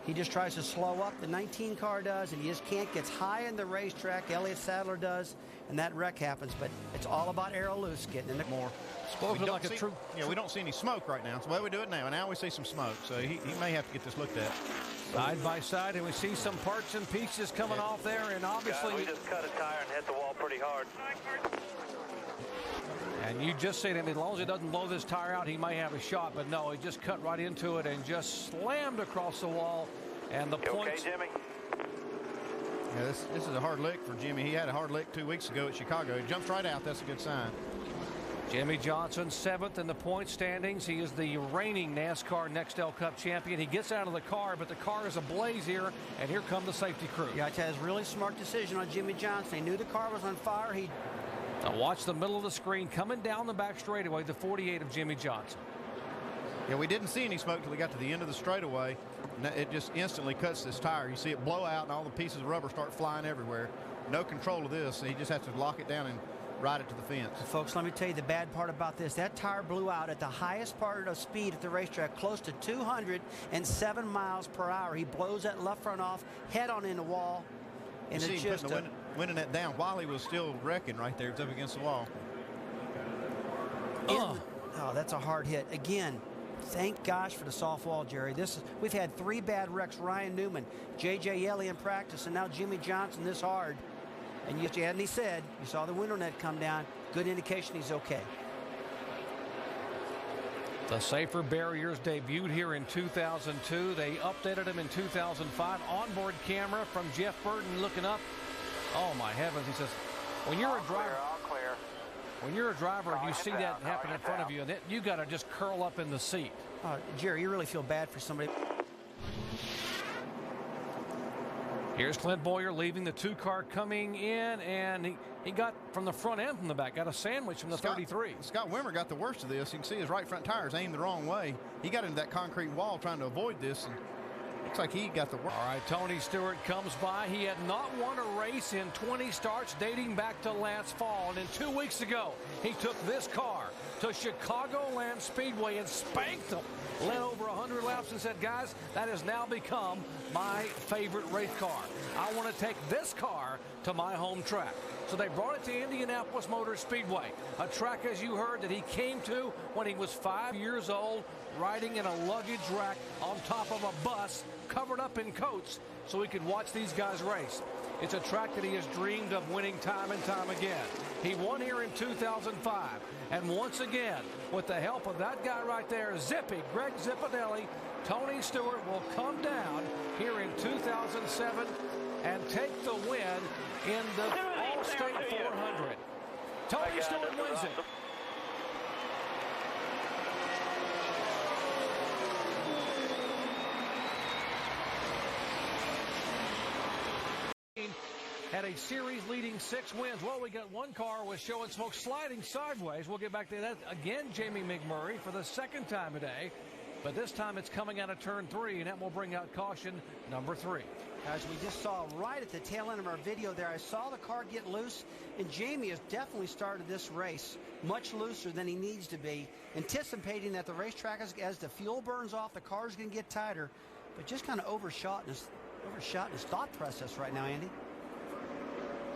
he just tries to slow up. The 19 car does, and he just can't. Gets high in the racetrack. Elliott Sadler does, and that wreck happens. But it's all about aero loose, getting in the more. Spoken like a true. Yeah, we don't see any smoke right now. It's the way we do it now. Now we see some smoke, so he may have to get this looked at. Side by side, and we see some parts and pieces coming off there, and obviously. God, we just cut a tire and hit the wall pretty hard. And you just said, as long as he doesn't blow this tire out, he may have a shot. But no, he just cut right into it and just slammed across the wall. And the points. Okay, Jimmy? Yeah, this is a hard lick for Jimmy. He had a hard lick 2 weeks ago at Chicago. He jumps right out. That's a good sign. Jimmy Johnson, 7th in the point standings. He is the reigning NASCAR Nextel Cup champion. He gets out of the car, but the car is ablaze here, and here come the safety crew. Yeah, I tell you, it's a really smart decision on Jimmy Johnson. He knew the car was on fire. Now watch the middle of the screen coming down the back straightaway, the 48 of Jimmy Johnson. Yeah, we didn't see any smoke till we got to the end of the straightaway, and it just instantly cuts this tire. You see it blow out, and all the pieces of rubber start flying everywhere. No control of this, so he just has to lock it down and ride it to the fence. Folks, let me tell you the bad part about this. That tire blew out at the highest part of speed at the racetrack, close to 207 miles per hour. He blows that left front off, head on in the wall, and it's just winning that down while he was still wrecking right there. It's up against the wall. Oh, that's a hard hit. Again, thank gosh for the soft wall, Jerry. We've had 3 bad wrecks. Ryan Newman, J.J. Yeley in practice, and now Jimmy Johnson this hard. And he said, you saw the window net come down. Good indication he's okay. The safer barriers debuted here in 2002. They updated them in 2005. Onboard camera from Jeff Burton looking up. Oh my heavens! He says, when you're a driver, when you're a driver, you see that happen in front of you, and you got to just curl up in the seat. Jerry, you really feel bad for somebody. Here's Clint Boyer leaving the 2-car coming in, and he got from the front and from the back, got a sandwich from the 33. Scott Wimmer got the worst of this. You can see his right front tires aimed the wrong way. He got into that concrete wall trying to avoid this, and looks like he got the worst. All right, Tony Stewart comes by. He had not won a race in 20 starts dating back to last fall, and then 2 weeks ago, he took this car to Chicagoland Speedway and spanked them. Led over 100 laps and said, guys, that has now become my favorite race car. I want to take this car to my home track. So they brought it to Indianapolis Motor Speedway, a track, as you heard, that he came to when he was 5 years old, riding in a luggage rack on top of a bus covered up in coats so he could watch these guys race. It's a track that he has dreamed of winning time and time again. He won here in 2005. And once again, with the help of that guy right there, Zippy, Greg Zipadelli, Tony Stewart will come down here in 2007 and take the win in the All-State 400. Tony Stewart wins it. Had a series leading 6 wins. Well, we got one car was showing smoke sliding sideways. We'll get back to that again. Jamie McMurray for the second time today, but this time it's coming out of turn 3, and that will bring out caution number 3. As we just saw right at the tail end of our video there, I saw the car get loose, and Jamie has definitely started this race much looser than he needs to be, anticipating that the racetrack, as the fuel burns off, the car's going to get tighter, but just kind of overshot in his thought process right now, Andy.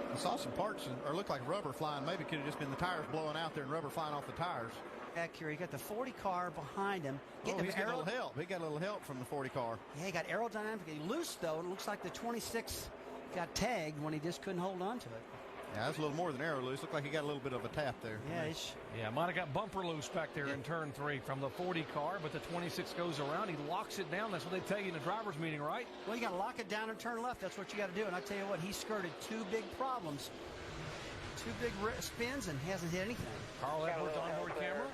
I saw some parts or looked like rubber flying. Maybe it could have just been the tires blowing out there and rubber flying off the tires. Back here, he got the 40 car behind him. He's got a little help. He got a little help from the 40 car. Yeah, he got aerodynamically loose, though. It looks like the 26 got tagged when he just couldn't hold on to it. Yeah, that's a little more than aero loose. Looked like he got a little bit of a tap there. Yeah, might have got bumper loose back there in turn 3 from the 40 car, but the 26 goes around. He locks it down. That's what they tell you in the driver's meeting, right? Well, you got to lock it down and turn left. That's what you got to do. And I tell you what, he skirted 2 big problems. 2 big spins and hasn't hit anything. Carl Edwards on board camera.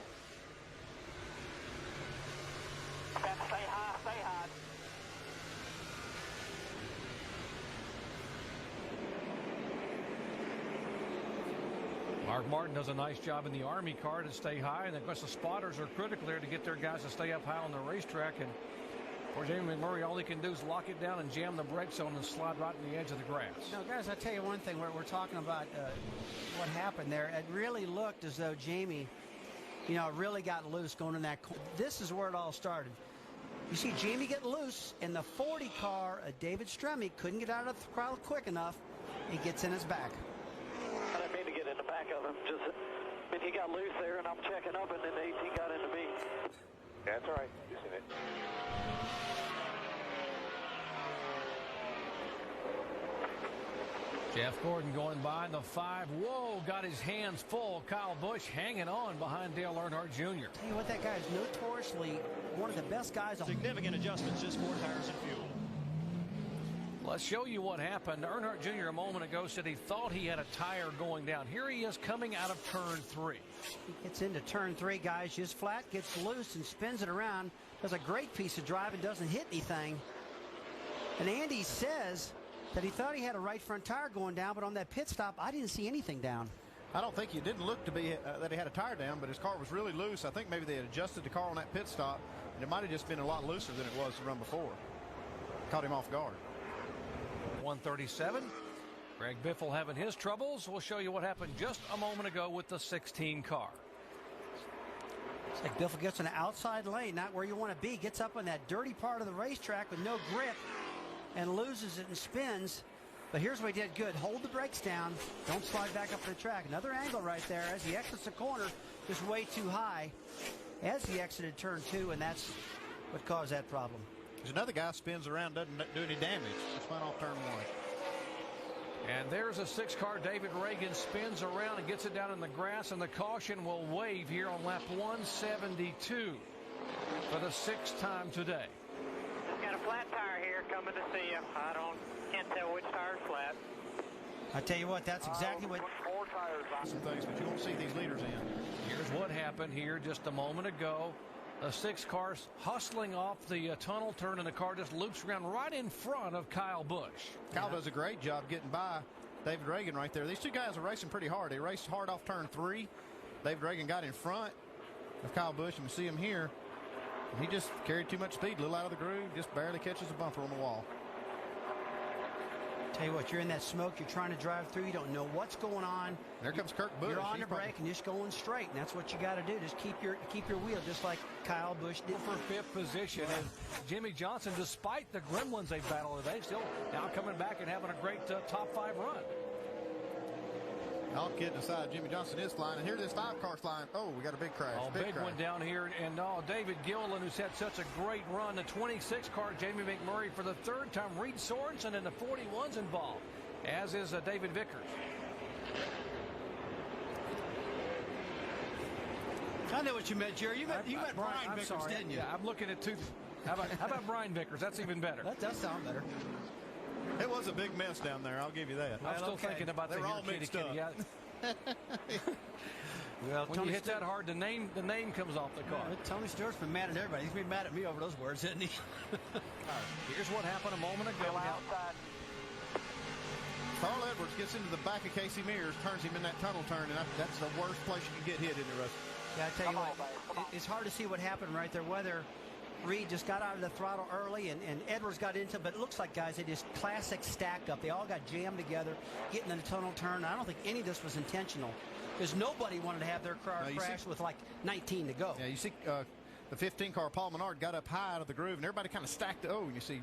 Stay high, stay high. Mark Martin does a nice job in the Army car to stay high, and of course the spotters are critical there to get their guys to stay up high on the racetrack. And for Jamie McMurray, all he can do is lock it down and jam the brakes on and slide right in the edge of the grass. Now, guys, I tell you one thing. We're talking about what happened there. It really looked as though Jamie, really got loose going in that. This is where it all started. You see Jamie get loose, and the 40 car, David Stremme, couldn't get out of the crowd quick enough. He gets in his back. I didn't mean to get in the back of him. He got loose there, and I'm checking up, and then the 18 got into me. Yeah, that's all right. You seen it. Jeff Gordon going by in the 5. Whoa, got his hands full. Kyle Busch hanging on behind Dale Earnhardt Jr. Tell you what, that guy is notoriously one of the best guys. Significant adjustments just for tires and fuel. Let's show you what happened. Earnhardt Jr. a moment ago said he thought he had a tire going down. Here he is coming out of turn 3. He gets into turn 3, guys, just flat, gets loose and spins it around. Does a great piece of driving, doesn't hit anything. And Andy says that he thought he had a right front tire going down, but on that pit stop, I didn't see anything down. I don't think it didn't look to be that he had a tire down, but his car was really loose. I think maybe they had adjusted the car on that pit stop, and it might have just been a lot looser than it was the run before. Caught him off guard. 137. Greg Biffle having his troubles. We'll show you what happened just a moment ago with the 16 car. It's like Biffle gets in the outside lane, not where you want to be, gets up on that dirty part of the racetrack with no grip and loses it and spins. But here's what he did good. Hold the brakes down. Don't slide back up the track. Another angle right there as he exits the corner, just way too high as he exited turn 2, and that's what caused that problem. There's another guy spins around, doesn't do any damage. Just went off turn 1. And there's a 6-car. David Reagan spins around and gets it down in the grass, and the caution will wave here on lap 172 for the 6th time today. Just got a flat tire here coming to see you. Can't tell which tire's flat. I tell you what, that's exactly what. More tires on some things, but you won't see these leaders in. Here's what happened here just a moment ago. The 6 cars hustling off the tunnel turn, and the car just loops around right in front of Kyle Busch. Kyle does a great job getting by David Reagan right there. These two guys are racing pretty hard. They raced hard off turn 3. David Reagan got in front of Kyle Busch, and we see him here. He just carried too much speed, a little out of the groove, just barely catches a bumper on the wall. Tell you what, you're in that smoke, you're trying to drive through, you don't know what's going on. There comes Kurt Busch. You're on the brake and just going straight, and that's what you got to do. Just keep your wheel, just like Kyle Busch did. For 5th position, and Jimmy Johnson, despite the gremlins they battled today, still now coming back and having a great top 5 run. All kidding aside, Jimmy Johnson is flying, and here this 5-car flying. Oh, we got a big crash. Big one down here, and David Gilliland, who's had such a great run. The 26-car, Jamie McMurray for the 3rd time. Reed Sorensen and the 41's involved, as is David Vickers. I know what you meant, Jerry. You meant Brian Vickers, sorry. didn't you? Yeah, I'm looking at 2. How about Brian Vickers? That's even better. That does sound better. It was a big mess down there, I'll give you that. I'm still thinking about they were all mixed up. Yeah. Well, when you hit that hard, the name comes off the car. Tony Stewart's been mad at everybody. He's been mad at me over those words, isn't he? Here's what happened a moment ago. Carl Edwards gets into the back of Casey Mears, turns him in that tunnel turn, and that's the worst place you can get hit, isn't it, Russ? Yeah, I tell you what, it's hard to see what happened right there, whether Reed just got out of the throttle early and Edwards got into it, but it looks like, guys, they just classic stack up. They all got jammed together, getting in the tunnel turn. I don't think any of this was intentional, because nobody wanted to have their car crash with like 19 to go. Yeah, you see the 15-car Paul Menard got up high out of the groove, and everybody kind of stacked. Oh, you see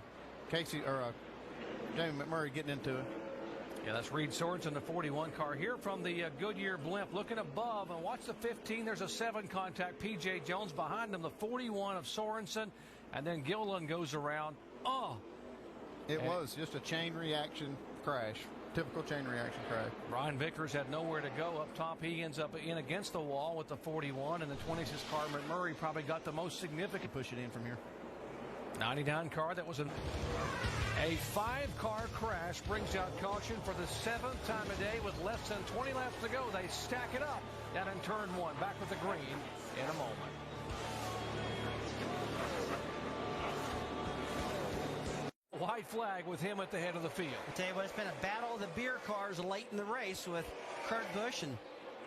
Casey or Jamie McMurray getting into it. Yeah, that's Reed Sorensen, the 41 car here from the Goodyear blimp. Looking above, and watch the 15. There's a 7 contact. P.J. Jones behind him, the 41 of Sorensen, and then Gilliland goes around. It was just a chain reaction crash. Typical chain reaction crash. Brian Vickers had nowhere to go up top. He ends up in against the wall with the 41, and the 26 car McMurray probably got the most significant. Push it in from here. 99 car, that was a 5-car crash, brings out caution for the 7th time a day with less than 20 laps to go. They stack it up down in turn 1. Back with the green in a moment. White flag with him at the head of the field. I tell you what, it's been a battle of the beer cars late in the race with Kurt Busch and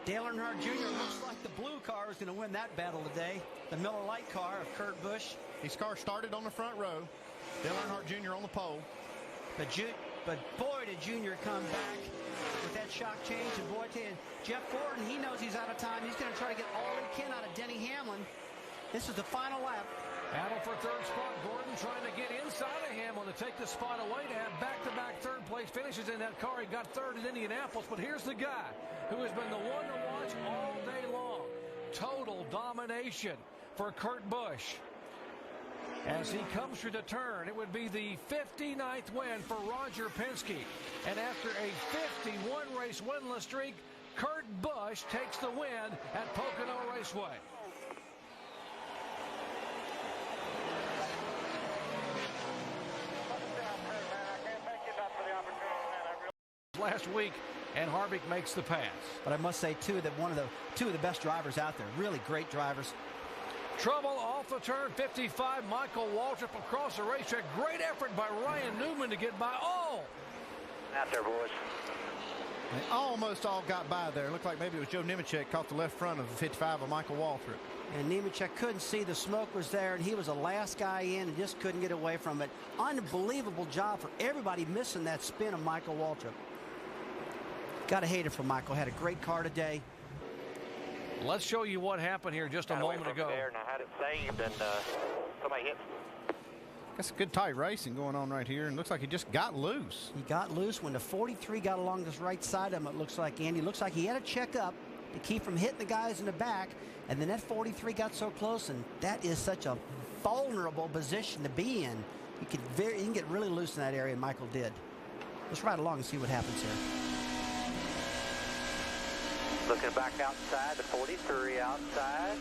Dale Earnhardt Jr. Looks like the blue car is going to win that battle today. The Miller Lite car of Kurt Busch. His car started on the front row. Dale Earnhardt Jr. on the pole. But boy, did Junior come back with that shock change. And boy, Jeff Gordon, he knows he's out of time. He's going to try to get all he can out of Denny Hamlin. This is the final lap. Battle for 3rd spot. Gordon trying to get inside of Hamlin to take the spot away to have back-to-back 3rd place finishes in that car. He got 3rd in Indianapolis, but here's the guy who has been the one to watch all day long. Total domination for Kurt Busch. As he comes through the turn, it would be the 59th win for Roger Penske. And after a 51-race winless streak, Kurt Busch takes the win at Pocono Raceway. Last week, and Harvick makes the pass. But I must say, too, that two of the best drivers out there, really great drivers. Trouble off the turn, 55. Michael Waltrip across the racetrack. Great effort by Ryan Newman to get by. Out there, boys. They almost all got by there. Looked like maybe it was Joe Nemechek caught the left front of the 55 of Michael Waltrip. And Nemechek couldn't see the smoke was there, and he was the last guy in and just couldn't get away from it. Unbelievable job for everybody missing that spin of Michael Waltrip. Got to hate it for Michael. Had a great car today. Let's show you what happened here just a moment ago. There, and I had it saved, and somebody hit. That's good tight racing going on right here, and looks like he just got loose. He got loose when the 43 got along this right side of him, it looks like, Andy. Looks like he had to check up to keep from hitting the guys in the back, and then that 43 got so close, and that is such a vulnerable position to be in. You can get really loose in that area, and Michael did. Let's ride along and see what happens here. Looking back outside, the 43 outside.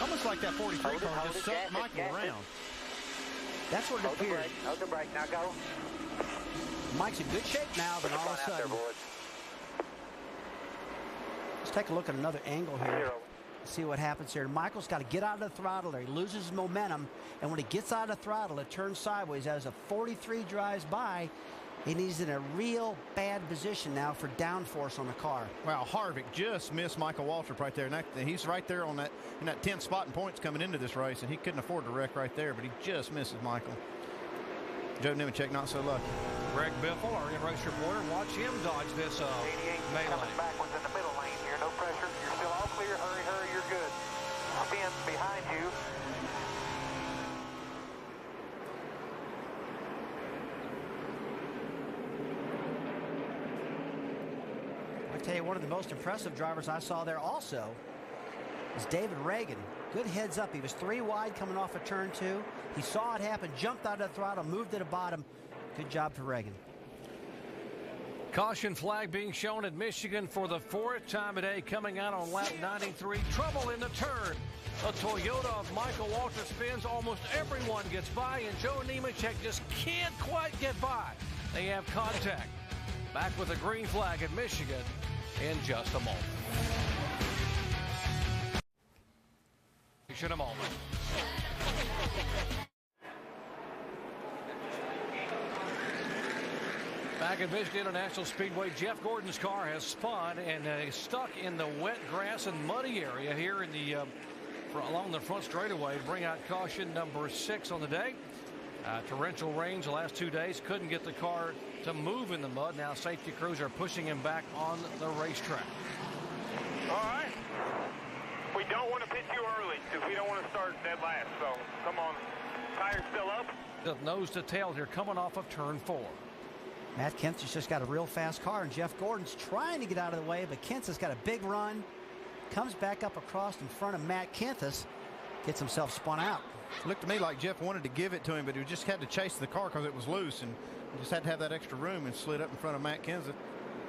Almost like that 43 car just sucked Michael around. That's what it appeared. Hold the brake, now go. Mike's in good shape now, but all of a sudden. Let's take a look at another angle here. See what happens here. Michael's got to get out of the throttle there. He loses his momentum, and when he gets out of the throttle, it turns sideways. As a 43 drives by, and he's in a real bad position now for downforce on the car. Wow, Harvick just missed Michael Waltrip right there. And he's right there on that in that 10th spot in points coming into this race, and he couldn't afford to wreck right there, but he just misses Michael. Joe Nemechek not so lucky. Greg Biffle, our in-race reporter, watch him dodge this melee. Coming backwards in the middle lane here, no pressure. You're still all clear. Hurry, hurry, you're good. Spin behind you. I tell you, one of the most impressive drivers I saw there also is David Reagan. Good heads up. He was 3 wide coming off of turn 2. He saw it happen, jumped out of the throttle, moved to the bottom. Good job for Reagan. Caution flag being shown at Michigan for the 4th time today, coming out on lap 93. Trouble in the turn. A Toyota of Michael Waltrip spins. Almost everyone gets by, and Joe Nemechek just can't quite get by. They have contact. Back with a green flag at Michigan in just a moment. In a moment. Back at Michigan International Speedway, Jeff Gordon's car has spun and is stuck in the wet grass and muddy area here in the along the front straightaway to bring out caution number 6 on the day. Torrential rains the last 2 days couldn't get the car to move in the mud. Now safety crews are pushing him back on the racetrack. All right. We don't want to pit too early because we don't want to start dead last. So come on. Tires still up. The nose to tail here coming off of turn 4. Matt Kenseth's just got a real fast car, and Jeff Gordon's trying to get out of the way, but Kenseth's got a big run. Comes back up across in front of Matt Kenseth. Gets himself spun out. It looked to me like Jeff wanted to give it to him, but he just had to chase the car because it was loose, and just had to have that extra room and slid up in front of Matt Kenseth.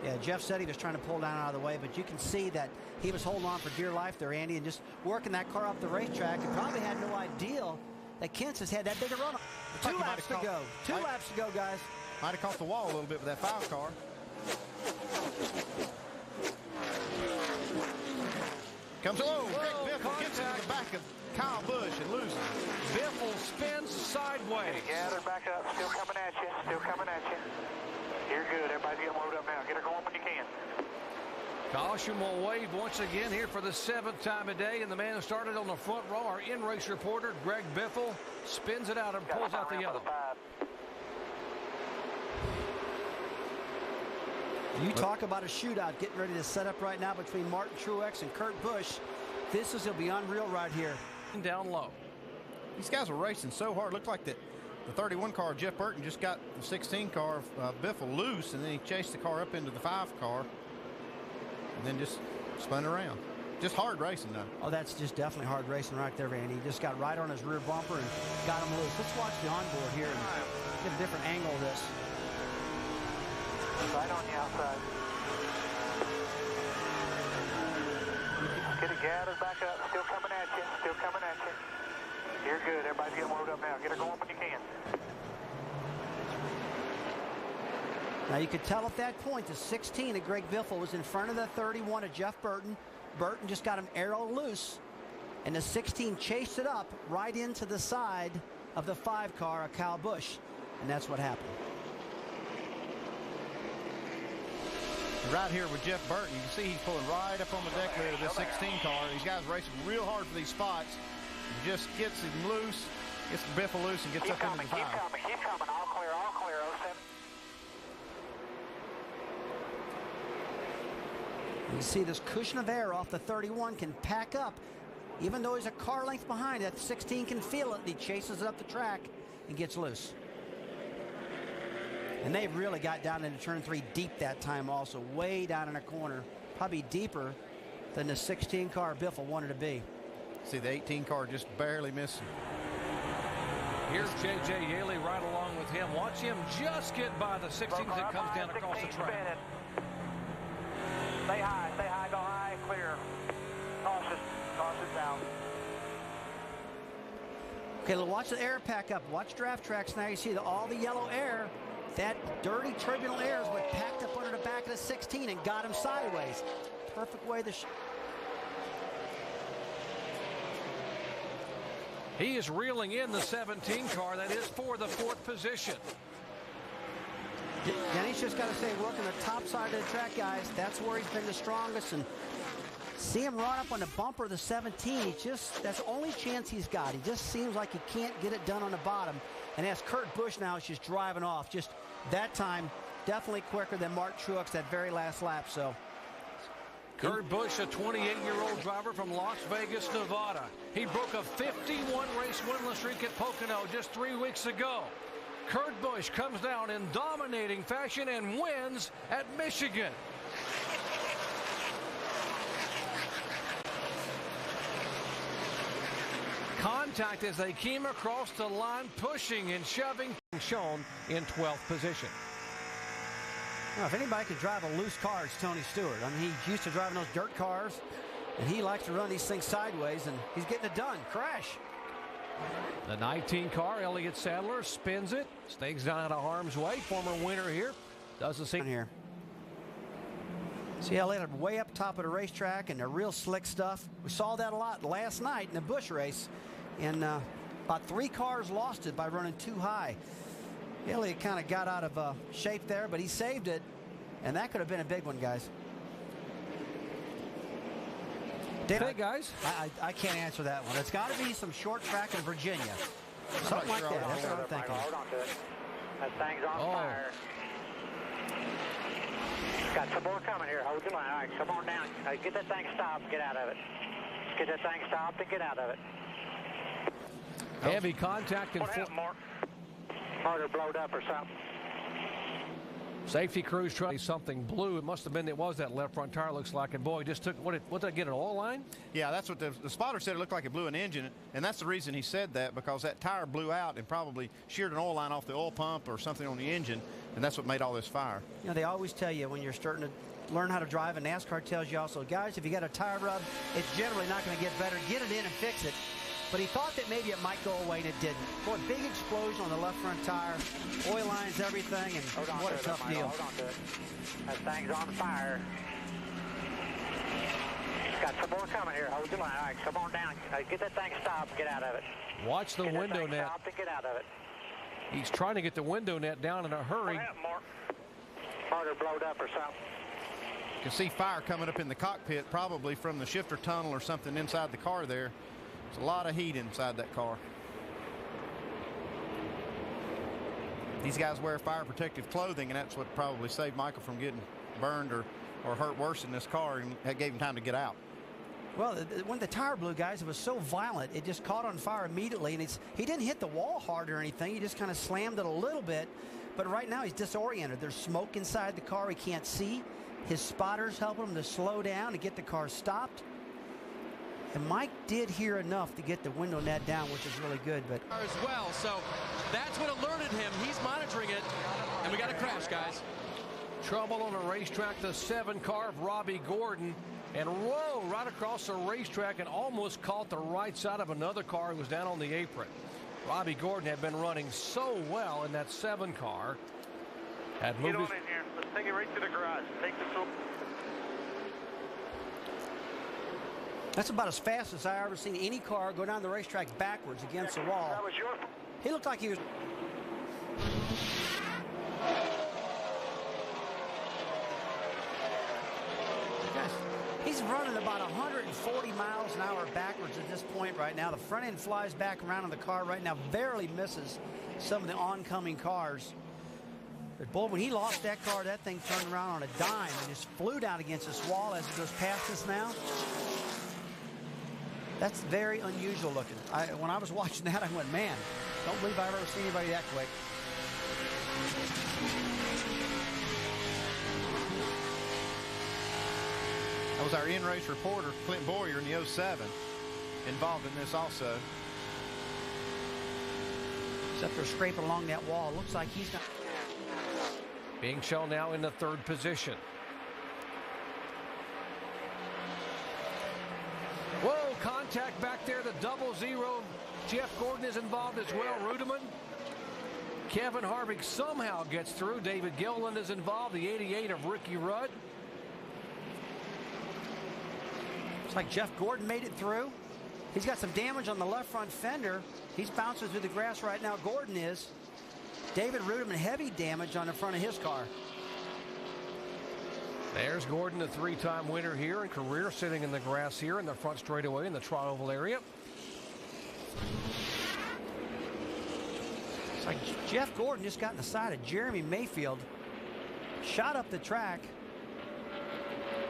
Yeah, Jeff said he was trying to pull down out of the way, but you can see that he was holding on for dear life there, Andy, and just working that car up the racetrack, and probably had no idea that Kenseth had that big a run. 2 laps to go. 2 laps to go, guys. Might have caught the wall a little bit with that 5 car. Comes low. Greg Biffle gets into the back of Kyle Busch and loses. Biffle spins sideways. Gather back up. Still coming at you. Still coming at you. You're good. Everybody's getting loaded up now. Get her going when you can. Caution will wave once again here for the 7th time a day, and the man who started on the front row, our in-race reporter, Greg Biffle, spins it out and pulls out the yellow. You talk about a shootout getting ready to set up right now between Martin Truex and Kurt Busch. This is going to be unreal right here. Down low. These guys were racing so hard. Looked like the 31 car, Jeff Burton, just got the 16 car, Biffle, loose, and then he chased the car up into the 5 car and then just spun around. Just hard racing, though. Oh, that's just definitely hard racing right there, Randy. He just got right on his rear bumper and got him loose. Let's watch the onboard here and get a different angle of this. Right on the outside. Get it gathered back up. Still coming at you. Still coming at you. You're good. Everybody's getting loaded up now. Get her going when you can. Now you could tell at that point the 16 of Greg Biffle was in front of the 31 of Jeff Burton. Burton just got him arrow loose, and the 16 chased it up right into the side of the 5 car of Kyle Busch, and that's what happened. Right here with Jeff Burton, you can see he's pulling right up on the deck there of this 16 car. These guys racing real hard for these spots. He just gets him loose, gets the biffle loose, and gets up into the fire. Keep coming. All clear, 07. You see this cushion of air off the 31 can pack up. Even though he's a car length behind, that 16 can feel it, and he chases it up the track and gets loose. And they really got down into turn 3 deep that time also, way down in a corner, probably deeper than the 16 car Biffle wanted to be. See the 18 car just barely missing. Here's J.J. Yaley right along with him. Watch him just get by the 16 as it comes down across the track. Stay high, go high, clear. Cautious out. Okay, watch the air pack up. Watch draft tracks now. You see all the yellow air. That dirty, turbulent air is what packed up under the back of the 16 and got him sideways. Perfect way to... He is reeling in the 17 car. That is for the 4th position. Denny's just got to stay working the top side of the track, guys. That's where he's been the strongest. And see him run up on the bumper of the 17. That's the only chance he's got. He just seems like he can't get it done on the bottom. And as Kurt Busch now is just driving off. Just that time, definitely quicker than Mark Truex that very last lap. So Kurt Busch, a 28-year-old driver from Las Vegas, Nevada. He broke a 51 race winless streak at Pocono just 3 weeks ago. Kurt Busch comes down in dominating fashion and wins at Michigan. Contact as they came across the line, pushing and shoving, shown in 12th position. Well, if anybody could drive a loose car, it's Tony Stewart. I mean, he's used to driving those dirt cars, and he likes to run these things sideways, and he's getting it done. Crash. The 19 car, Elliott Sadler, spins it, stays down out of harm's way. Former winner here. Does the same here. See how they had way up top of the racetrack and the real slick stuff. We saw that a lot last night in the Busch race. And about 3 cars lost it by running too high. Elliott kind of got out of shape there, but he saved it. And that could have been a big one, guys. Hey, guys. I can't answer that one. It's got to be some short track in Virginia. Something like that. That's what I'm thinking. Hold on to it. That thing's on fire. Got some more coming here. Hold your line. All right, come on down. Get that thing stopped. Get out of it. Get that thing stopped and get out of it. Heavy contact. What happened, Mark? Motor blowed up or something. Safety crews trying something blue. It must have been, it was that left front tire, looks like. And boy, just took, what did I get, an oil line? Yeah, that's what the spotter said. It looked like it blew an engine. And that's the reason he said that, because that tire blew out and probably sheared an oil line off the oil pump or something on the engine. And that's what made all this fire. You know, they always tell you when you're starting to learn how to drive, and NASCAR tells you also, guys, if you got a tire rub, it's generally not going to get better. Get it in and fix it. But he thought that maybe it might go away, and it didn't. Boy, big explosion on the left front tire, oil lines, everything, and what a tough deal. Hold on to it. That thing's on fire. Got some more coming here. Hold your line. All right, come on down. Get that thing stopped and get out of it. Watch the window net. Stop and get out of it. He's trying to get the window net down in a hurry. What happened, Mark? Motor blowed up or something. You can see fire coming up in the cockpit, probably from the shifter tunnel or something inside the car there. There's a lot of heat inside that car. These guys wear fire protective clothing, and that's what probably saved Michael from getting burned or hurt worse in this car, and that gave him time to get out. Well, when the tire blew, guys, it was so violent, it just caught on fire immediately, and he didn't hit the wall hard or anything. He just kind of slammed it a little bit, but right now he's disoriented. There's smoke inside the car he can't see. His spotter's helping him to slow down and get the car stopped. And Mike did hear enough to get the window net down, which is really good. But as well, so that's what alerted him. He's monitoring it, and we got a crash, guys. Trouble on the racetrack. The 7 car of Robbie Gordon, and whoa, right across the racetrack, and almost caught the right side of another car who was down on the apron. Robbie Gordon had been running so well in that 7 car. Had moved Get on in here. Let's take it right to the garage. Take this over. that's about as fast as I ever seen any car go down the racetrack backwards against the wall. That was your... He looked like he was... He's running about 140 miles an hour backwards at this point right now. The front end flies back around in the car right now, barely misses some of the oncoming cars. But boy, when he lost that car, that thing turned around on a dime and just flew down against this wall as it goes past us now. That's very unusual looking. When I was watching that, I went, man, don't believe I've ever seen anybody that quick. That was our in-race reporter, Clint Boyer, in the 07, involved in this also. He's up there scraping along that wall. Looks like he's not. Being shown now in the third position. Whoa, contact back there, the 00. Jeff Gordon is involved as well. Rudeman. Kevin Harvick somehow gets through. David Gilliland is involved, the 88 of Ricky Rudd. Looks like Jeff Gordon made it through. He's got some damage on the left front fender. He's bouncing through the grass right now. Gordon is. David Rudeman, heavy damage on the front of his car. There's Gordon, the three-time winner here in career, sitting in the grass here in the front straightaway in the tri-oval area. It's like Jeff Gordon just got in the side of Jeremy Mayfield, shot up the track,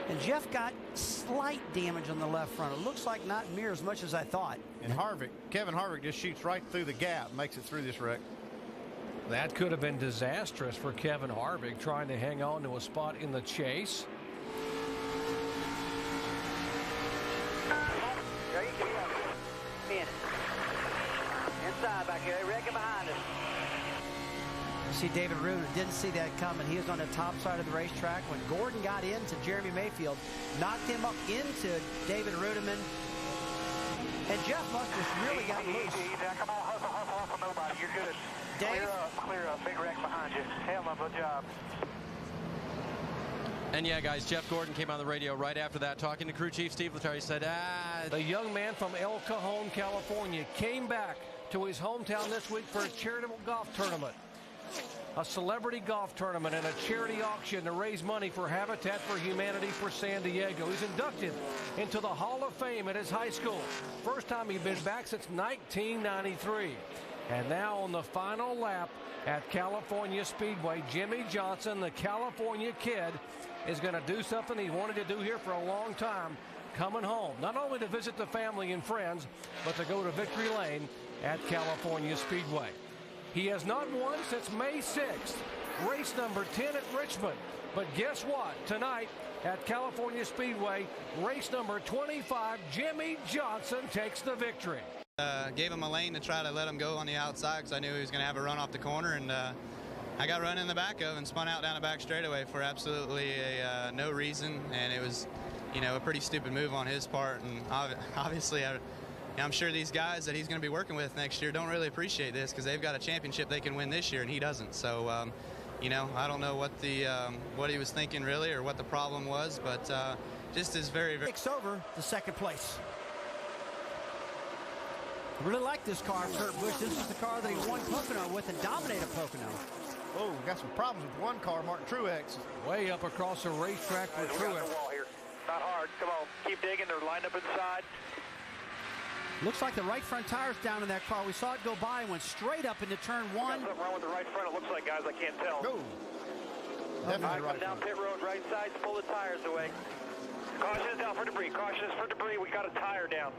and Jeff got slight damage on the left front. It looks like not near as much as I thought. And Kevin Harvick just shoots right through the gap, makes it through this wreck. That could have been disastrous for Kevin Harvick, trying to hang on to a spot in the chase. Inside back here, wrecking behind us. You see David Rudeman didn't see that coming. He was on the top side of the racetrack when Gordon got into Jeremy Mayfield, knocked him up into David Rudeman, and Jeff must have really got loose. Come on, hustle, nobody. You're good. Dave? Clear up, big wreck behind you. Hell of a job. And yeah, guys, Jeff Gordon came on the radio right after that, talking to crew chief Steve Letare. He said, The young man from El Cajon, California, came back to his hometown this week for a charitable golf tournament. A celebrity golf tournament and a charity auction to raise money for Habitat for Humanity for San Diego. He's inducted into the Hall of Fame at his high school. First time he'd been back since 1993. And now on the final lap at California Speedway, Jimmy Johnson, the California kid, is going to do something he wanted to do here for a long time, coming home. Not only to visit the family and friends, but to go to Victory Lane at California Speedway. He has not won since May 6th, race number 10 at Richmond. But guess what? Tonight at California Speedway, race number 25, Jimmy Johnson takes the victory. Gave him a lane to try to let him go on the outside because I knew he was going to have a run off the corner, and I got run in the back of and spun out down the back straightaway for absolutely no reason, and it was, a pretty stupid move on his part. And obviously, I'm sure these guys that he's going to be working with next year don't really appreciate this because they've got a championship they can win this year, and he doesn't. So, I don't know what he was thinking really or what the problem was, but just is very, very. Takes over the second place. I really like this car, Kurt Busch. This is the car that he won Pocono with and dominated Pocono. Oh, we got some problems with one car, Martin Truex. Way up across the racetrack for Truex. Not hard. Come on, keep digging. They're lined up inside. Looks like the right front tire's down in that car. We saw it go by and went straight up into turn one. Something wrong with the right front, it looks like, guys. I can't tell. No. Definitely right. Come down pit road, right side, pull the tires away. Caution is down for debris. Caution is for debris. We got a tire down.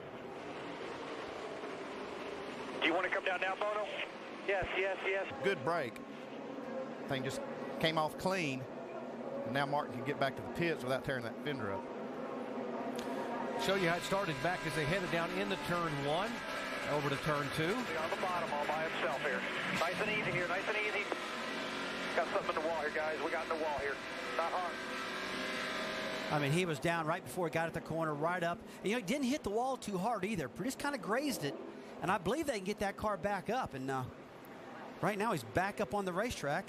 Do you want to come down now, Bono? Yes. Good break. Thing just came off clean. And now Martin can get back to the pits without tearing that fender up. Show you how it started back as they headed down into turn one, over to turn two. On the bottom all by himself here. Nice and easy here, nice and easy. Got something in the wall here, guys. We got in the wall here. Not hard. I mean, he was down right before he got at the corner, right up. He didn't hit the wall too hard either. Just kind of grazed it. And I believe they can get that car back up. And right now he's back up on the racetrack.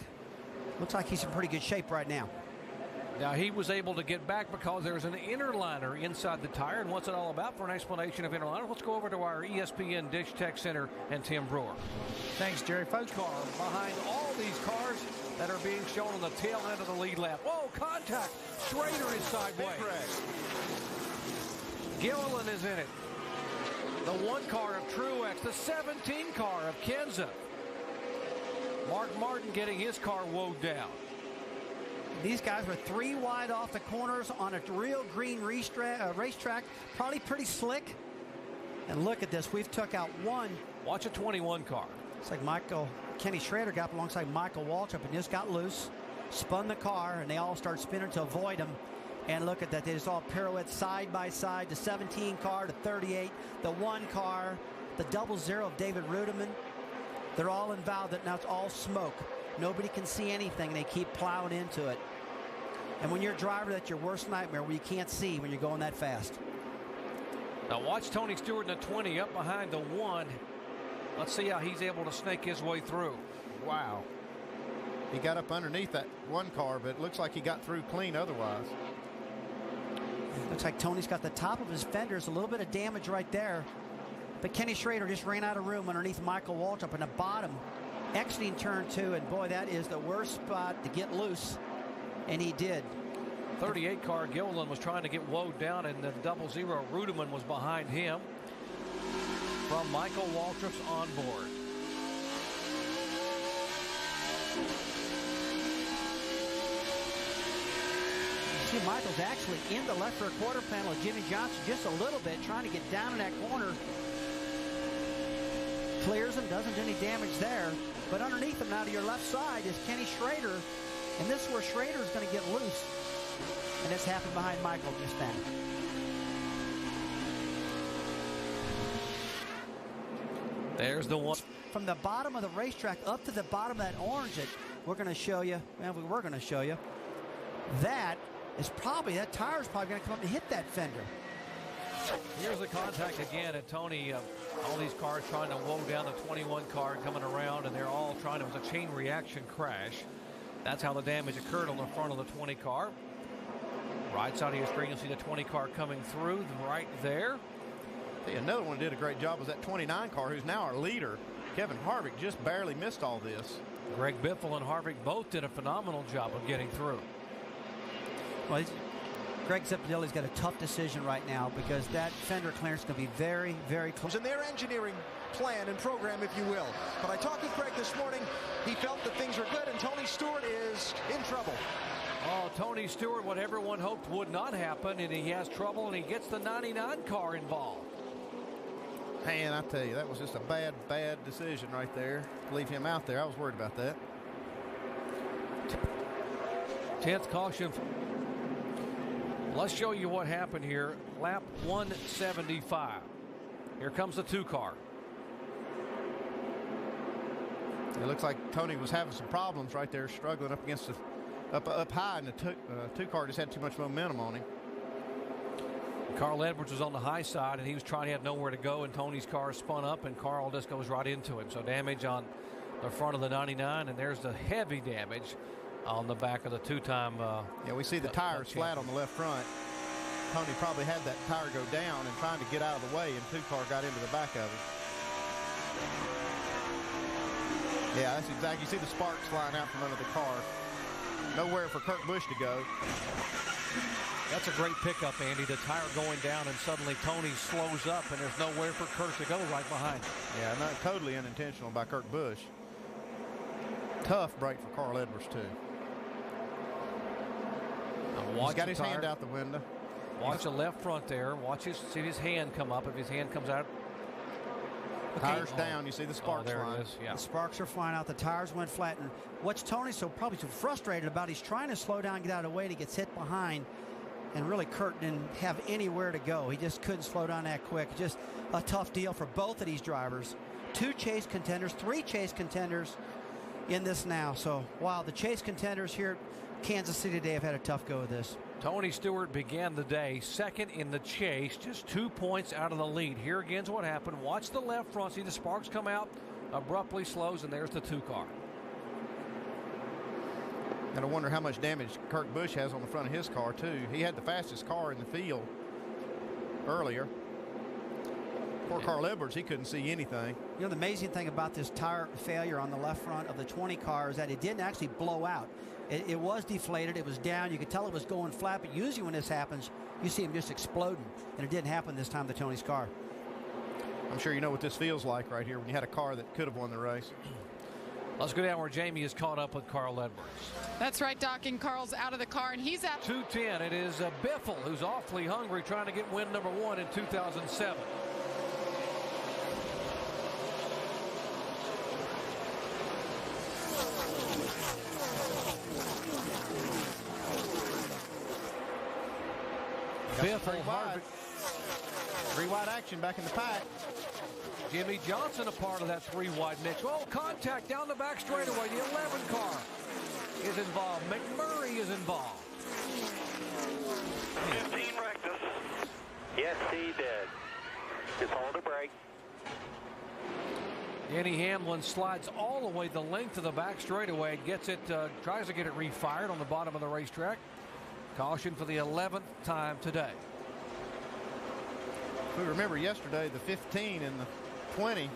Looks like he's in pretty good shape right now. Now, he was able to get back because there's an inner liner inside the tire. And what's it all about? For an explanation of inner liner, let's go over to our ESPN Dish Tech Center and Tim Brewer. Thanks, Jerry. Folks, car behind all these cars that are being shown on the tail end of the lead lap. Whoa, contact. Schrader is sideways. Gilliland is in it. The 1 car of Truex, the 17 car of Kenseth. Mark Martin getting his car woed down. These guys were 3 wide off the corners on a real green racetrack, probably pretty slick. And look at this, we've took out 1. Watch a 21 car. It's like Kenny Schrader got up alongside Michael Waltrip and just got loose, spun the car, and they all start spinning to avoid him. And look at that, they just all pirouette side by side. The 17 car to 38, the 1 car, the 00 of David Rudiman. They're all involved. Now it's all smoke. Nobody can see anything. They keep plowing into it. And when you're a driver, that's your worst nightmare, where you can't see when you're going that fast. Now watch Tony Stewart in the 20 up behind the 1. Let's see how he's able to snake his way through. Wow. He got up underneath that 1 car, but it looks like he got through clean otherwise. Looks like Tony's got the top of his fenders, a little bit of damage right there. But Kenny Schrader just ran out of room underneath Michael Waltrip in the bottom, exiting turn 2, and boy, that is the worst spot to get loose, and he did. 38 car Gilliland was trying to get woed down, and the 00 Rudiman was behind him from Michael Waltrip's onboard. See, Michael's actually in the left rear quarter panel of Jimmy Johnson just a little bit, trying to get down in that corner. Clears him, doesn't do any damage there. But underneath him now to your left side is Kenny Schrader. And this is where Schrader is going to get loose. And it's happened behind Michael just now. There's the 1. From the bottom of the racetrack up to the bottom of that orange that we're going to show you. Well, we're going to show you. That tire's probably going to come up and hit that fender. Here's the contact again, and Tony, all these cars trying to woe down the 21 car coming around, and they're all trying to, it was a chain reaction crash. That's how the damage occurred on the front of the 20 car. Right side of your screen, you'll see the 20 car coming through right there. Hey, another one did a great job was that 29 car, who's now our leader. Kevin Harvick just barely missed all this. Greg Biffle and Harvick both did a phenomenal job of getting through. Well, Greg Zipadelli's got a tough decision right now because that fender clearance is going to be very, very close. In their engineering plan and program, if you will. But I talked with Greg this morning. He felt that things are good, and Tony Stewart is in trouble. Oh, Tony Stewart, what everyone hoped would not happen, and he has trouble, and he gets the 99 car involved. Man, I tell you, that was just a bad, bad decision right there. Leave him out there. I was worried about that. 10th caution. Let's show you what happened here. Lap 175. Here comes the 2 car. It looks like Tony was having some problems right there, struggling up against the up high, and the 2 car just had too much momentum on him. Carl Edwards was on the high side, and he was trying to have nowhere to go, and Tony's car spun up, and Carl just goes right into him. So damage on the front of the 99, and there's the heavy damage on the back of the 2-time. Yeah, we see the tires flat on the left front. Tony probably had that tire go down and trying to get out of the way, and 2 car got into the back of it. Yeah, that's exactly. You see the sparks flying out from under the car. Nowhere for Kurt Busch to go. That's a great pickup, Andy. The tire going down, and suddenly Tony slows up, and there's nowhere for Kurt to go right behind. Yeah, not totally unintentional by Kurt Busch. Tough break for Carl Edwards, too. He's got his hand out the window. Watch the left front there. See his hand come up. If his hand comes out. Tires down. You see the sparks flying. It is, yeah. The sparks are flying out. The tires went flat. And what's Tony probably so frustrated about, he's trying to slow down, get out of the way, and he gets hit behind. And really, Kurt didn't have anywhere to go. He just couldn't slow down that quick. Just a tough deal for both of these drivers. 2 chase contenders, 3 chase contenders in this now. So, wow, the chase contenders here at Kansas City today have had a tough go of this. Tony Stewart began the day second in the chase, just 2 points out of the lead. Here again's what happened. Watch the left front. See the sparks come out, abruptly slows, and there's the 2 car. And I wonder how much damage Kurt Busch has on the front of his car, too. He had the fastest car in the field earlier. Poor Carl Edwards, he couldn't see anything. You know, the amazing thing about this tire failure on the left front of the 20 car is that it didn't actually blow out. It was deflated. It was down. You could tell it was going flat, but usually when this happens, you see him just exploding. And it didn't happen this time to Tony's car. I'm sure you know what this feels like right here when you had a car that could have won the race. Let's go down where Jamie is caught up with Carl Edwards. That's right, Doc, and Carl's out of the car, and he's out. 2:10. It is Biffle, who's awfully hungry, trying to get win number 1 in 2007. Biffle, three wide action back in the pack. Jimmy Johnson a part of that 3-wide mix. Oh, contact down the back straightaway. The 11 car is involved. McMurray is involved. 15 wrecked us. Yes, he did. Just hold the brake. Denny Hamlin slides all the way the length of the back straightaway. Gets it, tries to get it refired on the bottom of the racetrack. Caution for the 11th time today. If we remember yesterday, the 15 and the 20,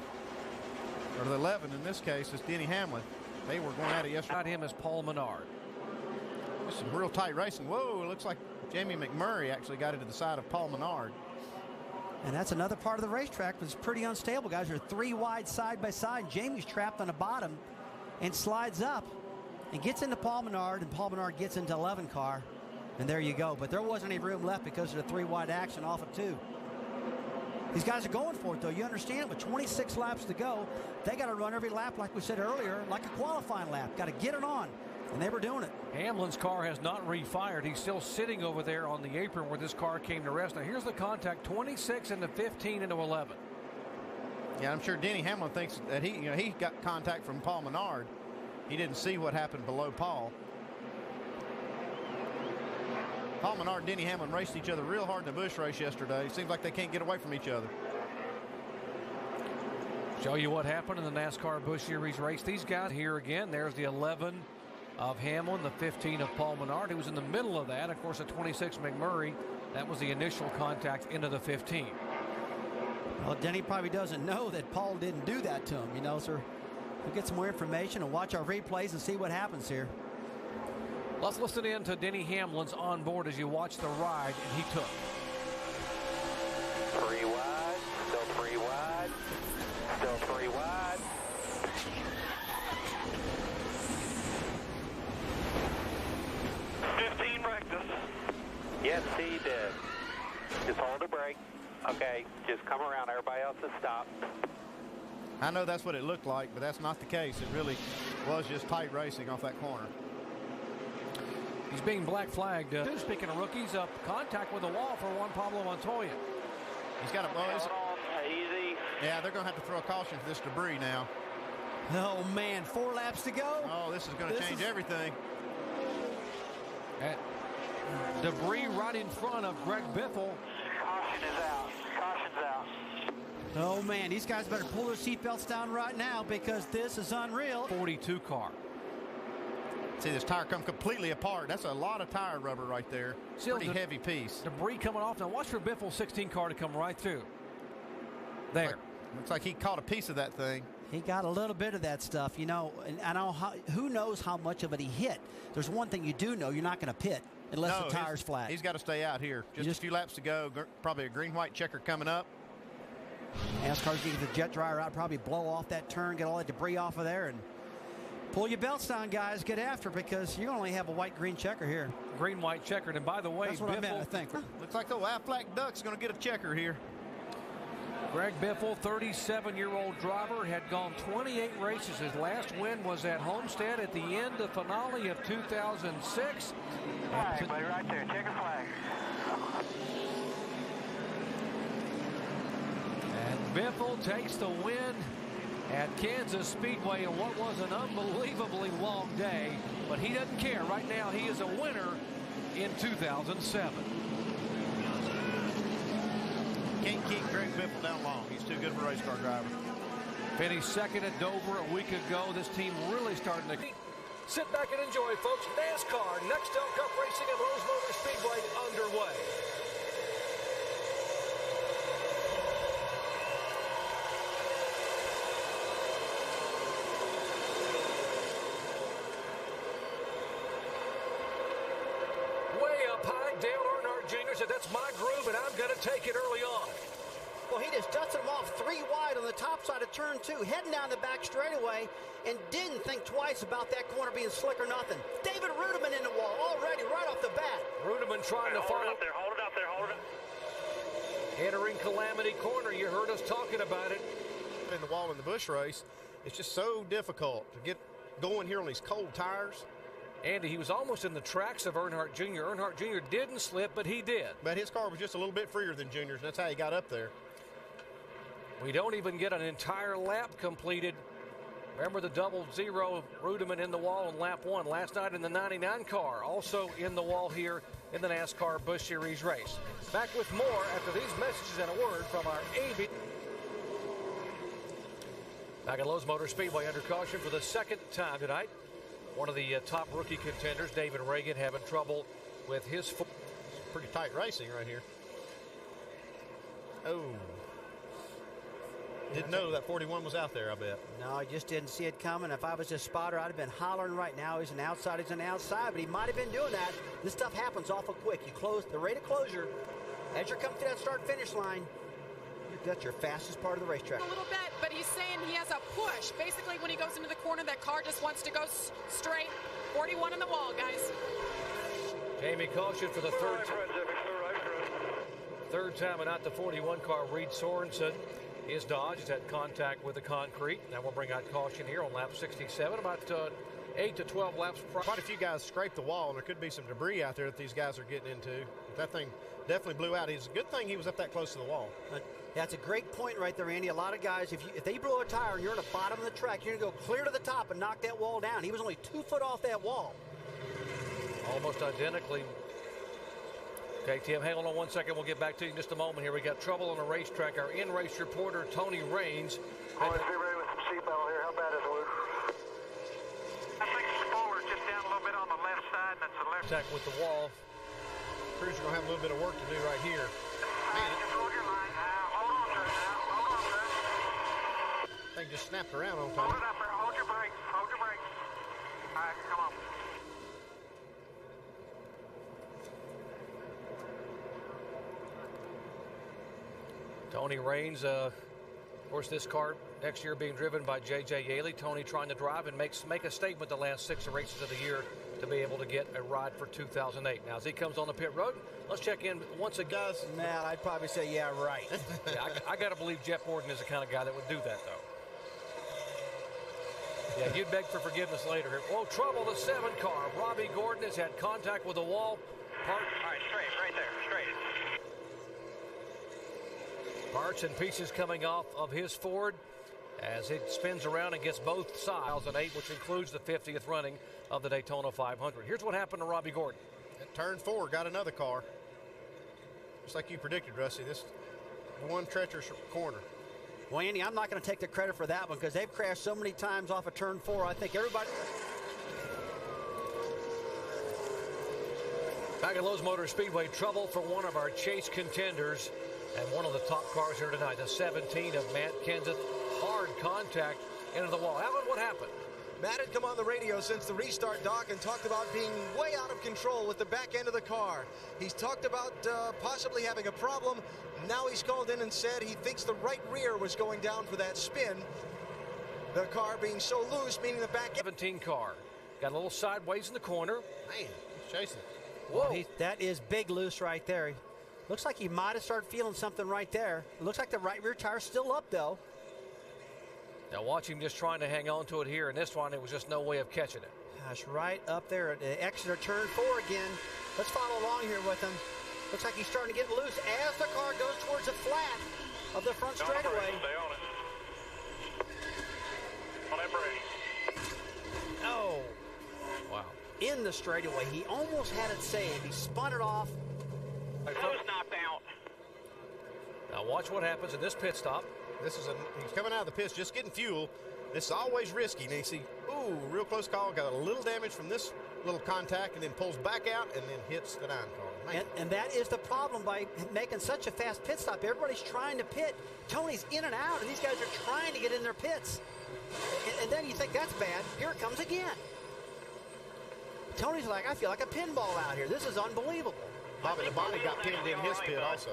or the 11 in this case, is Denny Hamlin. They were going at it yesterday. Not him as Paul Menard. Just some real tight racing. Whoa, it looks like Jamie McMurray actually got into the side of Paul Menard. And that's another part of the racetrack that's pretty unstable, guys. They're 3 wide side by side. Jamie's trapped on the bottom and slides up and gets into Paul Menard, and Paul Menard gets into 11 car. And there you go. But there wasn't any room left because of the 3 wide action off of 2. These guys are going for it, though. You understand, with 26 laps to go, they got to run every lap, like we said earlier, like a qualifying lap. Got to get it on. And they were doing it. Hamlin's car has not refired. He's still sitting over there on the apron where this car came to rest. Now here's the contact: 26 into 15 into 11. Yeah, I'm sure Denny Hamlin thinks that he got contact from Paul Menard. He didn't see what happened below Paul. Paul Menard and Denny Hamlin raced each other real hard in the Busch race yesterday. It seems like they can't get away from each other. Show you what happened in the NASCAR Busch Series race. These guys here again. There's the 11 of Hamlin, the 15 of Paul Menard. He was in the middle of that. Of course, the 26 McMurray. That was the initial contact into the 15. Well, Denny probably doesn't know that Paul didn't do that to him, so we'll get some more information and watch our replays and see what happens here. Let's listen in to Denny Hamlin's on board as you watch the ride and he took. 3 wide, still 3 wide, still 3 wide. Yes, he did. Just hold the brake. Okay, just come around. Everybody else has stopped. I know that's what it looked like, but that's not the case. It really was just tight racing off that corner. He's being black flagged. Speaking of rookies, contact with the wall for Juan Pablo Montoya. He's got a buzz. Easy. Yeah, they're going to have to throw a caution for this debris now. Oh, man, 4 laps to go. Oh, this is going to change everything. Debris right in front of Greg Biffle. Caution is out. Caution's out. Oh, man, these guys better pull their seatbelts down right now because this is unreal. 42 car. See this tire come completely apart. That's a lot of tire rubber right there. Pretty heavy piece. Debris coming off. Now watch for Biffle's 16 car to come right through. There. Looks like he caught a piece of that thing. He got a little bit of that stuff, and I don't know who knows how much of it he hit. There's one thing you do know: you're not going to pit unless the tire's flat. He's got to stay out here. Just a few laps to go. Probably a green-white checker coming up. NASCAR's going to get the jet dryer out, probably blow off that turn, get all that debris off of there, and pull your belts down, guys. Get after, because you only have a white-green checker here. Green-white checkered, and by the way, that's what I meant, I think. Looks like the Aflac Duck's going to get a checker here. Greg Biffle, 37-year-old driver, had gone 28 races. His last win was at Homestead at the end of finale of 2006. Flag, buddy, right there. Checker flag. And Biffle takes the win at Kansas Speedway in what was an unbelievably long day. But he doesn't care. Right now, he is a winner in 2007. Can't keep Greg Biffle down long. He's too good of a race car driver. Finished second at Dover a week ago. This team really starting to sit back and enjoy, folks. NASCAR Nextel Cup Racing at Rose Motor Speedway underway. Way up high, Dale Earnhardt Jr. said, that's my groove, and I'm going to take it early on. Well, he just dusted him off 3 wide on the top side of turn 2, heading down the back straightaway, and didn't think twice about that corner being slick or nothing. David Rudiman in the wall already right off the bat. Rudiman trying to follow. Hold it up there, hold it up. Entering Calamity Corner, you heard us talking about it. In the wall in the Busch race, it's just so difficult to get going here on these cold tires. Andy, he was almost in the tracks of Earnhardt Jr. Earnhardt Jr. didn't slip, but he did. But his car was just a little bit freer than Junior's, and that's how he got up there. We don't even get an entire lap completed. Remember the 0-0 Rudiman in the wall in lap 1 last night in the 99 car, also in the wall here in the NASCAR Busch Series race. Back with more after these messages and a word from our AV. Back at Lowe's Motor Speedway under caution for the second time tonight. One of the top rookie contenders, David Reagan, having trouble with his foot. Pretty tight racing right here. Oh. Didn't know that 41 was out there, I bet. No, I just didn't see it coming. If I was a spotter, I'd have been hollering right now. He's an outside, but he might have been doing that. This stuff happens awful quick. You close the rate of closure. As you're coming to that start-finish line, that's your fastest part of the racetrack. A little bit, but he's saying he has a push. Basically, when he goes into the corner, that car just wants to go straight. 41 in the wall, guys. Jamie caution for the third time and not the 41 car. Reed Sorensen. His Dodge has had contact with the concrete. Now we'll bring out caution here on lap 67. About 8 to 12 laps. Quite a few guys scraped the wall, and there could be some debris out there that these guys are getting into. That thing definitely blew out. It's a good thing he was up that close to the wall. That's a great point right there, Andy. A lot of guys, if they blow a tire and you're at the bottom of the track, you're going to go clear to the top and knock that wall down. He was only 2 foot off that wall. Almost identically. Okay, Tim, hang on 1 second. We'll get back to you in just a moment here. We got trouble on the racetrack. Our in-race reporter, Tony Raines. Always be ready with some seatbelt here. How bad is it, Luke? I think the spoiler's just down a little bit on the left side. That's the left. Contact with the wall. Crews are going to have a little bit of work to do right here. Man, just hold your line. Hold on to it now. Hold on to it. Thing just snapped around on top. Hold it up there. Hold your brakes. Hold your brakes. All right, come on. Tony Raines, of course, this car next year being driven by J.J. Yaley. Tony trying to drive and make a statement the last 6 races of the year to be able to get a ride for 2008. Now, as he comes on the pit road, let's check in once again. Man, I'd probably say, yeah, right. Yeah, I got to believe Jeff Gordon is the kind of guy that would do that, though. Yeah, you'd beg for forgiveness later. Oh, trouble, the 7 car. Robbie Gordon has had contact with the wall. All right, straight, right there, straight. Parts and pieces coming off of his Ford as it spins around and gets both sides. 2008, which includes the 50th running of the Daytona 500. Here's what happened to Robbie Gordon. At turn 4, got another car. Just like you predicted, Rusty. This one treacherous corner. Well, Andy, I'm not going to take the credit for that one because they've crashed so many times off of turn 4. I think everybody... Back at Lowe's Motor Speedway, trouble for one of our chase contenders and one of the top cars here tonight, the 17 of Matt Kenseth. Hard contact into the wall. Alan, what happened? Matt had come on the radio since the restart, Doc, and talked about being way out of control with the back end of the car. He's talked about possibly having a problem. Now he's called in and said he thinks the right rear was going down for that spin. The car being so loose, meaning the back end. 17 car. Got a little sideways in the corner. Man, he's chasing. Whoa. Well, that is big loose right there. Looks like he might have started feeling something right there. It looks like the right rear tire's still up, though. Now watch him just trying to hang on to it here. And this one, it was just no way of catching it. Gosh, right up there at the exit of turn 4 again. Let's follow along here with him. Looks like he's starting to get loose as the car goes towards the flat of the front straightaway. Stay on it. On that brake. Oh. Wow. In the straightaway. He almost had it saved. He spun it off. Nose knocked out. Now watch what happens in this pit stop. He's coming out of the pits, just getting fuel. This is always risky. And you see, ooh, real close call. Got a little damage from this little contact and then pulls back out and then hits the 9 car. And that is the problem by making such a fast pit stop. Everybody's trying to pit. Tony's in and out, and these guys are trying to get in their pits. And then you think that's bad. Here it comes again. Tony's like, I feel like a pinball out here. This is unbelievable. Bobby Labonte got pinned in his pit also.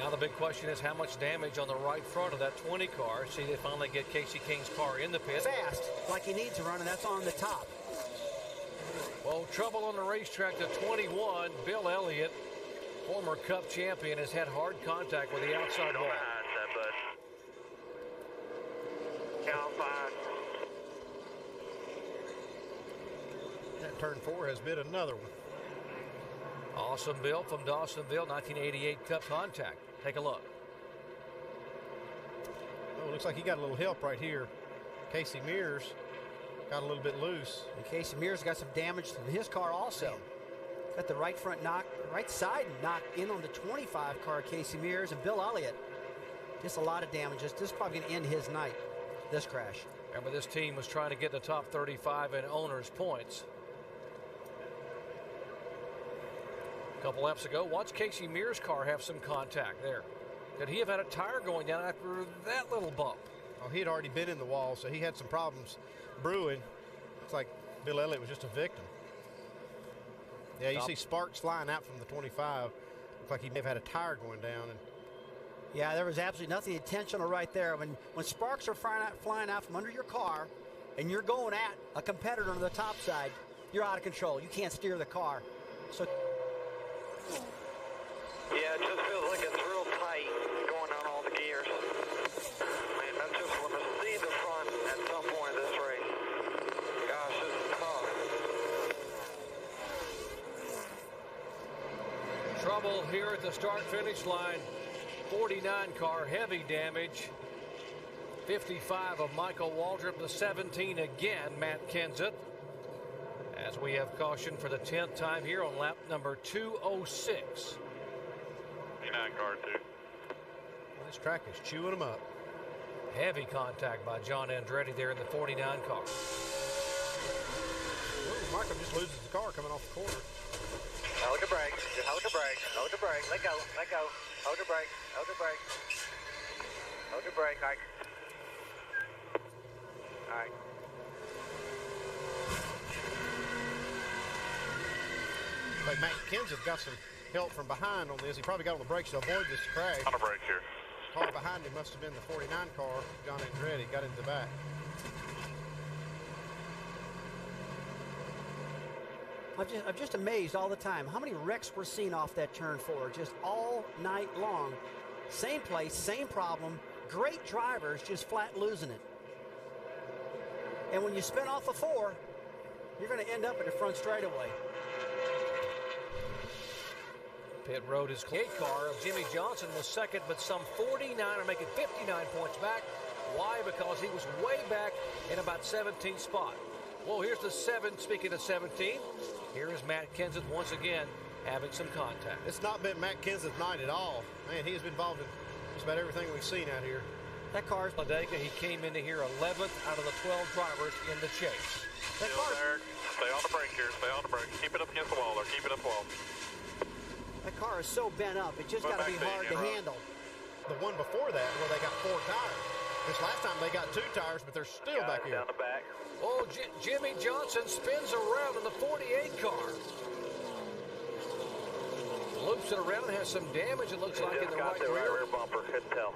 Now the big question is how much damage on the right front of that 20 car. See, they finally get Casey King's car in the pit. Fast, like he needs to run, and that's on the top. Well, trouble on the racetrack to 21. Bill Elliott, former Cup champion, has had hard contact with the outside wall. Count 5. That turn 4 has been another one. Awesome Bill from Dawsonville, 1988 Cup contact. Take a look. Oh, looks like he got a little help right here. Casey Mears got a little bit loose. And Casey Mears got some damage in his car also. Got the right front knock, right side knocked in on the 25 car, Casey Mears, and Bill Elliott. Just a lot of damage. This is probably going to end his night, this crash. Remember, this team was trying to get the top 35 in owners' points. A couple laps ago, watch Casey Mears' car have some contact there. Could he have had a tire going down after that little bump? Oh, he had already been in the wall, so he had some problems brewing. Looks like Bill Elliott was just a victim. Yeah, you see sparks flying out from the 25. Looks like he may have had a tire going down. And yeah, there was absolutely nothing intentional right there. When sparks are flying out from under your car and you're going at a competitor on the top side, you're out of control. You can't steer the car. So Yeah, it just feels like it's real tight going on all the gears. Man, that's just when I see the front at some point of this race. Gosh, this is tough. Trouble here at the start-finish line. 49 car, heavy damage. 55 of Michael Waldrop, the 17 again, Matt Kenseth. As we have caution for the 10th time here on lap number 206. 59 car 2. well, this track is chewing them up. Heavy contact by John Andretti there in the 49 car. Well, Michael just loses the car coming off the corner. Hold the brake, hold the brake, hold the brake, let go, let go. Hold the brake, hold the brake. Hold the brake, Ike. All right. Like Matt Kenseth got some help from behind on this. He probably got on the brakes to avoid this crash. On the brakes here. Car behind him must have been the 49 car. John Andretti got into the back. I'm just amazed all the time how many wrecks we're seeing off that turn 4 just all night long. Same place, same problem. Great drivers just flat losing it. And when you spin off a 4, you're going to end up in the front straightaway. Pit road is clear. Car of Jimmy Johnson was second, but some 49 are making 59 points back. Why? Because he was way back in about 17th spot. Well, here's the 7. Speaking of 17, here is Matt Kenseth once again having some contact. It's not been Matt Kenseth's night at all. Man, he has been involved in just about everything we've seen out here. That car's Ladega, he came into here 11th out of the 12 drivers in the chase. That car, stay on the brake here. Stay on the brake. Keep it up against the wall there. Keep it up the wall. That car is so bent up. It just got to be hard to handle. The one before that where they got 4 tires. This last time they got 2 tires, but they're still back here. Down the back. Oh, Jimmy Johnson spins around in the 48 car. Loops it around and has some damage, it looks like, in the right rear bumper. Couldn't tell.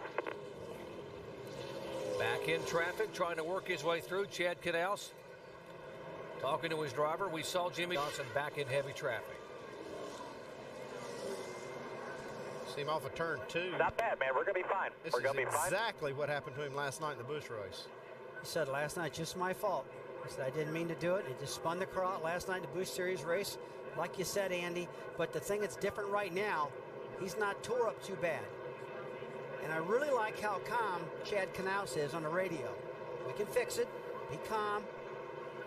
Back in traffic, trying to work his way through. Chad Knaus talking to his driver. We saw Jimmy Johnson back in heavy traffic. See him off of turn 2. Not bad, man. We're going to be fine. This We're going to is be fine. exactly what happened to him last night in the Busch race. He said last night, just my fault. He said, I didn't mean to do it. It just spun the car out last night in the Busch Series race, like you said, Andy. But the thing that's different right now, he's not tore up too bad. And I really like how calm Chad Knaus is on the radio. We can fix it. Be calm.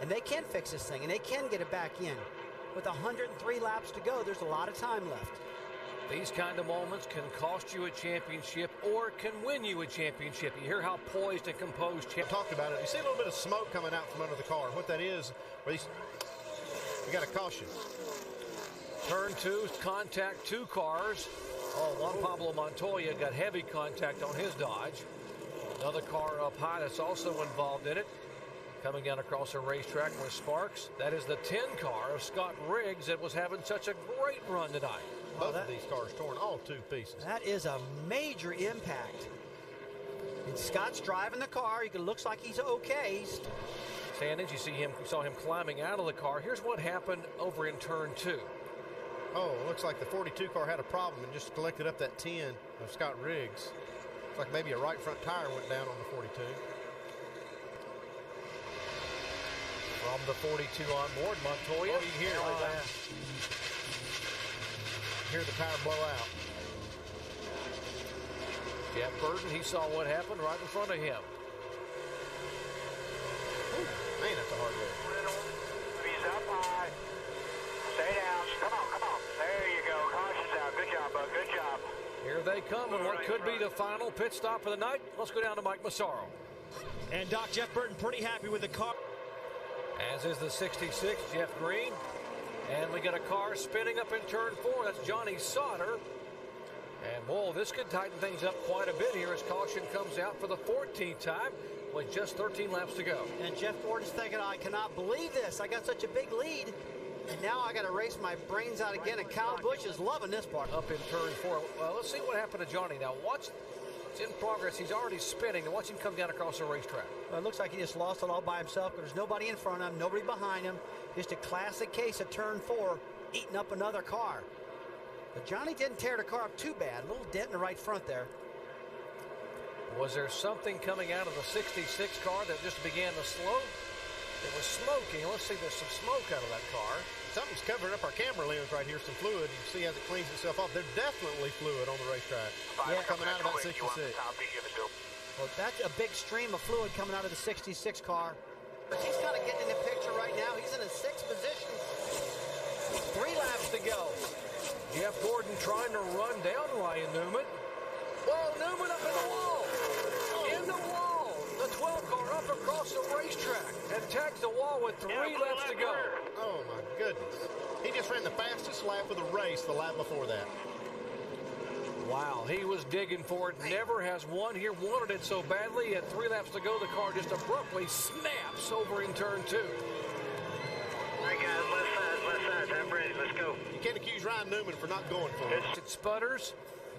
And they can fix this thing, and they can get it back in. With 103 laps to go, there's a lot of time left. These kind of moments can cost you a championship or can win you a championship. You hear how poised and composed Chad talked about it. You see a little bit of smoke coming out from under the car. What that is, we got a caution. Turn 2, contact 2 cars. Oh, Juan Pablo Montoya got heavy contact on his Dodge. Another car up high that's also involved in it. coming down across the racetrack with Sparks. That is the 10 car of Scott Riggs that was having such a great run tonight. Both of these cars torn all 2 pieces. That is a major impact. And Scott's driving the car. He looks like he's okay. Standings, you saw him climbing out of the car. Here's what happened over in turn 2. Oh, it looks like the 42 car had a problem and just collected up that 10 of Scott Riggs. Looks like maybe a right front tire went down on the 42. From the 42 on board, Montoya. Oh, you can hear it right now. Hear the tire blow out. Jeff Burton, he saw what happened right in front of him. Ooh, man, that's a hard hit. He's up high. Stay down. Come on, come on. There you go. Caution's out. Good job, bud. Good job. Here they come in what could be the final pit stop of the night. Let's go down to Mike Massaro. And Doc, Jeff Burton pretty happy with the car. As is the 66, Jeff Green. And we got a car spinning up in turn 4. That's Johnny Sauter. And, whoa, this could tighten things up quite a bit here as caution comes out for the 14th time with just 13 laps to go. And Jeff Gordon's thinking, I cannot believe this. I got such a big lead. And now I got to race my brains out again. And Kyle Busch is loving this part. Up in turn 4. Well, let's see what happened to Johnny. Now, watch. It's in progress. He's already spinning. And watch him come down across the racetrack. Well, it looks like he just lost it all by himself. But there's nobody in front of him, nobody behind him. Just a classic case of turn 4 eating up another car. But Johnny didn't tear the car up too bad. A little dent in the right front there. Was there something coming out of the 66 car that just began to slow? It was smoking. Let's see, there's some smoke out of that car. Something's covering up our camera lens right here, some fluid. You can see as it cleans itself off. There's definitely fluid on the racetrack. Yeah, coming out of that 66. Well, that's a big stream of fluid coming out of the 66 car. He's kind of getting in the picture right now. He's in a 6th position. 3 laps to go. Jeff Gordon trying to run down Ryan Newman. Whoa, Newman up in the wall. In the wall. The 12 car up across the racetrack and tags the wall with 3 laps to go. Oh, my goodness. He just ran the fastest lap of the race the lap before that. Wow, he was digging for it. Never has one here. Wanted it so badly. At 3 laps to go, the car just abruptly snaps over in turn 2. All right, guys, left side, I'm ready. Let's go. You can't accuse Ryan Newman for not going for it. It sputters.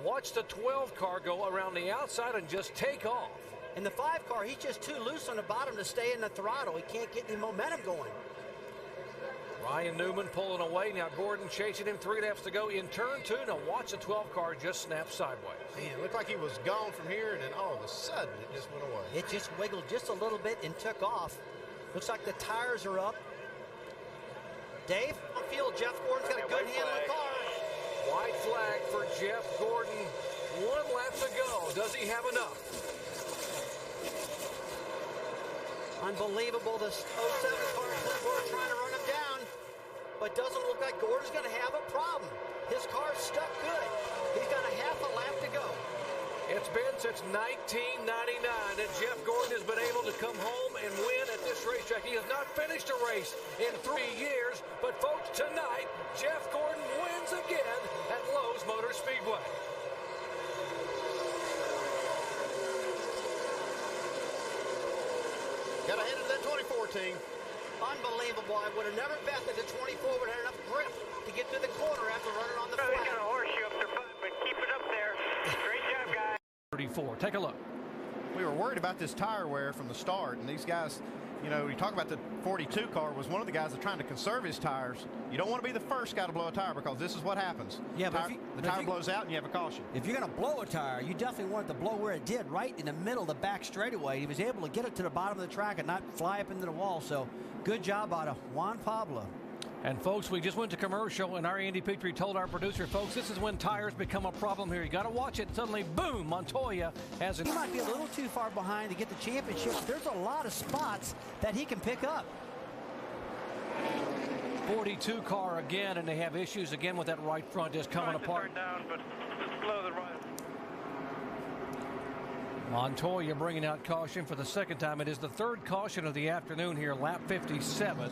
Watch the 12 car go around the outside and just take off. And the 5 car, he's just too loose on the bottom to stay in the throttle. He can't get any momentum going. Ryan Newman pulling away. Now Gordon chasing him. 3 laps to go in turn 2. Now watch the 12 car just snap sideways. Man, it looked like he was gone from here, and then all of a sudden it just went away. It just wiggled just a little bit and took off. Looks like the tires are up. Dave, on field, Jeff Gordon's got a good handle of the car. White flag for Jeff Gordon. 1 lap to go. Does he have enough? Unbelievable. The 07 car is trying to run him down, but doesn't look like Gordon's going to have a problem. His car's stuck good. He's got a half a lap to go. It's been since 1999 that Jeff Gordon has been able to come home and win at this racetrack. He has not finished a race in 3 years, but folks, tonight, Jeff Gordon wins again at Lowe's Motor Speedway. Got ahead of that 24 team. Unbelievable. I would have never bet that the 24 would have enough grip to get through the corner after running on the flat. They got a horseshoe up their butt, but keep it up there. Great job, guys. 34. Take a look. We were worried about this tire wear from the start, and these guys, you know, you talk about the 42 car was one of the guys that trying to conserve his tires. You don't want to be the first guy to blow a tire because this is what happens. Yeah, but the tire blows out and you have a caution. If you're going to blow a tire, you definitely want it to blow where it did, right in the middle of the back straightaway. He was able to get it to the bottom of the track and not fly up into the wall. So good job out of Juan Pablo. And folks, we just went to commercial, and our Andy Petrie told our producer, folks, this is when tires become a problem here. You got to watch it. Suddenly, boom, Montoya has it. He might be a little too far behind to get the championship. There's a lot of spots that he can pick up. 42 car again, and they have issues again with that right front just coming apart. Down, but below the right. Montoya bringing out caution for the 2nd time. It is the 3rd caution of the afternoon here, lap 57.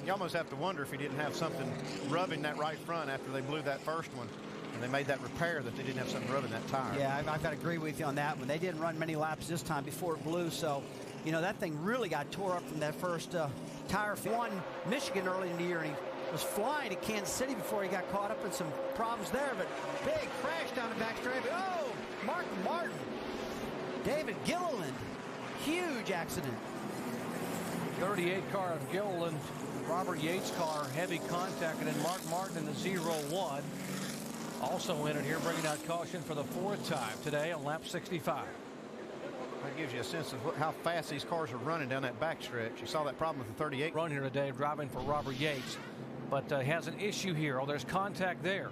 You almost have to wonder if he didn't have something rubbing that right front after they blew that first one. And they made that repair that they didn't have something rubbing that tire. Yeah, I've got to agree with you on that one. They didn't run many laps this time before it blew, so, you know, that thing really got tore up from that first tire. Won Michigan early in the year, and he was flying to Kansas City before he got caught up in some problems there, but big crash down the back straight. Oh, Mark Martin. David Gilliland. Huge accident. 38 car of Gilliland. Robert Yates' car, heavy contact, and then Mark Martin in the 0-1. Also in it here, bringing out caution for the 4th time today on lap 65. That gives you a sense of how fast these cars are running down that backstretch. You saw that problem with the 38. Run here today, driving for Robert Yates, but has an issue here. Oh, there's contact there.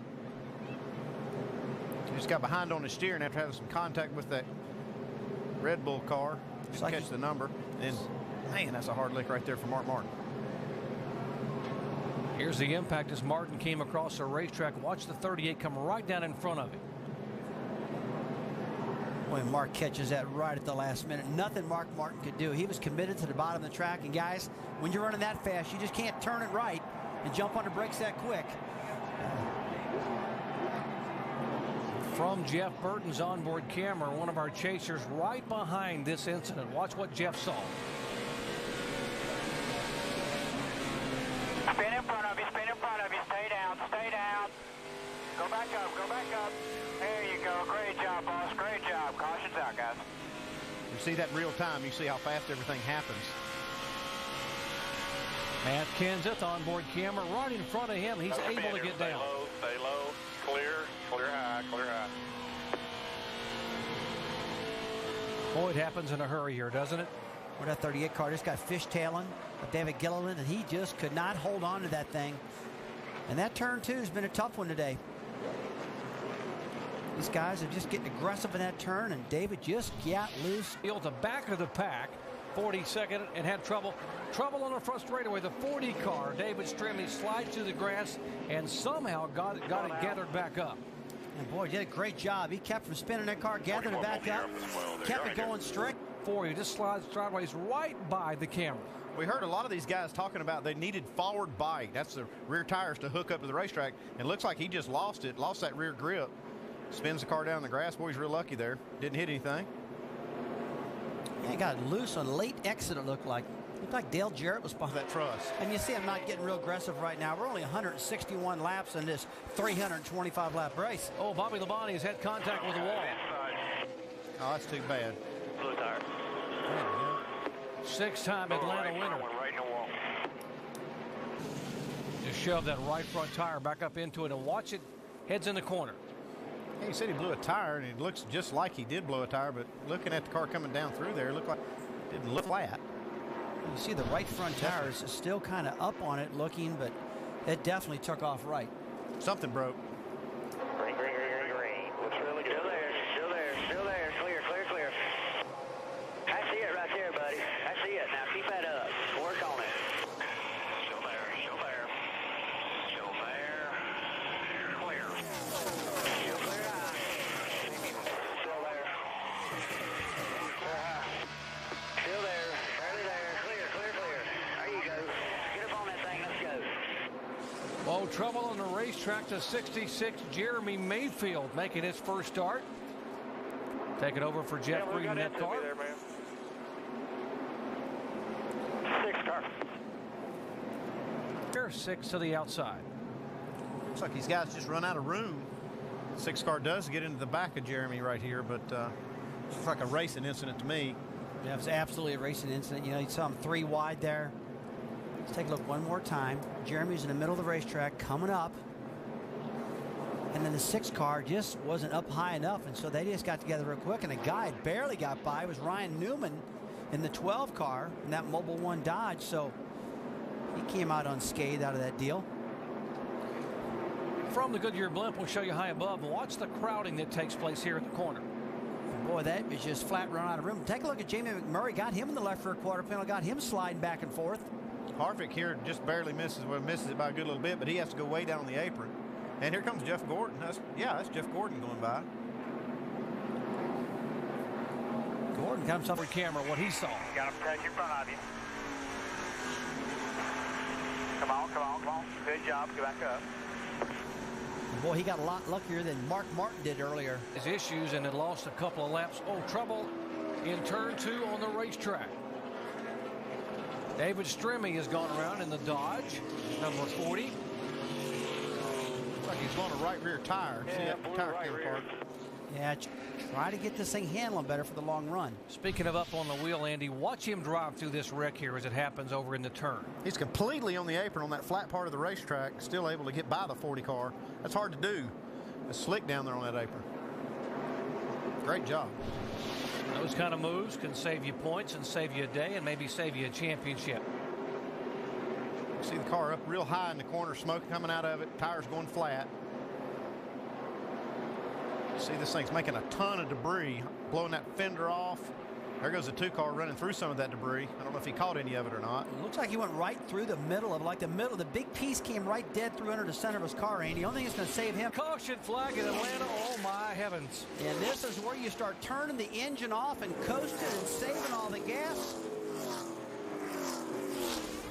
He just got behind on his steering after having some contact with that Red Bull car. Just catch the number. And man, that's a hard lick right there for Mark Martin. Here's the impact as Martin came across the racetrack. Watch the 38 come right down in front of him. Boy, Mark catches that right at the last minute. Nothing Mark Martin could do. He was committed to the bottom of the track. And guys, when you're running that fast, you just can't turn it right and jump on the brakes that quick. From Jeff Burton's onboard camera, one of our chasers right behind this incident. Watch what Jeff saw. Spin in front of you, spin in front of you. Stay down, stay down. Go back up, go back up. There you go. Great job, boss. Great job. Caution's out, guys. You see that in real time. You see how fast everything happens. Matt Kenseth, onboard camera right in front of him. He's able to get down. Stay low. Clear. Clear high. Clear high. Boy, it happens in a hurry here, doesn't it? Well, that 38 car just got fishtailing with David Gilliland, and he just could not hold on to that thing. And that turn 2 has been a tough one today. These guys are just getting aggressive in that turn, and David just got loose. At the back of the pack, 42nd, and had trouble on the front straightaway. The 40 car, David Strimley slides through the grass and somehow got it gathered back up. And boy, did a great job. He kept from spinning that car, gathered it back up, kept it going straight. For you, just slides sideways right by the camera. We heard a lot of these guys talking about they needed forward bite. That's the rear tires to hook up to the racetrack. And it looks like he just lost it, lost that rear grip. Spins the car down the grass. Boy, he's real lucky there. Didn't hit anything. Yeah, he got loose on late exit, it looked like. Looked like Dale Jarrett was behind that truss. And you see I'm not getting real aggressive right now. We're only 161 laps in this 325 lap race. Oh, Bobby Labonte has had contact with the wall. Oh, that's too bad. Blue tire. 6-time Atlanta winner. Right in the wall. Just shove that right front tire back up into it and watch it. Heads in the corner. Hey, he said he blew a tire, and it looks just like he did blow a tire, but looking at the car coming down through there, it looked like it didn't look flat. You see the right front tire is still kind of up on it looking, but it definitely took off right. Something broke. Green. Looks really good. Still there. Clear. I see it right there, buddy. I see it. Now keep that up. Work on it. Still there. Clear. Still clear high. Still there. Clear high. Still there. Barely there. Clear. There you go. Get up on that thing. Let's go. Oh, trouble on the racetrack to 66, Jeremy Mayfield making his first start. Taking over for Jeff Green in that car. There, man. 6 car. 6 to the outside. Looks like these guys just run out of room. 6 car does get into the back of Jeremy right here, but it's like a racing incident to me. Yeah, it was absolutely a racing incident. You know, you saw him 3 wide there. Let's take a look one more time. Jeremy's in the middle of the racetrack coming up. And then the 6 car just wasn't up high enough, and so they just got together real quick, and a guy barely got by. It was Ryan Newman in the 12 car in that Mobil 1 Dodge, so he came out unscathed out of that deal. From the Goodyear blimp, we'll show you high above. Watch the crowding that takes place here at the corner. Boy, that is just flat run out of room. Take a look at Jamie McMurray. Got him in the left rear quarter panel, got him sliding back and forth. Harvick here just barely misses. Well, misses it by a good little bit, but he has to go way down the apron. And here comes Jeff Gordon. That's Jeff Gordon going by. Gordon comes up with camera what he saw. Got him touch in front of you. Come on. Good job. Get back up. Boy, he got a lot luckier than Mark Martin did earlier. His issues and had lost a couple of laps. Oh, trouble in turn 2 on the racetrack. David Stremme has gone around in the Dodge, number 40. Looks like he's on a right rear tire. See that tire came apart. Yeah, try to get this thing handling better for the long run. Speaking of up on the wheel, Andy, watch him drive through this wreck here as it happens over in the turn. He's completely on the apron on that flat part of the racetrack, still able to get by the 40 car. That's hard to do. It's slick down there on that apron. Great job. Those kind of moves can save you points and save you a day and maybe save you a championship. See the car up real high in the corner, smoke coming out of it, tires going flat. See, this thing's making a ton of debris, blowing that fender off. There goes the 2 car running through some of that debris. I don't know if he caught any of it or not. It looks like he went right through the middle of, the big piece came right dead through under the center of his car, Andy. The only thing that's going to save him. Caution flag in Atlanta. Oh, my heavens. And this is where you start turning the engine off and coasting and saving all the gas.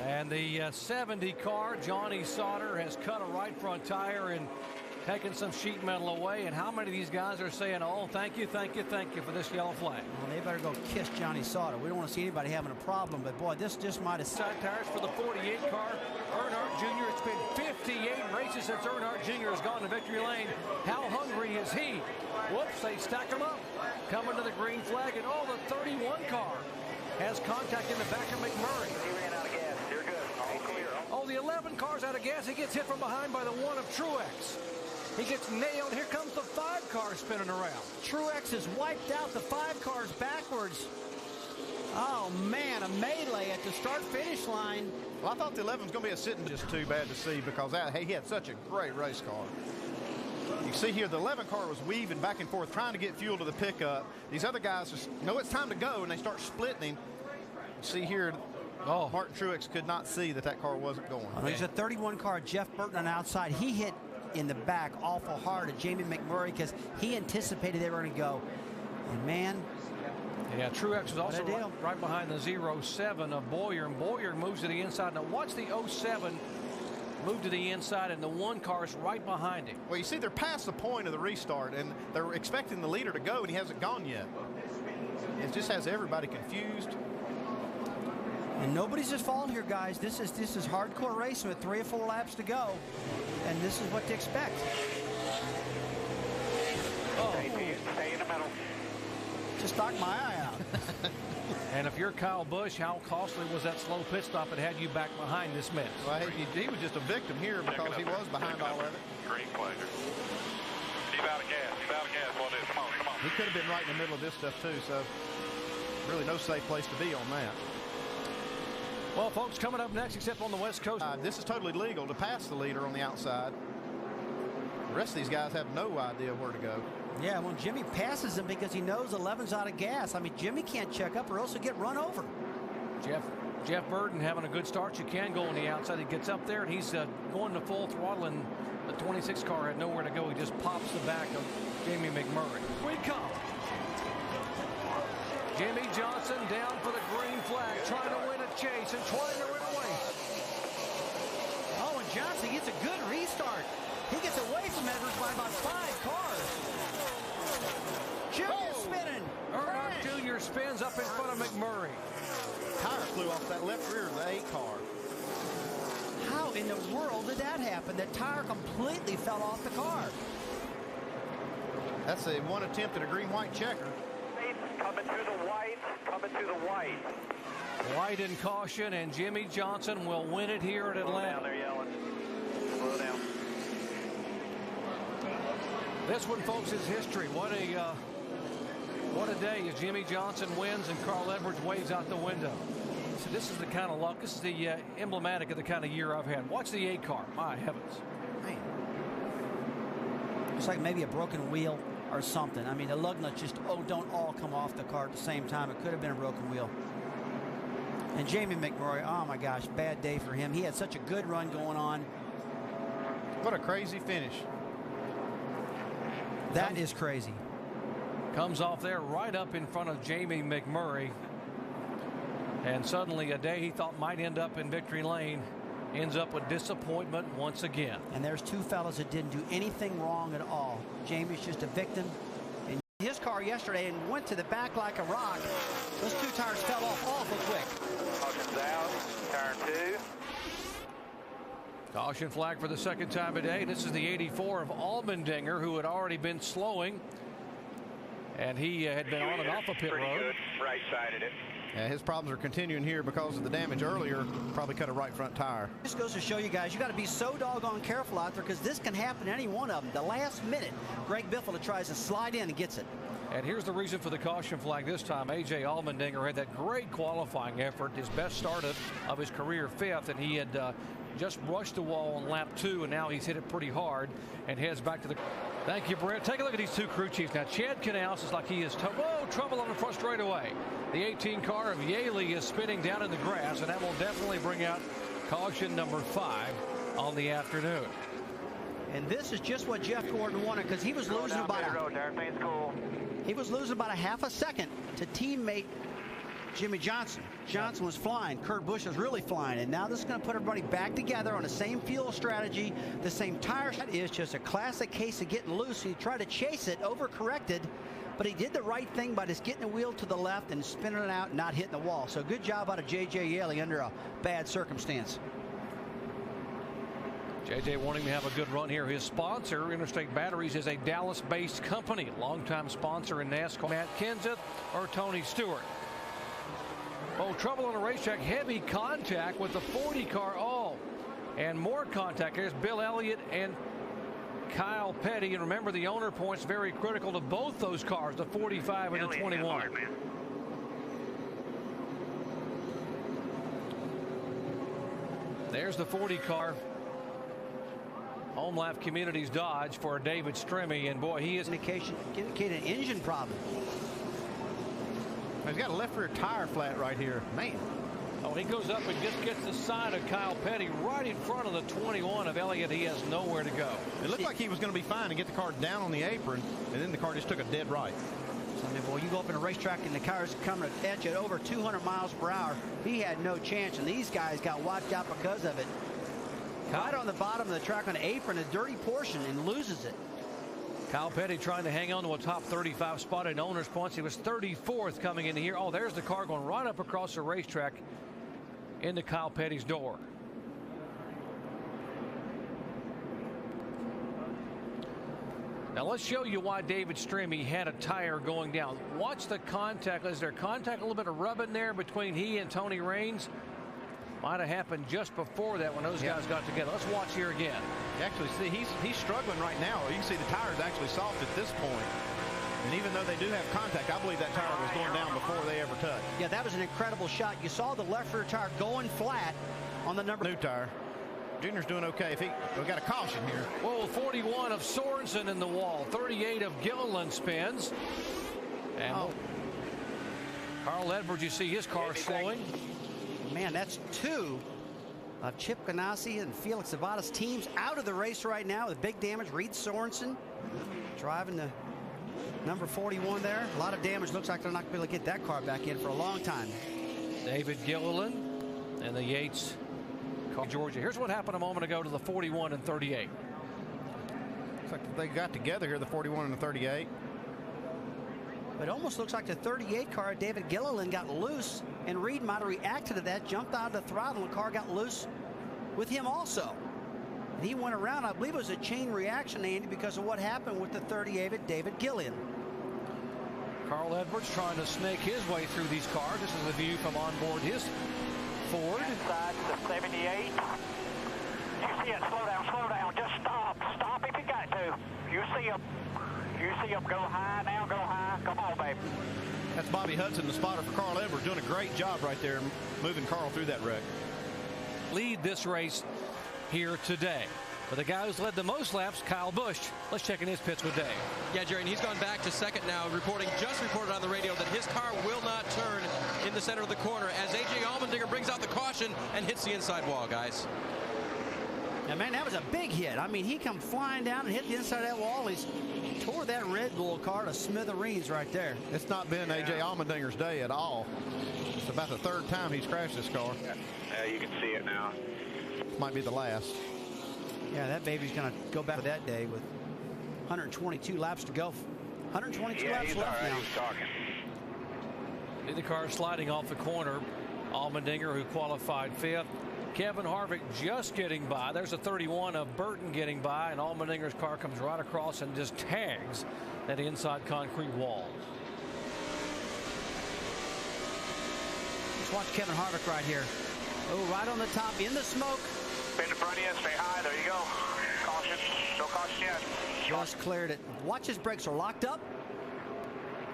And the 70 car, Johnny Sauter, has cut a right front tire and taking some sheet metal away. And how many of these guys are saying, oh, thank you for this yellow flag? Well, they better go kiss Johnny Sauter. We don't want to see anybody having a problem, but boy, this just might have... Side tires for the 48 car, Earnhardt Jr. It's been 58 races since Earnhardt Jr. has gone to victory lane. How hungry is he? Whoops, they stack him up. Coming to the green flag, and the 31 car has contact in the back of McMurray. He ran out of gas. You're good. All clear. Oh, the 11 car's out of gas. He gets hit from behind by the 1 of Truex. He gets nailed. Here comes the 5 car spinning around. Truex has wiped out the 5 cars backwards. Oh, man, a melee at the start-finish line. Well, I thought the 11 was going to be a sitting, just too bad to see because he had such a great race car. You see here, the 11 car was weaving back and forth, trying to get fuel to the pickup. These other guys just know it's time to go, and they start splitting him. You see here, Martin Truex could not see that car wasn't going. There's a 31 car, Jeff Burton on the outside. He hit in the back awful hard at Jamie McMurray because he anticipated they were going to go. And, man. Yeah, Truex was also right behind the 07 of Boyer, and Boyer moves to the inside. Now watch the 07 move to the inside, and the 1 car is right behind him. Well, you see, they're past the point of the restart, and they're expecting the leader to go, and he hasn't gone yet. It just has everybody confused. And nobody's at fault here, guys. This is hardcore racing with 3 or 4 laps to go, and this is what to expect. Stay in the middle. Just knocked my eye out. And if you're Kyle Busch, how costly was that slow pit stop that had you back behind this mess? Well, he was just a victim here because he was behind all of it. Green flag. He's out of gas. What is? Come on. He could have been right in the middle of this stuff too, so really no safe place to be on that. Well, folks, coming up next, except on the West Coast. This is totally legal to pass the leader on the outside. The rest of these guys have no idea where to go. Yeah, well, Jimmy passes him because he knows 11's out of gas. I mean, Jimmy can't check up or else he'll get run over. Jeff Burton having a good start. You can go on the outside. He gets up there, and he's going to full throttle, and the 26 car had nowhere to go. He just pops the back of Jamie McMurray. We come. Jimmy Johnson down for the green flag, trying to win a chase and trying to run away. Oh, and Johnson gets a good restart. He gets away from Edwards by about 5 cars. Junior spinning. Earnhardt Jr. spins up in front of McMurray. Tire flew off that left rear of the 8 car. How in the world did that happen? The tire completely fell off the car. That's a 1 attempt at a green-white checker. Coming to the white. White in caution, and Jimmy Johnson will win it here at Atlanta. Slow down, they're yelling. Slow down. This one, folks, is history. What a day as Jimmy Johnson wins and Carl Edwards waves out the window. So this is the kind of luck. This is the emblematic of the kind of year I've had. Watch the 8 car. My heavens. Man. It's like maybe a broken wheel or something. I mean, the lug nuts just, don't all come off the car at the same time. It could have been a broken wheel. And Jamie McMurray, oh my gosh, bad day for him. He had such a good run going on. What a crazy finish. That is crazy. Comes off there right up in front of Jamie McMurray. And suddenly a day he thought might end up in victory lane ends up with disappointment once again. And there's two fellas that didn't do anything wrong at all. Jamie's just a victim. And his car yesterday and went to the back like a rock. Those two tires fell off awful quick. Caution's out. Turn 2. Caution flag for the second time today. This is the 84 of Allmendinger, who had already been slowing. And he had been on and off a pit road. Good. Right-sided it. Yeah, his problems are continuing here because of the damage earlier. Probably cut a right front tire. This goes to show you guys, you got to be so doggone careful out there, because this can happen to any one of them. The last minute, Greg Biffle tries to slide in and gets it. And here's the reason for the caution flag this time. A.J. Allmendinger had that great qualifying effort, his best start of his career, 5th, and he had just brushed the wall on lap 2, and now he's hit it pretty hard and heads back to the... Thank you, Brett. Take a look at these two crew chiefs. Now, Chad Canals is like he is... Whoa, trouble on the front straightaway. The 18 car of Yaley is spinning down in the grass, and that will definitely bring out caution number 5 on the afternoon. And this is just what Jeff Gordon wanted, because he was losing about he was losing about a half a second to teammate Jimmy Johnson. Johnson was flying. Kurt Busch was really flying. And now this is going to put everybody back together on the same fuel strategy, the same tire. That is just a classic case of getting loose. He tried to chase it, overcorrected, but he did the right thing by just getting the wheel to the left and spinning it out and not hitting the wall. So good job out of J.J. Yaley under a bad circumstance. J.J. wanting to have a good run here. His sponsor, Interstate Batteries, is a Dallas-based company. Longtime sponsor in NASCAR. Matt Kenseth or Tony Stewart. Oh, trouble on the racetrack. Heavy contact with the 40 car. Oh, and more contact. There's Bill Elliott and Kyle Petty. And remember, the owner points very critical to both those cars, the 45 and the 21. There's the 40 car. Home Lap Communities Dodge for David Stremme, and boy, he is indicating an engine problem. He's got a left rear tire flat right here, man. Oh, he goes up and just gets the side of Kyle Petty right in front of the 21 of Elliott. He has nowhere to go. It looked like he was going to be fine and get the car down on the apron, and then the car just took a dead right. I mean, boy, you go up in a racetrack and the car's coming at you at over 200 miles per hour. He had no chance, and these guys got wiped out because of it. Right on the bottom of the track on the apron, a dirty portion, and loses it. Kyle Petty trying to hang on to a top 35 spot in owner's points. He was 34th coming into here. Oh, there's the car going right up across the racetrack into Kyle Petty's door. Now let's show you why David Stremme had a tire going down. Watch the contact. Is there contact, a little bit of rubbing there between he and Tony Raines? Might have happened just before that when those guys got together. Let's watch here again. You actually see he's struggling right now. You can see the tire's actually soft at this point. And even though they do have contact, I believe that tire was going down before they ever touched. Yeah, that was an incredible shot. You saw the left rear tire going flat on the number. New tire. Junior's doing okay. We got a caution here. Whoa, 41 of Sorensen in the wall. 38 of Gilliland spins. And Carl Edwards, you see his car slowing. Man, that's 2 of Chip Ganassi and Felix Zavada's teams out of the race right now with big damage. Reed Sorensen driving the number 41 there. A lot of damage. Looks like they're not going to be able to get that car back in for a long time. David Gilliland and the Yates car, Georgia. Here's what happened a moment ago to the 41 and 38. Looks like they got together here, the 41 and the 38. It almost looks like the 38 car, David Gilliland, got loose, and Reed might have reacted to that, jumped out of the throttle, and the car got loose with him also. And he went around. I believe it was a chain reaction, Andy, because of what happened with the 38 David Gilliland. Carl Edwards trying to snake his way through these cars. This is a view from on board his Ford. Inside the 78. You see it, slow down, just stop if you got to. You see him, go high now, go high, come on, baby. That's Bobby Hudson, the spotter for Carl Edwards, doing a great job right there, moving Carl through that wreck. Lead this race here today. But the guy who's led the most laps, Kyle Busch. Let's check in his pits with Dave. Yeah, Jerry, and he's gone back to second now, just reported on the radio that his car will not turn in the center of the corner as A.J. Allmendinger brings out the caution and hits the inside wall, guys. Yeah, man, that was a big hit. I mean, he come flying down and hit the inside of that wall. He's tore that Red Bull car to smithereens right there. It's not been A.J. Allmendinger's day at all. It's about the 3rd time he's crashed this car. Yeah, you can see it now. Might be the last. Yeah, that baby's going to go back to that day with 122 laps to go. 122 laps left now. He's talking. See the car sliding off the corner. Allmendinger, who qualified 5th. Kevin Harvick just getting by. There's a 31 of Burton getting by, and Allmendinger's car comes right across and just tags that inside concrete wall. Let's watch Kevin Harvick right here. Oh, right on the top, in the smoke. Spin in front of you, stay high, there you go. Caution, no caution yet. Just cleared it. Watch his brakes are locked up.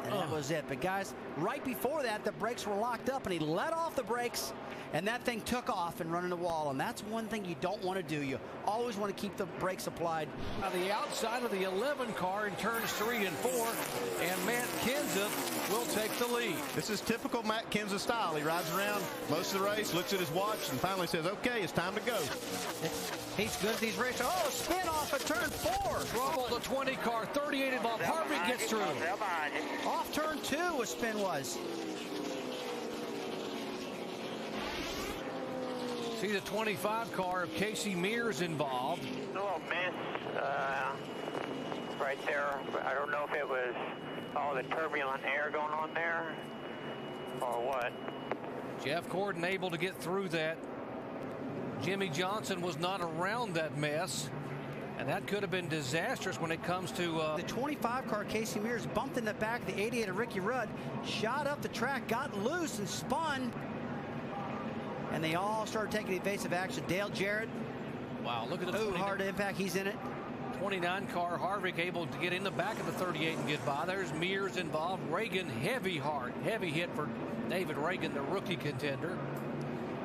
And that was it. But guys, right before that, the brakes were locked up and he let off the brakes and that thing took off and running the wall. And that's one thing you don't want to do. You always want to keep the brakes applied. Now the outside of the 11 car in turns 3 and 4, and Matt Kenseth will take the lead. This is typical Matt Kenseth style. He rides around most of the race, looks at his watch, and finally says, okay, it's time to go. He's good at these races. Oh, spin off at turn 4. Trouble the 20 car, 38 involved. Harvick gets through. Off turn 2 a spin was. See the 25 car of Casey Mears involved. A little miss right there. I don't know if it was all the turbulent air going on there or what. Jeff Gordon able to get through that. Jimmy Johnson was not around that mess, and that could have been disastrous when it comes to the 25 car. Casey Mears bumped in the back of the 88 of Ricky Rudd, shot up the track, got loose and spun, and they all started taking evasive action. Dale Jarrett, wow, look at the hard impact, he's in it. 29 car Harvick able to get in the back of the 38 and get by. There's Mears involved. Reagan heavy hit for David Reagan, the rookie contender.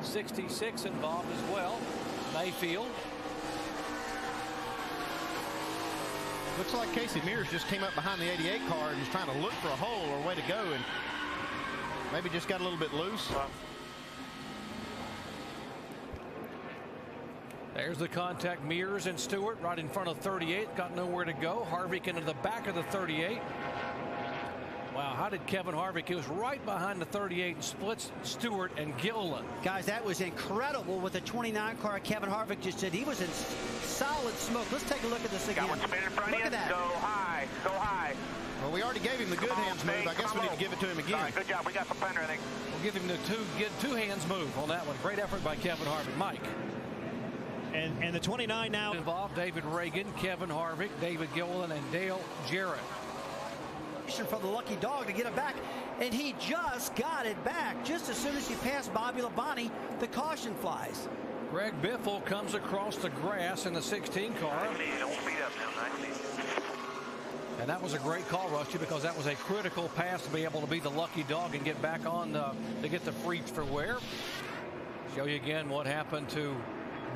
66 involved as well. Mayfield. Looks like Casey Mears just came up behind the 88 car and was trying to look for a hole or a way to go, and maybe just got a little bit loose. There's the contact. Mears and Stewart right in front of 38. Got nowhere to go. Harvick into the back of the 38. Wow, how did Kevin Harvick? He was right behind the 38 and splits Stewart and Gilliland. Guys, that was incredible with the 29 car. Kevin Harvick just did. He was in solid smoke. Let's take a look at this again. Got one spin in front Look of at you. that. Go high, go high. Well, we already gave him the good hands move. I guess we need to give it to him again. All right, good job. We got some fender, I think. We'll give him the two hands move on that one. Great effort by Kevin Harvick. Mike. And the 29 now involved David Reagan, Kevin Harvick, David Gilliland, and Dale Jarrett. For the lucky dog to get it back, and he just got it back. Just as soon as he passed Bobby Labonte, the caution flies. Greg Biffle comes across the grass in the 16 car. Don't speed up now, And that was a great call, Rusty, because that was a critical pass to be able to be the lucky dog and get back on to get the free for wear. Show you again what happened to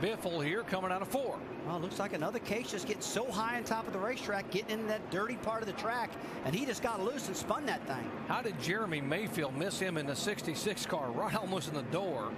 Biffle here coming out of 4. Well, it looks like another case just getting so high on top of the racetrack, getting in that dirty part of the track, and he just got loose and spun that thing. How did Jeremy Mayfield miss him in the 66 car right almost in the door?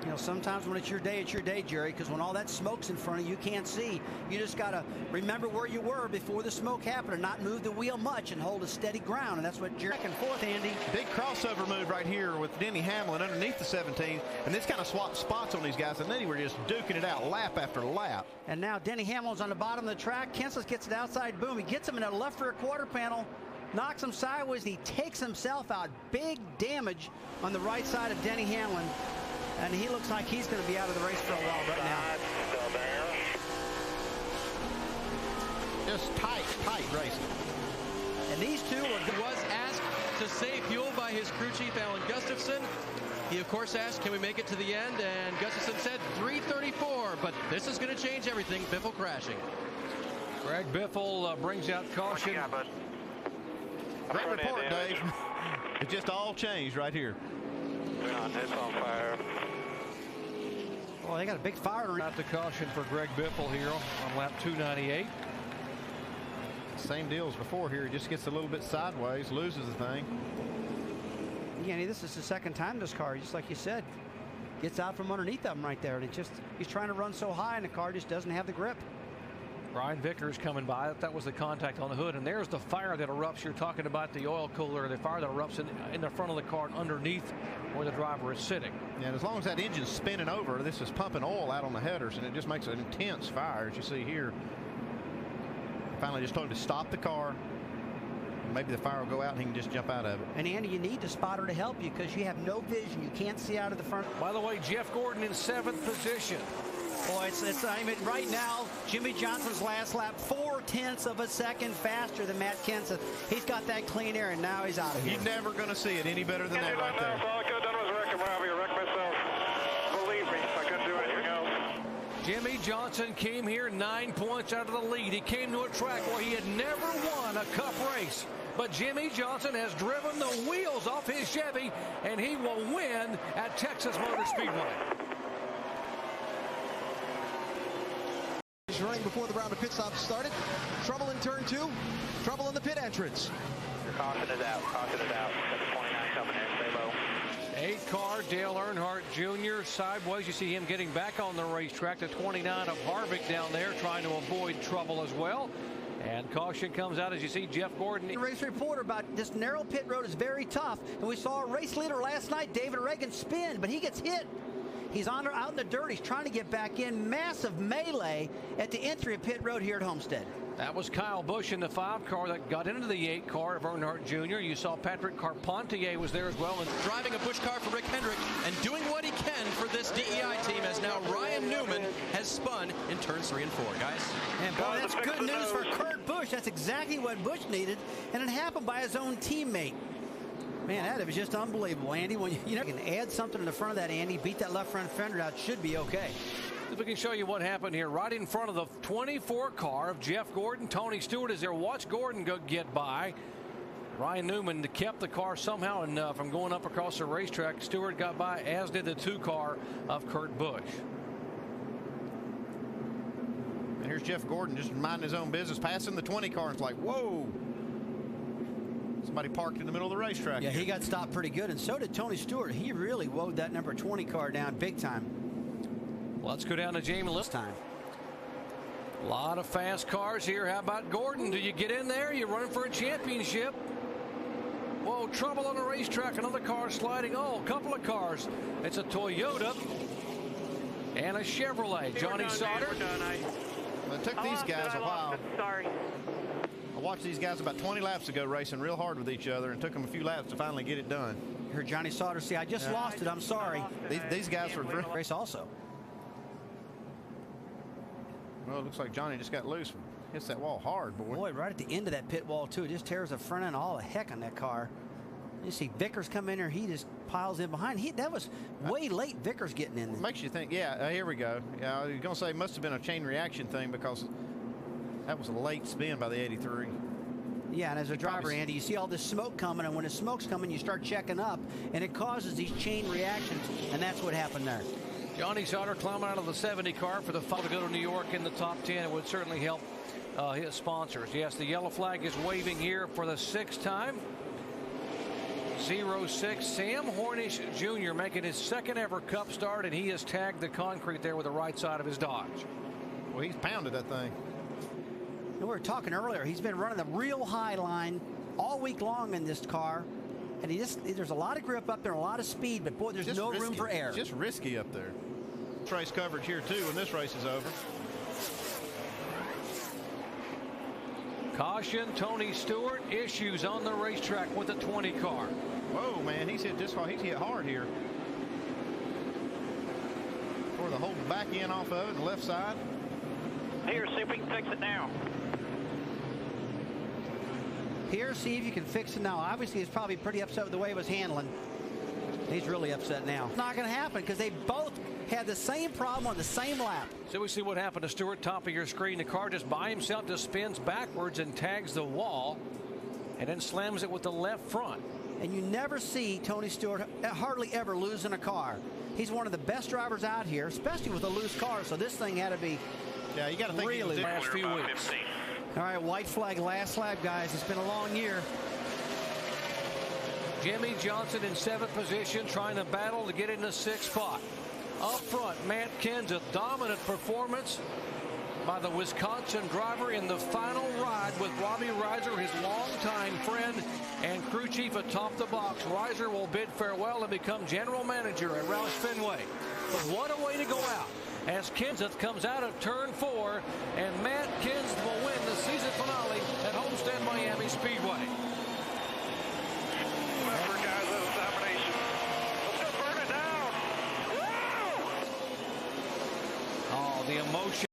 You know, sometimes when it's your day, Jerry, because when all that smoke's in front of you, you can't see. You just got to remember where you were before the smoke happened and not move the wheel much and hold a steady ground. And that's what Jerry back and forth, Andy. Big crossover move right here with Denny Hamlin underneath the 17. And this kind of swapped spots on these guys. And then they were just duking it out lap after lap. And now Denny Hamlin's on the bottom of the track. Kenseth gets it outside. Boom. He gets him in that left rear quarter panel. Knocks him sideways. And he takes himself out. Big damage on the right side of Denny Hamlin. And he looks like he's going to be out of the race for a while right now. Just tight racing. And these two was asked to save fuel by his crew chief, Alan Gustafson. He, of course, asked, can we make it to the end? And Gustafson said 3:34, but this is going to change everything. Biffle crashing. Greg Biffle brings out caution. Great report, Dave. It just all changed right here. It's on fire. Oh, they got a big fire. Out the caution for Greg Biffle here on lap 298. Same deal as before here. He just gets a little bit sideways, loses the thing. Yeah, this is the second time this car, just like you said, gets out from underneath them right there. And he's trying to run so high, and the car just doesn't have the grip. Brian Vickers coming by. That was the contact on the hood. And there's the fire that erupts. You're talking about the oil cooler, the fire that erupts in the front of the car and underneath where the driver is sitting. Yeah, and as long as that engine's spinning over, this is pumping oil out on the headers, and it just makes an intense fire, as you see here. Finally just told him to stop the car. Maybe the fire will go out and he can just jump out of it. And Andy, you need the spotter to help you because you have no vision. You can't see out of the front. By the way, Jeff Gordon in 7th position. Boy, I mean, right now, Jimmy Johnson's last lap, 0.4 of a second faster than Matt Kenseth. He's got that clean air, and now he's out of here. You're never going to see it any better than that right there. All I could have done was wreck him, Robbie. I wrecked myself. Believe me, I couldn't do anything else. Jimmy Johnson came here 9 points out of the lead. He came to a track where he had never won a Cup race. But Jimmy Johnson has driven the wheels off his Chevy, and he will win at Texas Motor Speedway. He's running before the round of pit stops started. Trouble in turn 2. Trouble in the pit entrance. Your caution is out. Caution is out. Got the 29 coming in. Stay low. 8 car, Dale Earnhardt Jr. sideways. You see him getting back on the racetrack. The 29 of Harvick down there trying to avoid trouble as well. And caution comes out as you see Jeff Gordon. The race reporter about this narrow pit road is very tough. And we saw a race leader last night, David Reagan, spin, but he gets hit. He's out in the dirt. He's trying to get back in. Massive melee at the entry of pit road here at Homestead. That was Kyle Busch in the 5 car that got into the 8 car of Earnhardt Jr. You saw Patrick Carpentier was there as well. And driving a Busch car for Rick Hendrick and doing what he can for this DEI team as now Ryan Newman has spun in turns 3 and 4, guys. And boy, that's good news for Kurt Busch. That's exactly what Busch needed, and it happened by his own teammate. Man, that was just unbelievable, Andy. When you can add something in the front of that, Andy, beat that left front fender out, should be okay. If we can show you what happened here, right in front of the 24 car of Jeff Gordon. Tony Stewart is there. Watch Gordon get by. Ryan Newman kept the car somehow from going up across the racetrack. Stewart got by, as did the 2 car of Kurt Busch. And here's Jeff Gordon just minding his own business, passing the 20 car. It's like, whoa. Somebody parked in the middle of the racetrack. Yeah, he got stopped pretty good, and so did Tony Stewart. He really woed that number 20 car down big time. Let's go down to Jamie this time. A lot of fast cars here. How about Gordon? Do you get in there? You're running for a championship. Whoa, trouble on the racetrack. Another car sliding. Oh, a couple of cars. It's a Toyota and a Chevrolet. Johnny Sauter. It took these guys a while. Sorry. I watched these guys about 20 laps ago racing real hard with each other, and took them a few laps to finally get it done. You heard Johnny Sauter say, I just lost it. I'm sorry. These guys were race also. Well, it looks like Johnny just got loose. Hits that wall hard, boy. Boy, right at the end of that pit wall, too. It just tears the front end all the heck on that car. You see Vickers come in there. He just piles in behind. That was way late, Vickers getting in there. Makes you think, yeah, here we go. Yeah, you're going to say it must have been a chain reaction thing because that was a late spin by the 83. Yeah, and as a driver, Andy, you see all this smoke coming, and when the smoke's coming, you start checking up, and it causes these chain reactions, and that's what happened there. Johnny Sauter climbing out of the 70 car for the fall to go to New York in the top 10. It would certainly help his sponsors. Yes, the yellow flag is waving here for the 6th time. 06, Sam Hornish Jr. making his 2nd ever Cup start, and he has tagged the concrete there with the right side of his Dodge. Well, he's pounded that thing. We were talking earlier. He's been running the real high line all week long in this car. And there's a lot of grip up there, a lot of speed, but boy, there's just no room for air. It's just risky up there. Trace coverage here too when this race is over. Caution, Tony Stewart, issues on the racetrack with the 20 car. Whoa, man, he's hit this far. He's hit hard here. Tore the whole back end off of it, the left side. Here, see if we can fix it now. Here, see if you can fix it now. Obviously, he's probably pretty upset with the way it was handling. He's really upset now. It's not going to happen because they both had the same problem on the same lap. So we see what happened to Stewart. Top of your screen. The car just by himself just spins backwards and tags the wall and then slams it with the left front. And you never see Tony Stewart hardly ever losing a car. He's one of the best drivers out here, especially with a loose car. So this thing had to be you got to think really the last few weeks. 15. All right, white flag, last lap, guys. It's been a long year. Jimmy Johnson in 7th position, trying to battle to get in the 6th spot. Up front, Matt Kenseth, dominant performance. by the Wisconsin driver in the final ride with Robbie Reiser, his longtime friend and crew chief atop the box. Reiser will bid farewell and become general manager at Roush Fenway. But what a way to go out as Kenseth comes out of turn 4, and Matt Kenseth will win the season finale at Homestead Miami Speedway. Remember, guys, that was domination. Let's go burn it down. Woo! Oh, the emotion.